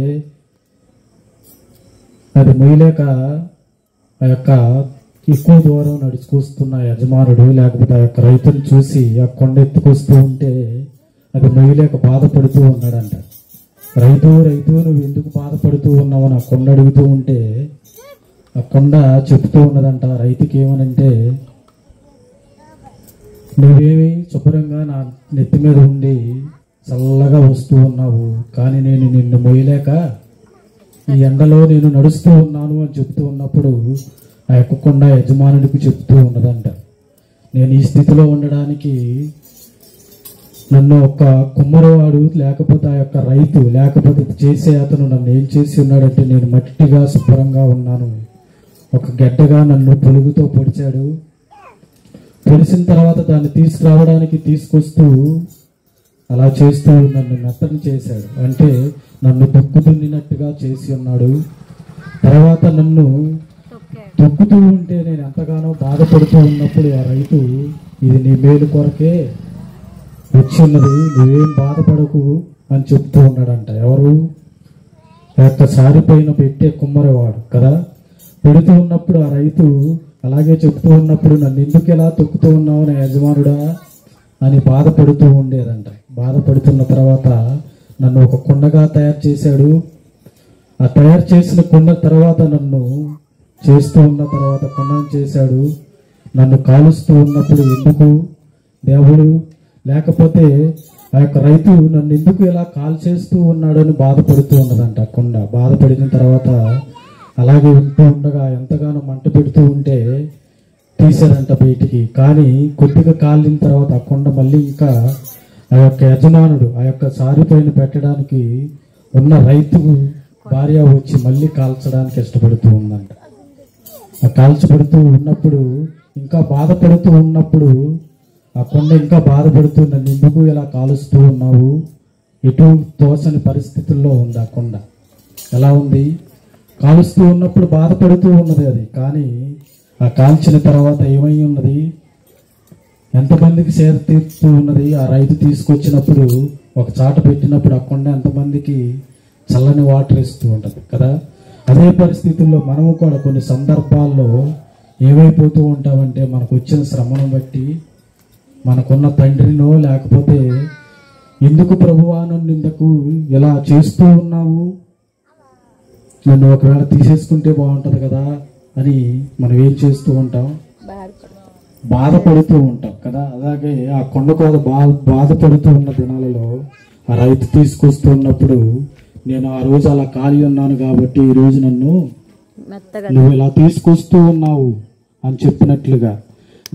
అది మొయ్యలేక ఆ యొక్క ఎక్కువ దూరం నడుచుకొస్తున్న యజమానుడు లేకపోతే ఆ యొక్క రైతుని చూసి ఆ కొండ ఎత్తుకొస్తూ ఉంటే అది మొయ్యలేక బాధపడుతూ ఉన్నాడంట. రైతు నువ్వు ఎందుకు బాధపడుతూ ఉన్నావు నా కొండ అడుగుతూ ఉంటే ఆ కొండ చెప్తూ ఉన్నదంట రైతుకి. ఏమనంటే, నువ్వేమి శుభ్రంగా నా నెత్తి మీద ఉండి చల్లగా వస్తూ ఉన్నావు, కానీ నేను నిన్ను మొయ్యలేక ఈ ఎండలో నేను నడుస్తూ ఉన్నాను అని చెప్తూ ఉన్నప్పుడు ఆ యొక్క కొండ యజమానుడికి చెప్తూ ఉన్నదంట, నేను ఈ స్థితిలో ఉండడానికి నన్ను ఒక కుమ్మరివాడు లేకపోతే ఆ యొక్క రైతు లేకపోతే చేసే అతను నన్ను ఏం చేసి ఉన్నాడంటే, నేను మట్టిగా శుభ్రంగా ఉన్నాను, ఒక గడ్డగా నన్ను పొలుగుతో పొడిచాడు. పొడిచిన తర్వాత దాన్ని తీసుకురావడానికి తీసుకొస్తూ అలా చేస్తూ నన్ను మెత్తని చేశాడు. అంటే నన్ను తొక్కు దున్నినట్టుగా చేసి ఉన్నాడు. తర్వాత నన్ను తొక్కుతూ ఉంటే నేను ఎంతగానో బాధపడుతూ ఉన్నప్పుడు ఆ రైతు, ఇది నీ మేలు కొరకే వచ్చి ఉన్నది, నువ్వేం బాధపడకు అని చెప్తూ ఉన్నాడంట. ఎవరు? యొక్క సారి పైన పెట్టే కుమ్మరివాడు కదా. పెడుతూ ఉన్నప్పుడు ఆ రైతు అలాగే చెప్తూ ఉన్నప్పుడు, నన్ను ఎందుకు ఎలా తొక్కుతూ ఉన్నావు నా యజమానుడా అని బాధపడుతూ ఉండేదంట. బాధపడుతున్న తర్వాత నన్ను ఒక కుండగా తయారు చేశాడు. ఆ తయారు చేసిన కుండ తర్వాత నన్ను చేస్తూ ఉన్న తర్వాత కుండను చేశాడు. నన్ను కాలుస్తూ ఉన్నప్పుడు ఎందుకు దేవుడు, లేకపోతే ఆ యొక్క రైతు నన్ను ఎందుకు ఇలా కాల్ చేస్తూ ఉన్నాడని బాధపడుతూ ఉన్నదంట. కుండ బాధపడిన తర్వాత అలాగే ఉంటూ ఉండగా ఎంతగానో మంట పెడుతూ ఉంటే తీశారంట బయటికి. కానీ కొద్దిగా కాలిన తర్వాత ఆ కుండ మళ్ళీ ఇంకా ఆ యొక్క యజమానుడు ఆ యొక్క సారి పైన పెట్టడానికి ఉన్న రైతు భార్య వచ్చి మళ్ళీ కాల్చడానికి ఇష్టపడుతూ ఉందంట. ఆ కాల్చబడుతూ ఉన్నప్పుడు ఇంకా బాధపడుతూ ఉన్నప్పుడు ఆ కొండ ఇంకా బాధపడుతూ నన్ను ఎందుకు ఇలా కాలుస్తూ ఉన్నావు, ఎటు తోచని పరిస్థితుల్లో ఉంది. ఆ కొండ ఎలా ఉంది, కాలుస్తూ ఉన్నప్పుడు బాధపడుతూ ఉన్నది అది. కానీ ఆ కాల్చిన తర్వాత ఏమై ఉన్నది, ఎంతమందికి సేద తీరుతూ ఉన్నది. ఆ రైతు తీసుకొచ్చినప్పుడు ఒక చాట పెట్టినప్పుడు ఆ కొండ ఎంతమందికి చల్లని వాటర్ ఇస్తూ ఉంటుంది కదా. అదే పరిస్థితుల్లో మనము కూడా కొన్ని సందర్భాల్లో ఏమైపోతూ ఉంటామంటే మనకు వచ్చిన శ్రమను బట్టి, మనకున్న తండ్రినో లేకపోతే ఎందుకు ప్రభువా నన్ను ఇంతకు ఇలా చేస్తూ ఉన్నావు, నన్ను ఒకవేళ తీసేసుకుంటే బాగుంటుంది కదా అని మనం ఏం చేస్తూ ఉంటాం, బాధపడుతూ ఉంటాం కదా. అలాగే ఆ కొండ కోద బాధపడుతూ ఉన్న దినాలలో ఆ రైతు తీసుకొస్తూ ఉన్నప్పుడు నేను ఆ రోజు అలా ఖాళీ ఉన్నాను కాబట్టి ఈ రోజు నన్ను నువ్వు ఇలా తీసుకొస్తూ ఉన్నావు అని చెప్పినట్లుగా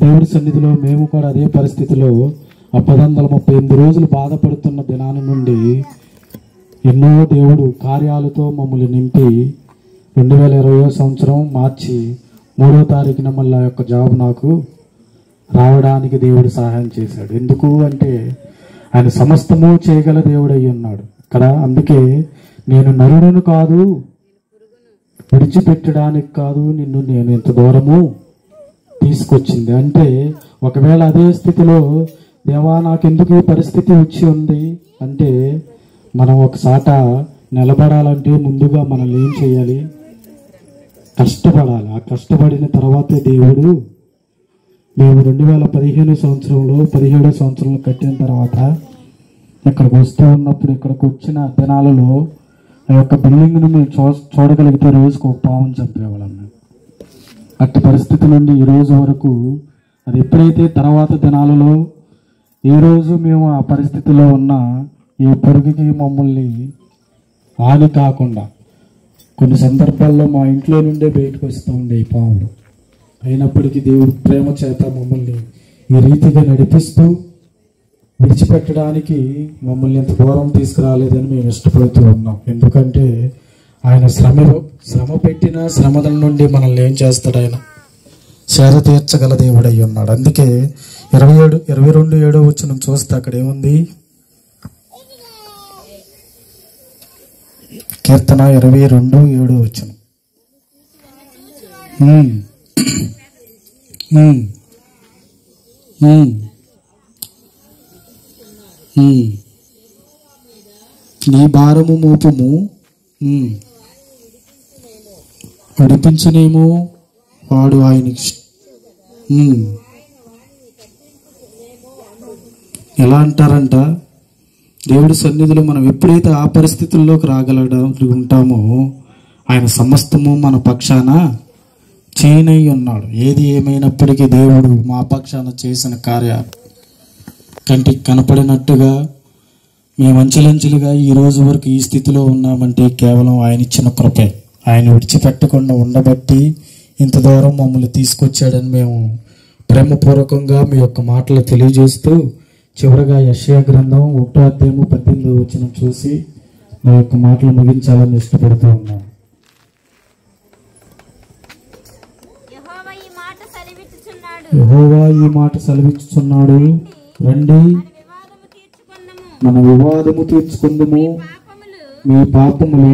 దేవుడి సన్నిధిలో మేము కూడా అదే పరిస్థితిలో 1138 రోజులు బాధపడుతున్న దినాల నుండి ఎన్నో దేవుడు కార్యాలతో మమ్మల్ని నింపి 2020 సంవత్సరం మార్చి 3వ తారీఖున మళ్ళీ ఆ యొక్క జాబ్ నాకు రావడానికి దేవుడు సహాయం చేశాడు. ఎందుకు అంటే ఆయన సమస్తము చేయగల దేవుడు అయి ఉన్నాడు కదా. అందుకే నేను నరుడును కాదు, విడిచిపెట్టడానికి కాదు నిన్ను నేను ఇంత దూరము తీసుకొచ్చింది. అంటే ఒకవేళ అదే స్థితిలో దేవా నాకెందుకు ఈ పరిస్థితి వచ్చి ఉంది అంటే మనం ఒకసాట నిలబడాలంటే ముందుగా మనల్ని ఏం చేయాలి, కష్టపడాలి. ఆ కష్టపడిన తర్వాతే దేవుడు, మేము 2015 సంవత్సరంలో 17వ సంవత్సరంలో కట్టిన తర్వాత ఇక్కడికి వస్తూ ఉన్నప్పుడు ఇక్కడికి వచ్చిన దినాలలో ఆ యొక్క బిల్డింగ్ను మేము చూడగలిగితే రోజుకు ఒక పావును చంపేవాళ్ళం. అట్టి పరిస్థితి నుండి ఈ రోజు వరకు అది ఎప్పుడైతే తర్వాత దినాలలో ఏ రోజు మేము ఆ పరిస్థితిలో ఉన్నా ఈ పొరుగుకి మమ్మల్ని హాని కాకుండా కొన్ని సందర్భాల్లో మా ఇంట్లో నుండే బయటకు వస్తూ ఉండే ఈ పాములు. అయినప్పటికీ దేవుడు ప్రేమ చేత మమ్మల్ని ఈ రీతిగా నడిపిస్తూ విడిచిపెట్టడానికి మమ్మల్ని ఎంత దూరం తీసుకురాలేదని మేము ఇష్టపడుతూ ఉన్నాం. ఎందుకంటే ఆయన శ్రమ పెట్టిన శ్రమల నుండి మనల్ని ఏం చేస్తాడు, ఆయన సేద తీర్చగల దేవుడు అయి ఉన్నాడు. అందుకే 22:7 చూస్తే అక్కడ ఏముంది, కీర్తన 22:7 నీ భారము మోపము నడిపించనేమో వాడు ఆయనకి. ఎలా అంటారంట, దేవుడి సన్నిధిలో మనం ఎప్పుడైతే ఆ పరిస్థితుల్లోకి ఉంటామో ఆయన సమస్తము మన పక్షాన చేయనై ఉన్నాడు. ఏది ఏమైనప్పటికీ దేవుడు మా పక్షాన చేసిన కార్యాలు కంటికి కనపడినట్టుగా మేము అంచెలంచెలుగా ఈ రోజు వరకు ఈ స్థితిలో ఉన్నామంటే కేవలం ఆయన ఇచ్చిన కృపే. ఆయన విడిచిపెట్టకుండా ఉండబట్టి ఇంత దూరం మమ్మల్ని తీసుకొచ్చాడని మేము ప్రేమపూర్వకంగా మీ యొక్క మాటలు తెలియజేస్తూ చివరగా యెషయా గ్రంథం 1:18 చూసి నా యొక్క మాటలు ముగించాలని ఇష్టపడుతూ ఉన్నాను. యెహోవా ఈ మాట సెలవిచ్చుచున్నాడు, రండి మన వివాదము తీర్చుకుందుము, మీ పాపములు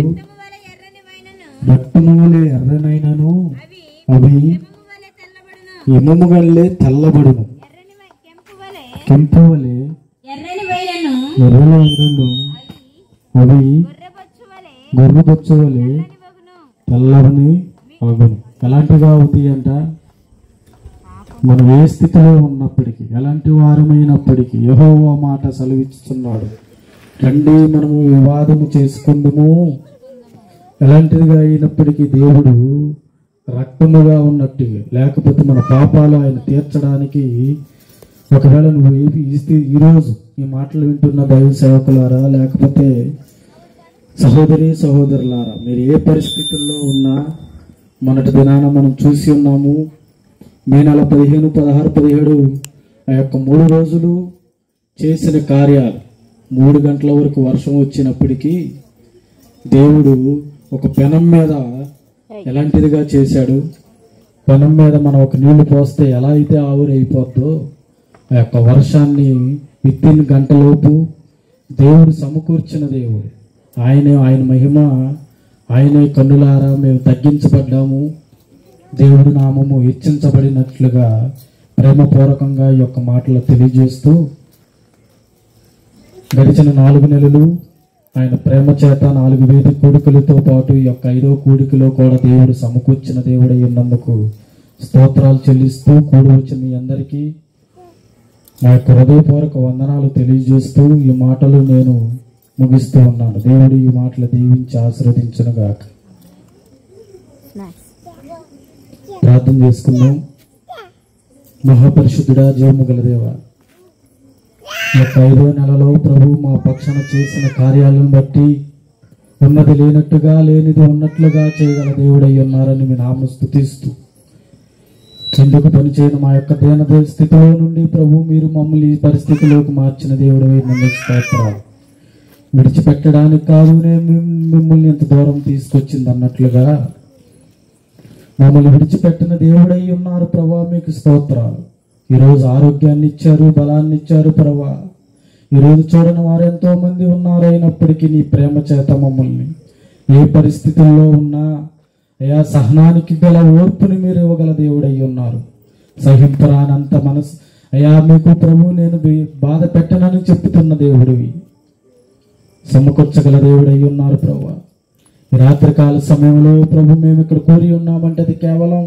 రక్తము వలె ఎర్రనైనను అవి ఎముము వలె తెల్లబడును, కెంపు వలె ఎర్రనైనను అవి గొర్రెబొచ్చు వలె తెల్లవని అగును. ఎలాంటిగా అవుతాయి అంట, మనం ఏ స్థితిలో ఉన్నప్పటికీ ఎలాంటి వారమైనప్పటికీ యెహోవా మాట సెలవిస్తున్నాడు, రండి మనము వివాదము చేసుకుందుము, ఎలాంటిదిగా అయినప్పటికీ దేవుడు రక్తముగా ఉన్నట్టుగా, లేకపోతే మన పాపాలు ఆయన తీర్చడానికి ఒకవేళ నువ్వు ఈరోజు ఈ మాటలు వింటున్న దైవ సేవకులారా, లేకపోతే సహోదరి సహోదరులారా, మీరు ఏ పరిస్థితుల్లో ఉన్నా మొన్నటి దినాన మనం చూసి ఉన్నాము. మే నెల 15, 16, 17 ఆ యొక్క 3 రోజులు చేసిన కార్యాలు 3 గంటల వరకు వర్షం వచ్చినప్పటికీ దేవుడు ఒక పెనం మీద ఎలాంటిదిగా చేశాడు. పెనం మీద మనం ఒక నీళ్లు పోస్తే ఎలా అయితే ఆవిరి అయిపోద్దో ఆ యొక్క వర్షాన్ని విత్తిన గంటలోపు దేవుడు సమకూర్చిన దేవుడు. ఆయన మహిమ ఆయనే కన్నులారా మేము తగ్గించబడ్డాము, దేవుడి నామము హెచ్చించబడినట్లుగా ప్రేమపూర్వకంగా ఈ యొక్క మాటలు తెలియజేస్తూ గడిచిన 4 నెలలు ఆయన ప్రేమ చేత 4 వేది కూడికలతో పాటు ఈ యొక్క 5వ కూడికలో కూడా దేవుడు సమకూర్చిన దేవుడై ఉన్నందుకు స్తోత్రాలు చెల్లిస్తూ కూడి వచ్చిన మీ అందరికీ నా యొక్క హృదయపూర్వక వందనాలు తెలియజేస్తూ ఈ మాటలు నేను ముగిస్తూ ఉన్నాను. దేవుడు ఈ మాటలు దీవించి ఆశీర్వదించునుగాక. ప్రార్థన చేసుకుందాం. మహాపరిశుద్ధుడా, జీవము గల దేవా, ఈ యొక్క 5వ నెలలో ప్రభు మా పక్షాన చేసిన కార్యాలను బట్టి ఉన్నది లేనట్టుగా, లేనిది ఉన్నట్లుగా చేయగల దేవుడై ఉన్నారని మీ నామమును స్తుతిస్తూ, ఎందుకు పనిచేయని మా యొక్క దీన స్థితిలో నుండి ప్రభు మీరు మమ్మల్ని ఈ పరిస్థితిలోకి మార్చిన దేవుడై నన్ను స్తోత్రాలు. విడిచిపెట్టడానికి కాదు నేను మిమ్మల్ని ఎంత దూరం తీసుకొచ్చింది అన్నట్లుగా మమ్మల్ని విడిచిపెట్టిన దేవుడై ఉన్నారు ప్రభా, మీకు స్తోత్రాలు. ఈరోజు ఆరోగ్యాన్ని ఇచ్చారు, బలాన్ని ఇచ్చారు ప్రభా. ఈరోజు చూడని వారు ఎంతో మంది ఉన్నారు. అయినప్పటికీ నీ ప్రేమ చేత మమ్మల్ని ఏ పరిస్థితుల్లో ఉన్నా అయా సహనానికి గల ఓర్పుని మీరు ఇవ్వగల దేవుడై ఉన్నారు. సహింపరానంత మనసు అయా మీకు ప్రభు నేను బాధ పెట్టనని చెప్తున్న దేవుడివి, సమకూర్చగల దేవుడై ఉన్నారు ప్రభా. ఈ రాత్రికాల సమయంలో ప్రభు మేము ఇక్కడ కూరి ఉన్నామంటే అది కేవలం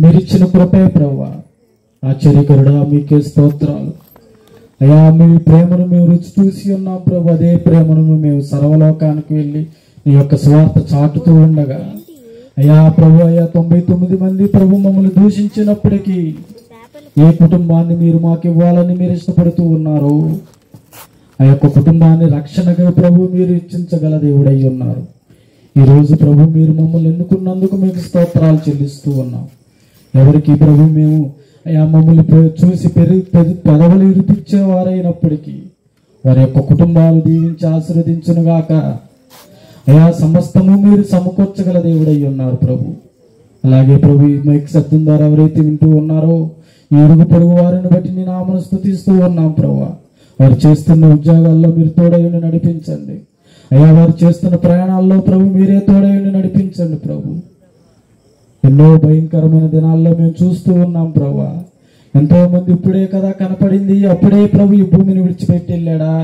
మీరిచ్చిన కృపే ప్రభా. ఆశ్చర్యకరుడా, మీకే స్తోత్రాలు అయా. మీ ప్రేమను మేము రుచి చూసి ఉన్నాం ప్రభు. అదే ప్రేమను మేము సర్వలోకానికి వెళ్ళి నీ యొక్క స్వార్థ చాటుతూ ఉండగా అయా ప్రభు, అయా 99 మంది ప్రభు మమ్మల్ని దూషించినప్పటికీ ఏ కుటుంబాన్ని మీరు మాకు ఇవ్వాలని మీరు ఇష్టపడుతూ ఉన్నారు, ఆ యొక్క కుటుంబాన్ని రక్షణగా ప్రభు మీరు ఇచ్చించగల దేవుడై ఉన్నారు. ఈరోజు ప్రభు మీరు మమ్మల్ని ఎన్నుకున్నందుకు మీకు స్తోత్రాలు చెల్లిస్తూ ఉన్నాం. ఎవరికి ప్రభు మేము అయా మమ్మల్ని చూసి పెదవులు ఇరిపించేవారైనప్పటికీ వారి యొక్క కుటుంబాలు దీవించి ఆశీర్వదించునుగాక. అయా సమస్తము మీరు సమకూర్చగల దేవుడై ఉన్నారు ప్రభు. అలాగే ప్రభు ఈ మైక్ శబ్దం ద్వారా ఎవరైతే వింటూ ఉన్నారో ఈ ఇరుగు పొరుగు వారిని బట్టి నీ నామమును స్తుతిస్తూ ఉన్నాం ప్రభు. వారు చేస్తున్న ఉద్యోగాల్లో మీరు తోడయుండి నడిపించండి అయ్యా. వారు చేస్తున్న ప్రయాణాల్లో ప్రభు మీరే తోడయుండి నడిపించండి ప్రభు. ఎన్నో భయంకరమైన దినాల్లో మేము చూస్తూ ఉన్నాం ప్రభు. ఎంతో మంది ఇప్పుడే కదా కనపడింది, అప్పుడే ప్రభు ఈ భూమిని విడిచిపెట్టి వెళ్ళాడా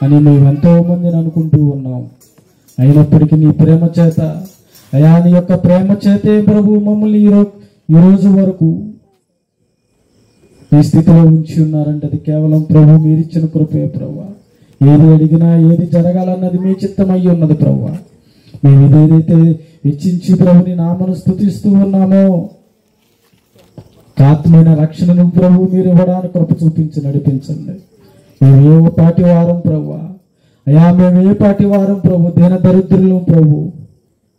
అని మేము ఎంతో మందిని అనుకుంటూ ఉన్నాం. అయినప్పటికీ నీ ప్రేమ చేత అయా, నీ యొక్క ప్రేమ చేతే ప్రభు మమ్మల్ని ఈ రోజు వరకు ఈ స్థితిలో ఉంచి ఉన్నారంటే అది కేవలం ప్రభు మీరిచ్చిన కృపే ప్రభు. ఏది అడిగినా ఏది జరగాలన్నది మీ చిత్తమై ఉన్నది ప్రభు. మేము ఇదేదైతే ఇచ్చించి ప్రభుని నామను స్తుతిస్తూ ఉన్నామో ఆత్మైన రక్షణను ప్రభు మీరు ఇవ్వడానికి కృప చూపించి నడిపించండి. మేము ఏ పాటి వారం ప్రభు అయా, మేము ఏ పాటి వారం ప్రభు, దీన దరిద్రులు ప్రభు.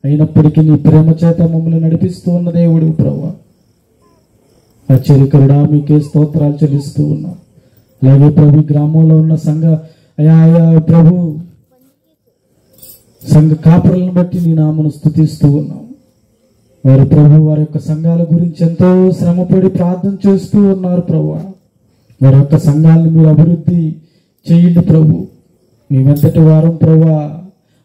అయినప్పటికీ నీ ప్రేమ చేత మమ్మల్ని నడిపిస్తూ ఉన్న దేవుడు ప్రభు. ఆశ్చర్యకరుడా, మీకే స్తోత్రాలు చెల్లిస్తూ ఉన్నాం. అలాగే ప్రభు గ్రామంలో ఉన్న సంఘ అయా ప్రభు సంఘ కాపురులను బట్టి నీ నామను స్తుతిస్తూ ఉన్నాం. వారు ప్రభు వారి యొక్క సంఘాల గురించి ఎంతో శ్రమపడి ప్రార్థన చేస్తూ ఉన్నారు ప్రభు. వారి యొక్క సంఘాలను మీరు అభివృద్ధి చేయండి ప్రభు. మేమెంతటి వారం ప్రభు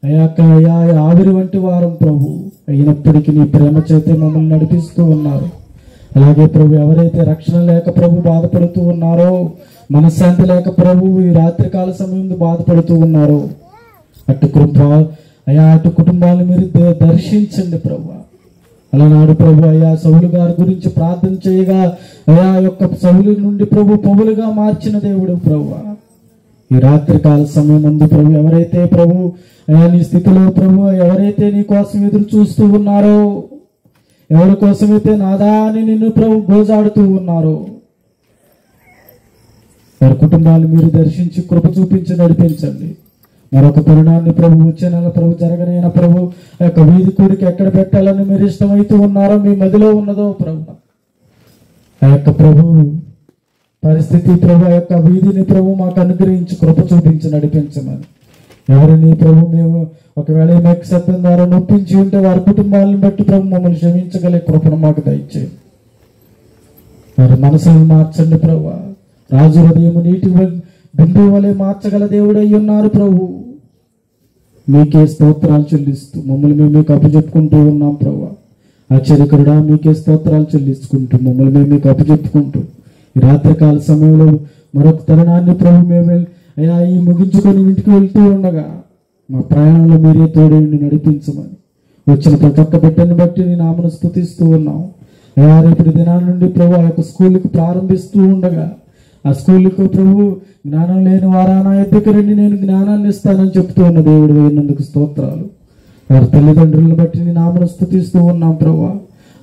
అయా ఆవిరి వంటి వారం ప్రభు. అయినప్పటికీ నీ ప్రేమ చేతే మమ్మల్ని నడిపిస్తూ ఉన్నారు. అలాగే ప్రభు ఎవరైతే రక్షణ లేక ప్రభు బాధపడుతూ ఉన్నారో, మనశ్శాంతి లేక ప్రభు ఈ రాత్రికాల సమయం బాధపడుతూ ఉన్నారో అటు కుటుంబాలను మీరు దర్శించండి ప్రభు. అలానాడు ప్రభు అయ్యా సౌలు గారి గురించి ప్రార్థన చేయగా అయా యొక్క సౌలు నుండి ప్రభు పౌలుగా మార్చిన దేవుడు ప్రభు. ఈ రాత్రి కాల సమయం ముందు ప్రభు ఎవరైతే ప్రభు అయా నీ స్థితిలో ప్రభు ఎవరైతే నీ కోసం ఎదురు చూస్తూ ఉన్నారో, ఎవరి కోసమైతే నాదా అని నిన్ను ప్రభు గోజాడుతూ ఉన్నారో, వారి కుటుంబాలు మీరు దర్శించి కృప చూపించి నడిపించండి. మరొక తరుణాన్ని ప్రభు వచ్చే నెల ప్రభు జరగనైన ప్రభు ఆ యొక్క వీధి కూడికి ఎక్కడ పెట్టాలని మీరు ఇష్టమైతూ ఉన్నారో, మీ మదిలో ఉన్నదో ప్రభు ఆ యొక్క ప్రభు పరిస్థితి ప్రభు ఆ యొక్క వీధిని ప్రభు మాకు అనుగ్రహించి కృప చూపించి నడిపించమని. ఎవరిని ప్రభు మేము ఒకవేళ మేక శబ్దం ద్వారా నొప్పించి ఉంటే వారి కుటుంబాలను బట్టి ప్రభు మమ్మల్ని క్షమించగలే కృపను మాకు దయచేయండి. వారి మనసులను మార్చండి ప్రభు. రాజు హృదయం నీటి బిందువు వలె మార్చగల దేవుడు అయి ఉన్నారు ప్రభు. మీకే స్తోత్రాలు చెల్లిస్తూ మమ్మల్ని మేము మీకు అప్పచెప్పుకుంటూ ఉన్నాం ప్రభు. ఆశ్చర్యకరుడా, మీకే స్తోత్రాలు చెల్లించుకుంటూ మమ్మల్ని మేము మీకు అప్పచెప్పుకుంటూ ఈ రాత్రికాల సమయంలో మరొక తరుణాన్ని ప్రభు మేము అయ్యా ఈ ముగించుకొని ఇంటికి వెళ్తూ ఉండగా మా ప్రయాణంలో మీరే తోడేండి నడిపించమని వచ్చిన ప్రతి ఒక్క బిడ్డని బట్టి నీ నామను స్తుతిస్తూ ఉన్నాం. అయ్యా రేపటి దినాల నుండి ప్రభు ఆ యొక్క స్కూల్కి ప్రారంభిస్తూ ఉండగా ఆ స్కూల్కు ప్రభు జ్ఞానం లేని వారా నా ఎద్దకు రండి నేను జ్ఞానాన్ని ఇస్తానని చెప్తూ ఉన్న దేవుడు అయినందుకు స్తోత్రాలు. వారి తల్లిదండ్రులను బట్టి నీ నామను స్తుతిస్తూ ఉన్నాం ప్రభు.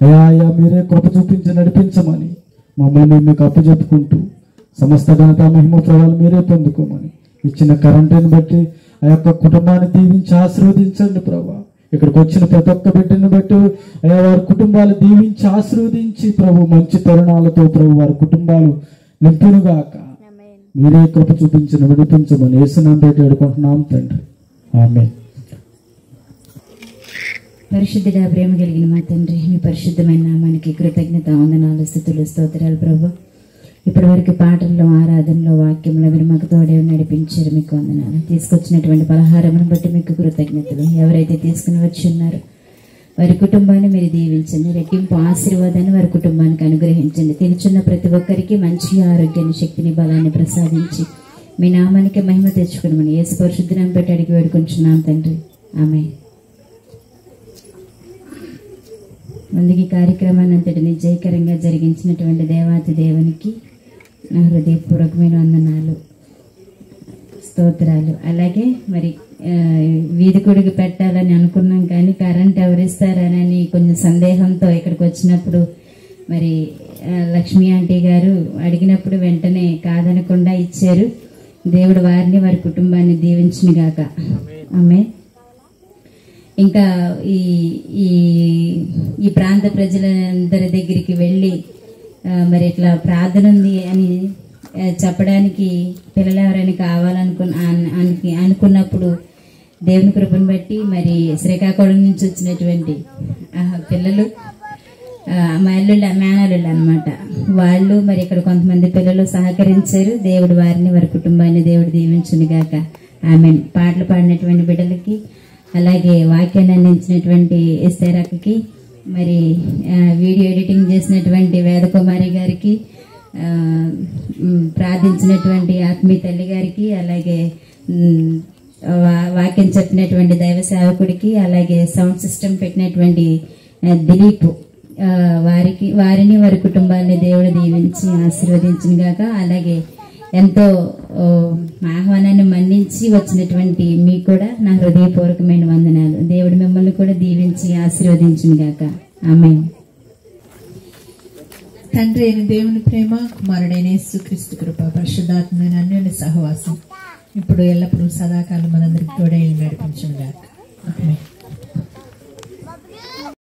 అయ్యా అయ్యా మీరే కృప చూపించి నడిపించమని మమ్మల్ని మీకు అప్పచెప్పుకుంటూ సమస్త ఘనత మహిమ ప్రభావాలు మీరే పొందుకోమని ఇచ్చిన కరెంటుని బట్టి ఆ యొక్క కుటుంబాన్ని దీవించి ఆశీర్వదించండి ప్రభు. ఇక్కడికి వచ్చిన ప్రతి ఒక్క బిడ్డని బట్టి అయ్యా వారి కుటుంబాలు దీవించి ఆశీర్వదించి ప్రభు మంచి తరుణాలతో ప్రభు వారి కుటుంబాలు నింపునుగాక. మీరే కృప చూపించి నడిపించమని యేసునామములో వేడుకుంటున్నాం తండ్రి, ఆమేన్. పరిశుద్ధుడా, ప్రేమ కలిగిన మా తండ్రి, మీ పరిశుద్ధమైన నామానికి కృతజ్ఞత వందనాలు స్తుతులు స్తోత్రాలు ప్రభు. ఇప్పటి వరకు పాటల్లో ఆరాధనలో వాక్యంలో మీరు మాకు తోడే నడిపించారు, మీకు వందనాలు. తీసుకొచ్చినటువంటి పలహారమును బట్టి మీకు కృతజ్ఞతలు. ఎవరైతే తీసుకుని వచ్చి ఉన్నారో వారి కుటుంబాన్ని మీరు దీవించండి, రెట్టింపు ఆశీర్వాదాన్ని వారి కుటుంబానికి అనుగ్రహించండి. తెలుచున్న ప్రతి ఒక్కరికి మంచి ఆరోగ్యాన్ని, శక్తిని, బలాన్ని ప్రసాదించి మీ నామానికి మహిమ తెచ్చుకుని యేసు పరిశుద్ధ నామమున పెట్టి అడిగి వేడుకుంటున్నాం తండ్రి, ఆమేన్. ముందుకి కార్యక్రమాన్ని అంతటిని జయకరంగా జరిగించినటువంటి దేవాతి దేవునికి నా హృదయపూర్వకమైన వందనాలు, స్తోత్రాలు. అలాగే మరి వీధి కొడుకు పెట్టాలని అనుకున్నాం కానీ కరెంట్ ఎవరిస్తారనని కొంచెం సందేహంతో ఇక్కడికి వచ్చినప్పుడు మరి లక్ష్మీ ఆంటీ గారు అడిగినప్పుడు వెంటనే కాదనకుండా ఇచ్చారు. దేవుడు వారిని వారి కుటుంబాన్ని దీవించునుగాక, ఆమేన్. ఇంకా ఈ ప్రాంత ప్రజలందరి దగ్గరికి వెళ్ళి మరి ఇట్లా ప్రార్థన ఉంది అని చెప్పడానికి పిల్లలు ఎవరైనా అనుకున్నప్పుడు దేవుని కృపను బట్టి మరి శ్రీకాకుళం నుంచి వచ్చినటువంటి పిల్లలు మా మేనల్లుళ్ళు అనమాట, వాళ్ళు మరి ఇక్కడ కొంతమంది పిల్లలు సహకరించారు. దేవుడు వారిని వారి కుటుంబాన్ని దేవుడు దీవించునుగాక, ఆమేన్. పాటలు పాడినటువంటి బిడ్డలకి, అలాగే వాక్యాన్ని అందించినటువంటి ఎస్తేరక్కకి, మరి వీడియో ఎడిటింగ్ చేసినటువంటి వేదకుమారి గారికి, ప్రార్థించినటువంటి ఆత్మీయ తల్లి గారికి, అలాగే వాక్యం చెప్పినటువంటి దైవ సేవకుడికి, అలాగే సౌండ్ సిస్టమ్ పెట్టినటువంటి దిలీప్ వారిని వారి కుటుంబాన్ని దేవుడు దీవించి ఆశీర్వదించునుగాక. అలాగే ఎంతో ఆహ్వానాన్ని మన్నించి వచ్చినటువంటి మీకు కూడా నా హృదయపూర్వకమైన వందనాలు. దేవుడు మిమ్మల్ని కూడా దీవించి ఆశీర్వదించునుగాక, ఆమేన్. తండ్రి అయిన దేవుని ప్రేమ, కుమారుడైన యేసుక్రీస్తు కృప, పరిశుద్ధాత్మైన అన్యోన్య సహవాసం ఇప్పుడు ఎల్లప్పుడూ సదాకాలం మనందరికి తోడై నడిపించునుగాక, ఆమేన్.